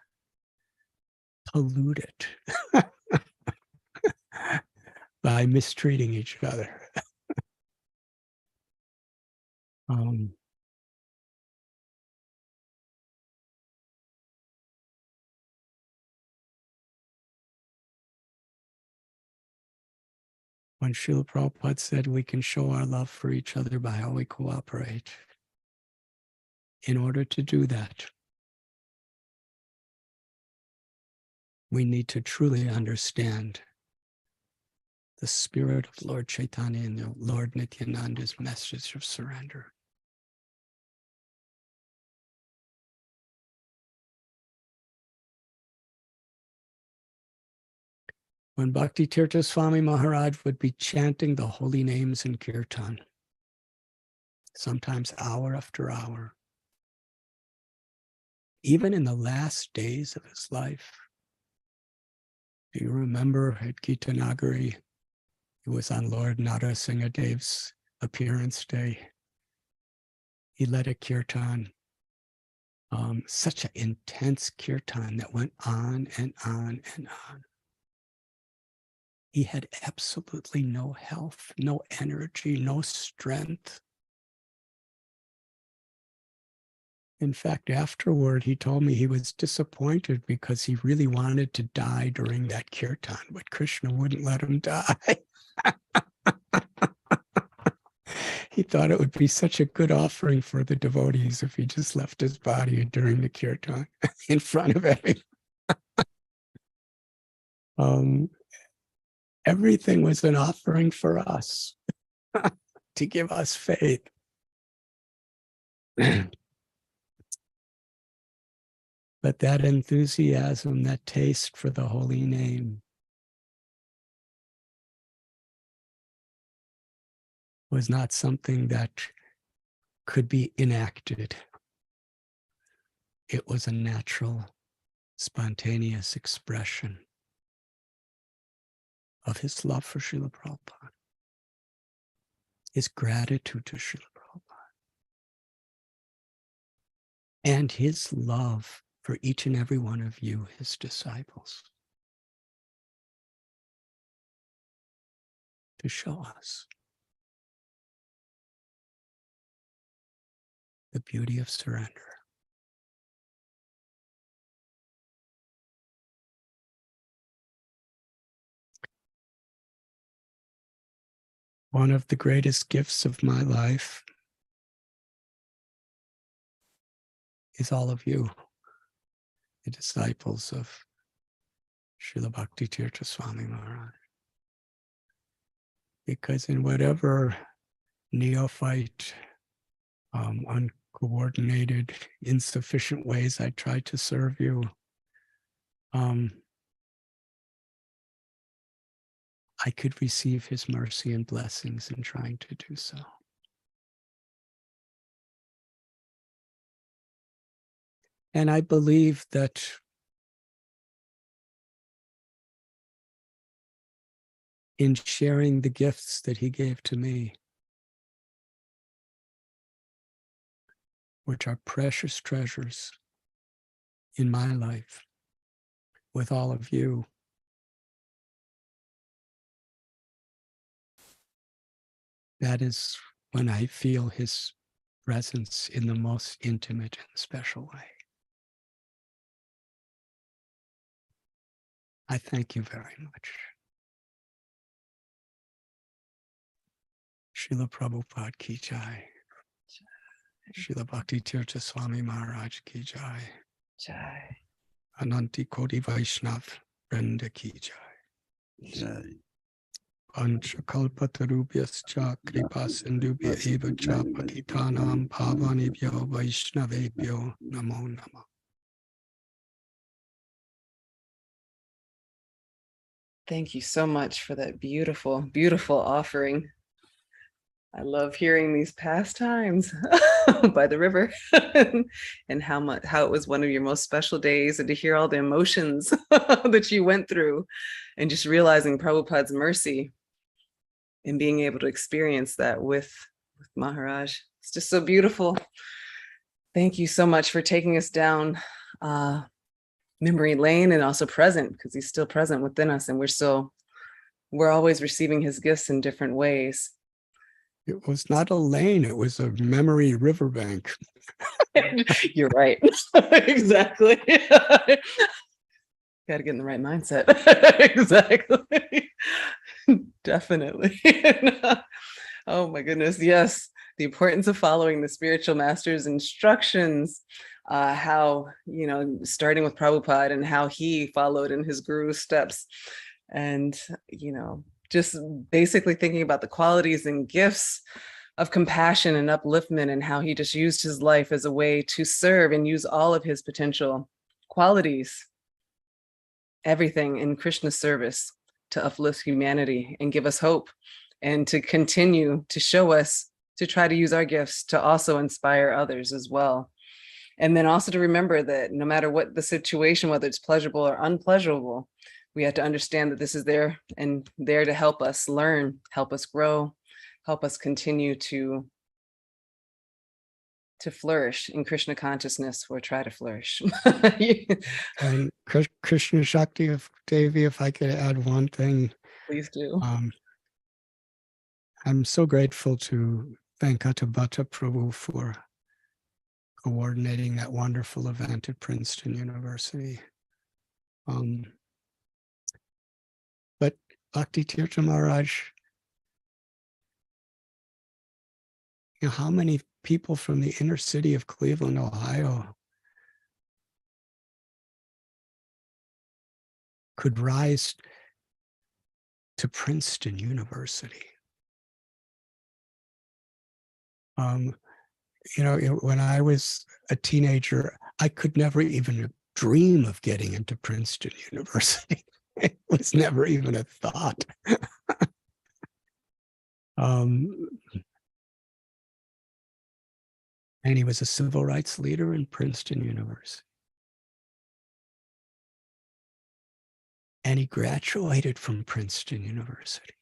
pollute it by mistreating each other. When Srila Prabhupada said we can show our love for each other by how we cooperate, in order to do that, we need to truly understand the spirit of Lord Chaitanya and Lord Nityananda's message of surrender. When Bhakti Tirtha Swami Maharaj would be chanting the holy names in kirtan, sometimes hour after hour, even in the last days of his life. Do you remember at Gita-Nagari, it was on Lord Narasimhadev's appearance day. He led a kirtan, such an intense kirtan that went on and on and on. He had absolutely no health, no energy, no strength. In fact, afterward, he told me he was disappointed because he really wanted to die during that kirtan, but Krishna wouldn't let him die. He thought it would be such a good offering for the devotees if he just left his body during the kirtan in front of everyone. Everything was an offering for us to give us faith. But that enthusiasm, that taste for the holy name was not something that could be enacted. It was a natural, spontaneous expression of his love for Srila Prabhupada, his gratitude to Srila Prabhupada, and his love for each and every one of you, his disciples, to show us the beauty of surrender. One of the greatest gifts of my life is all of you, the disciples of Srila Bhakti Tirtha Swami Maharaj. Because in whatever neophyte, uncoordinated, insufficient ways I try to serve you, I could receive his mercy and blessings in trying to do so. And I believe that in sharing the gifts that he gave to me, which are precious treasures in my life, with all of you, that is when I feel his presence in the most intimate and special way. I thank you very much. Srila Prabhupada ki jai. Srila Bhakti Tirtha Swami Maharaj ki jai.
Jai.
Ananti Koti Vaishnav Vrinda ki jai.
Jai.
Panchakalpatarubhyascha Kripasindubhya eva cha patitanam pavanebhyo Vaishnavebhyo namo namah.
Thank you so much for that beautiful, beautiful offering. I love hearing these pastimes by the river and how it was one of your most special days, and to hear all the emotions that you went through, and just realizing Prabhupada's mercy and being able to experience that with Maharaj. It's just so beautiful. Thank you so much for taking us down memory lane, and also present, because he's still present within us, and we're always receiving his gifts in different ways.
It was not a lane, it was a memory riverbank.
You're right. Exactly. Got to get in the right mindset. Exactly. Definitely. Oh my goodness. Yes. The importance of following the spiritual master's instructions, how, starting with Prabhupada and how he followed in his guru's steps, and, just basically thinking about the qualities and gifts of compassion and upliftment, and how he just used his life as a way to serve and use all of his potential qualities, everything in Krishna's service, to uplift humanity and give us hope, and to continue to show us to try to use our gifts to also inspire others as well. And then also to remember that no matter what the situation, whether it's pleasurable or unpleasurable, we have to understand that this is there and there to help us learn, help us grow, help us continue to flourish in Krishna consciousness, or try to flourish.
And Krishna Shakti of Devi, if I could add one thing.
Please do.
I'm so grateful to Venkatabhata Prabhu for coordinating that wonderful event at Princeton University. But Bhakti Tirtha Maharaj, how many people from the inner city of Cleveland, Ohio, could rise to Princeton University? When I was a teenager, I could never even dream of getting into Princeton University. It was never even a thought. And he was a civil rights leader in Princeton University. And he graduated from Princeton University.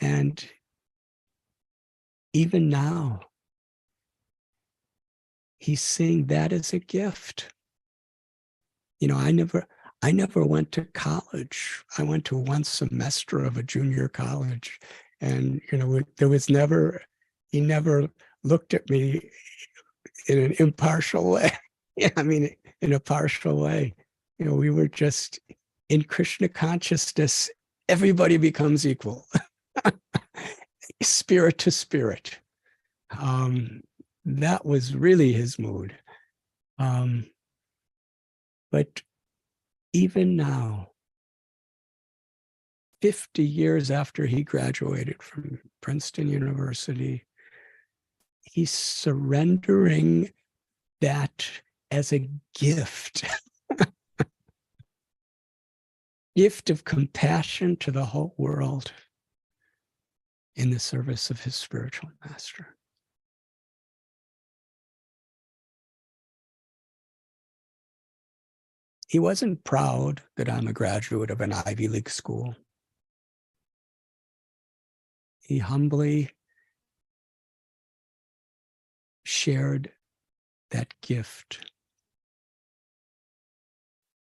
And even now, he's seeing that as a gift. I never went to college. I went to one semester of a junior college, and there was never. He never looked at me in an impartial way. In a partial way. We were just in Krishna consciousness. Everybody becomes equal. Spirit to spirit. That was really his mood. But even now, 50 years after he graduated from Princeton University, he's surrendering that as a gift. Gift of compassion to the whole world in the service of his spiritual master. He wasn't proud that I'm a graduate of an Ivy League school. He humbly shared that gift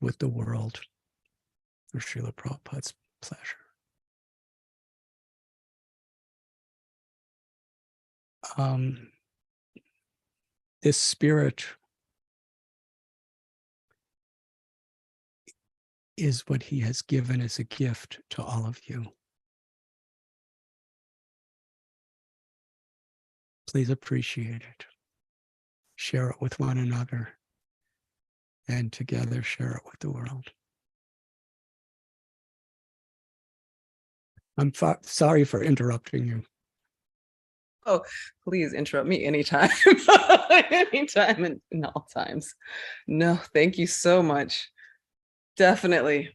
with the world for Srila Prabhupada's pleasure. This spirit is what he has given as a gift to all of you. Please appreciate it. Share it with one another, and together share it with the world. I'm sorry for interrupting you.
Oh, please interrupt me anytime, anytime and in all times. No, thank you so much. Definitely.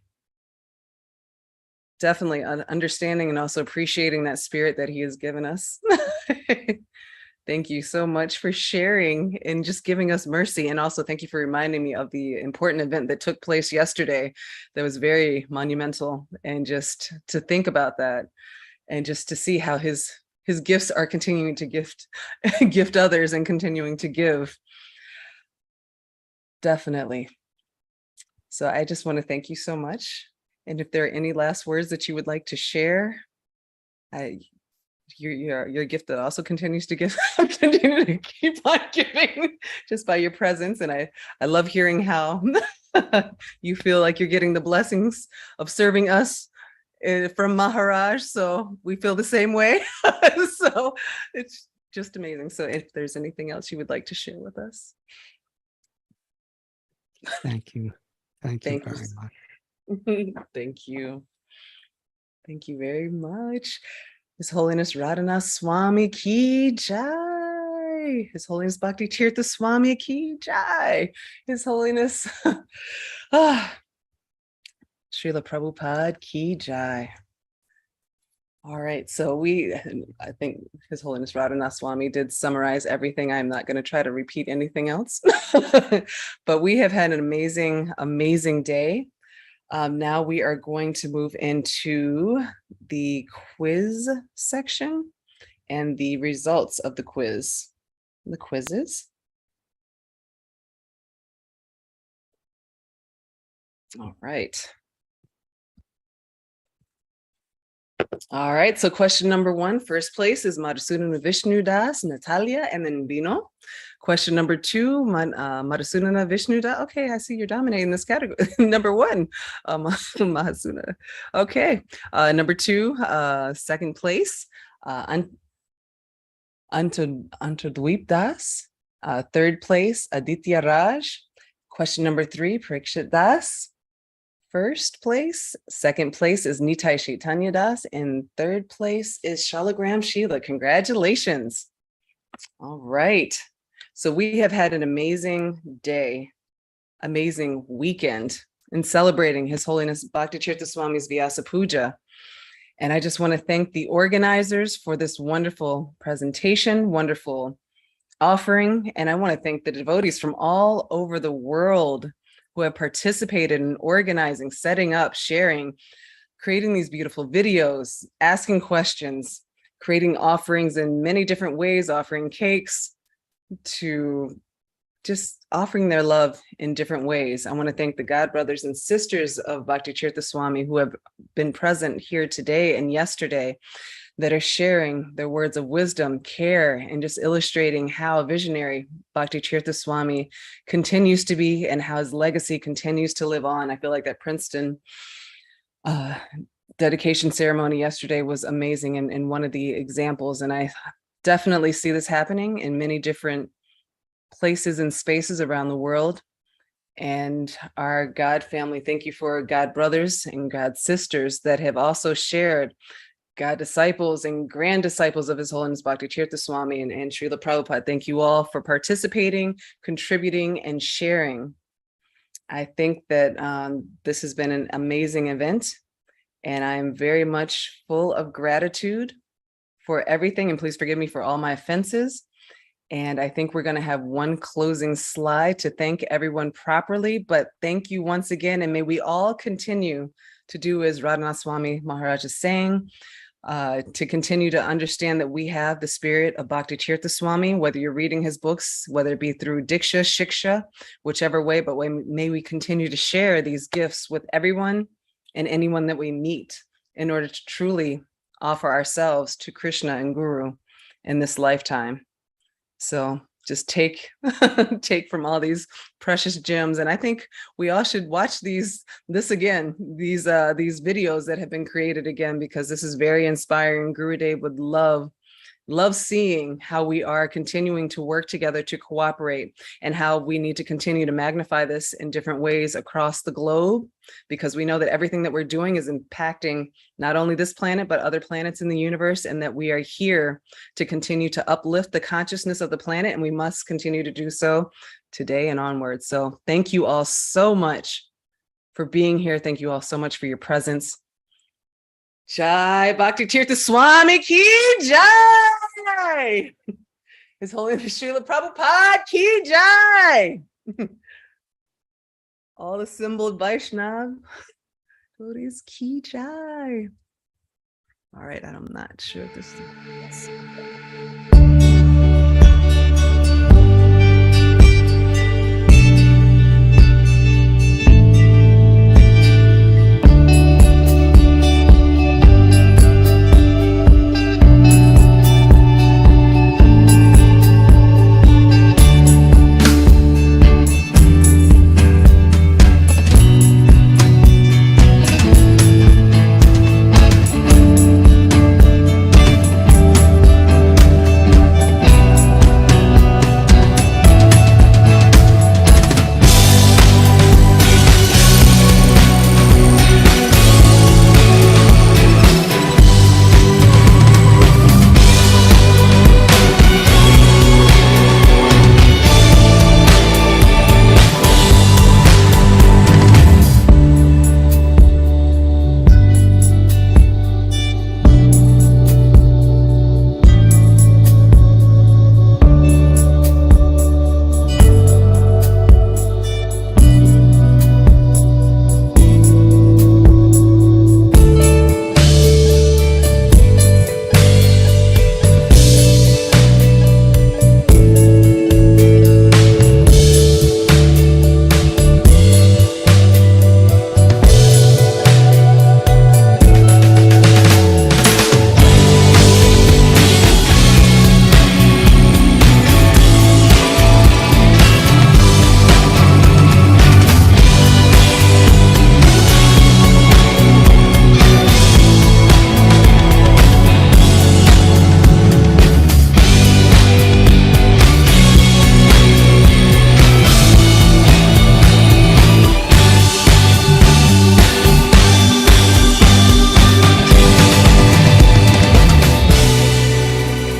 Definitely understanding and also appreciating that spirit that he has given us. Thank you so much for sharing and just giving us mercy. And also thank you for reminding me of the important event that took place yesterday that was very monumental, and just to think about that and just to see how his gifts are continuing to gift others and continuing to give. Definitely. So I just want to thank you so much. And if there are any last words that you would like to share, your gift that also continues to give, continue to keep on giving just by your presence. And I love hearing how you feel like you're getting the blessings of serving us from Maharaj. So we feel the same way. So it's just amazing. So if there's anything else you would like to share with us.
Thank you. Thank you very much.
Thank you. Thank you very much. His Holiness Radhanath Swami Ki Jai. His Holiness Bhakti Tirtha Swami Ki Jai. His Holiness Srila Prabhupada Ki Jai. All right, so I think His Holiness Radhanath Swami did summarize everything. I'm not going to try to repeat anything else, but we have had an amazing, amazing day. Now we are going to move into the quiz section and the results of the quiz. The quizzes. All right. All right, so question number 1, first place is Madhusudana Vishnu Das, Natalia, and then Bino. Question number 2, Madhusudana Vishnu Das. Okay, I see you're dominating this category. Number 1, Mahasuna. Okay, number 2, second place, Antadweep Das. Third place, Aditya Raj. Question number 3, Parikshit Das. First place, second place is Nitai Chaitanya Das, and third place is Shalagram Sheila. Congratulations. All right. So we have had an amazing day, amazing weekend in celebrating His Holiness Bhakti Tirtha Swami's Vyasa Puja. And I just want to thank the organizers for this wonderful presentation, wonderful offering. And I want to thank the devotees from all over the world who have participated in organizing, setting up, sharing, creating these beautiful videos, asking questions, creating offerings in many different ways, offering cakes, to just offering their love in different ways. I want to thank the God brothers and sisters of Bhakti Tirtha Swami who have been present here today and yesterday, that are sharing their words of wisdom, care, and just illustrating how visionary Bhakti Tirtha Swami continues to be and how his legacy continues to live on. I feel like that Princeton dedication ceremony yesterday was amazing and one of the examples. And I definitely see this happening in many different places and spaces around the world. And our God family, thank you for God brothers and God sisters that have also shared, God disciples and grand disciples of His Holiness Bhakti Tirtha Swami and Srila Prabhupada. Thank you all for participating, contributing, and sharing. I think that this has been an amazing event, and I'm very much full of gratitude for everything. And please forgive me for all my offenses. And I think we're going to have one closing slide to thank everyone properly. But thank you once again, and may we all continue to do as Radhanath Swami Maharaj is saying, to continue to understand that we have the spirit of Bhakti Tirtha Swami, whether you're reading his books, whether it be through Diksha, Shiksha, whichever way, but may we continue to share these gifts with everyone and anyone that we meet in order to truly offer ourselves to Krishna and Guru in this lifetime. So just take from all these precious gems. And I think we all should watch these videos that have been created again, because this is very inspiring. Gurudev would love love seeing how we are continuing to work together to cooperate, and how we need to continue to magnify this in different ways across the globe, because we know that everything that we're doing is impacting not only this planet, but other planets in the universe, and that we are here to continue to uplift the consciousness of the planet, and we must continue to do so today and onward. So thank you all so much for being here. Thank you all so much for your presence. Jai Bhakti Tirtha Swami ki jai. His Holiness Srila Prabhupada ki jai. All the assembled Vaishnav devotees ki jai. All right, I'm not sure if this is.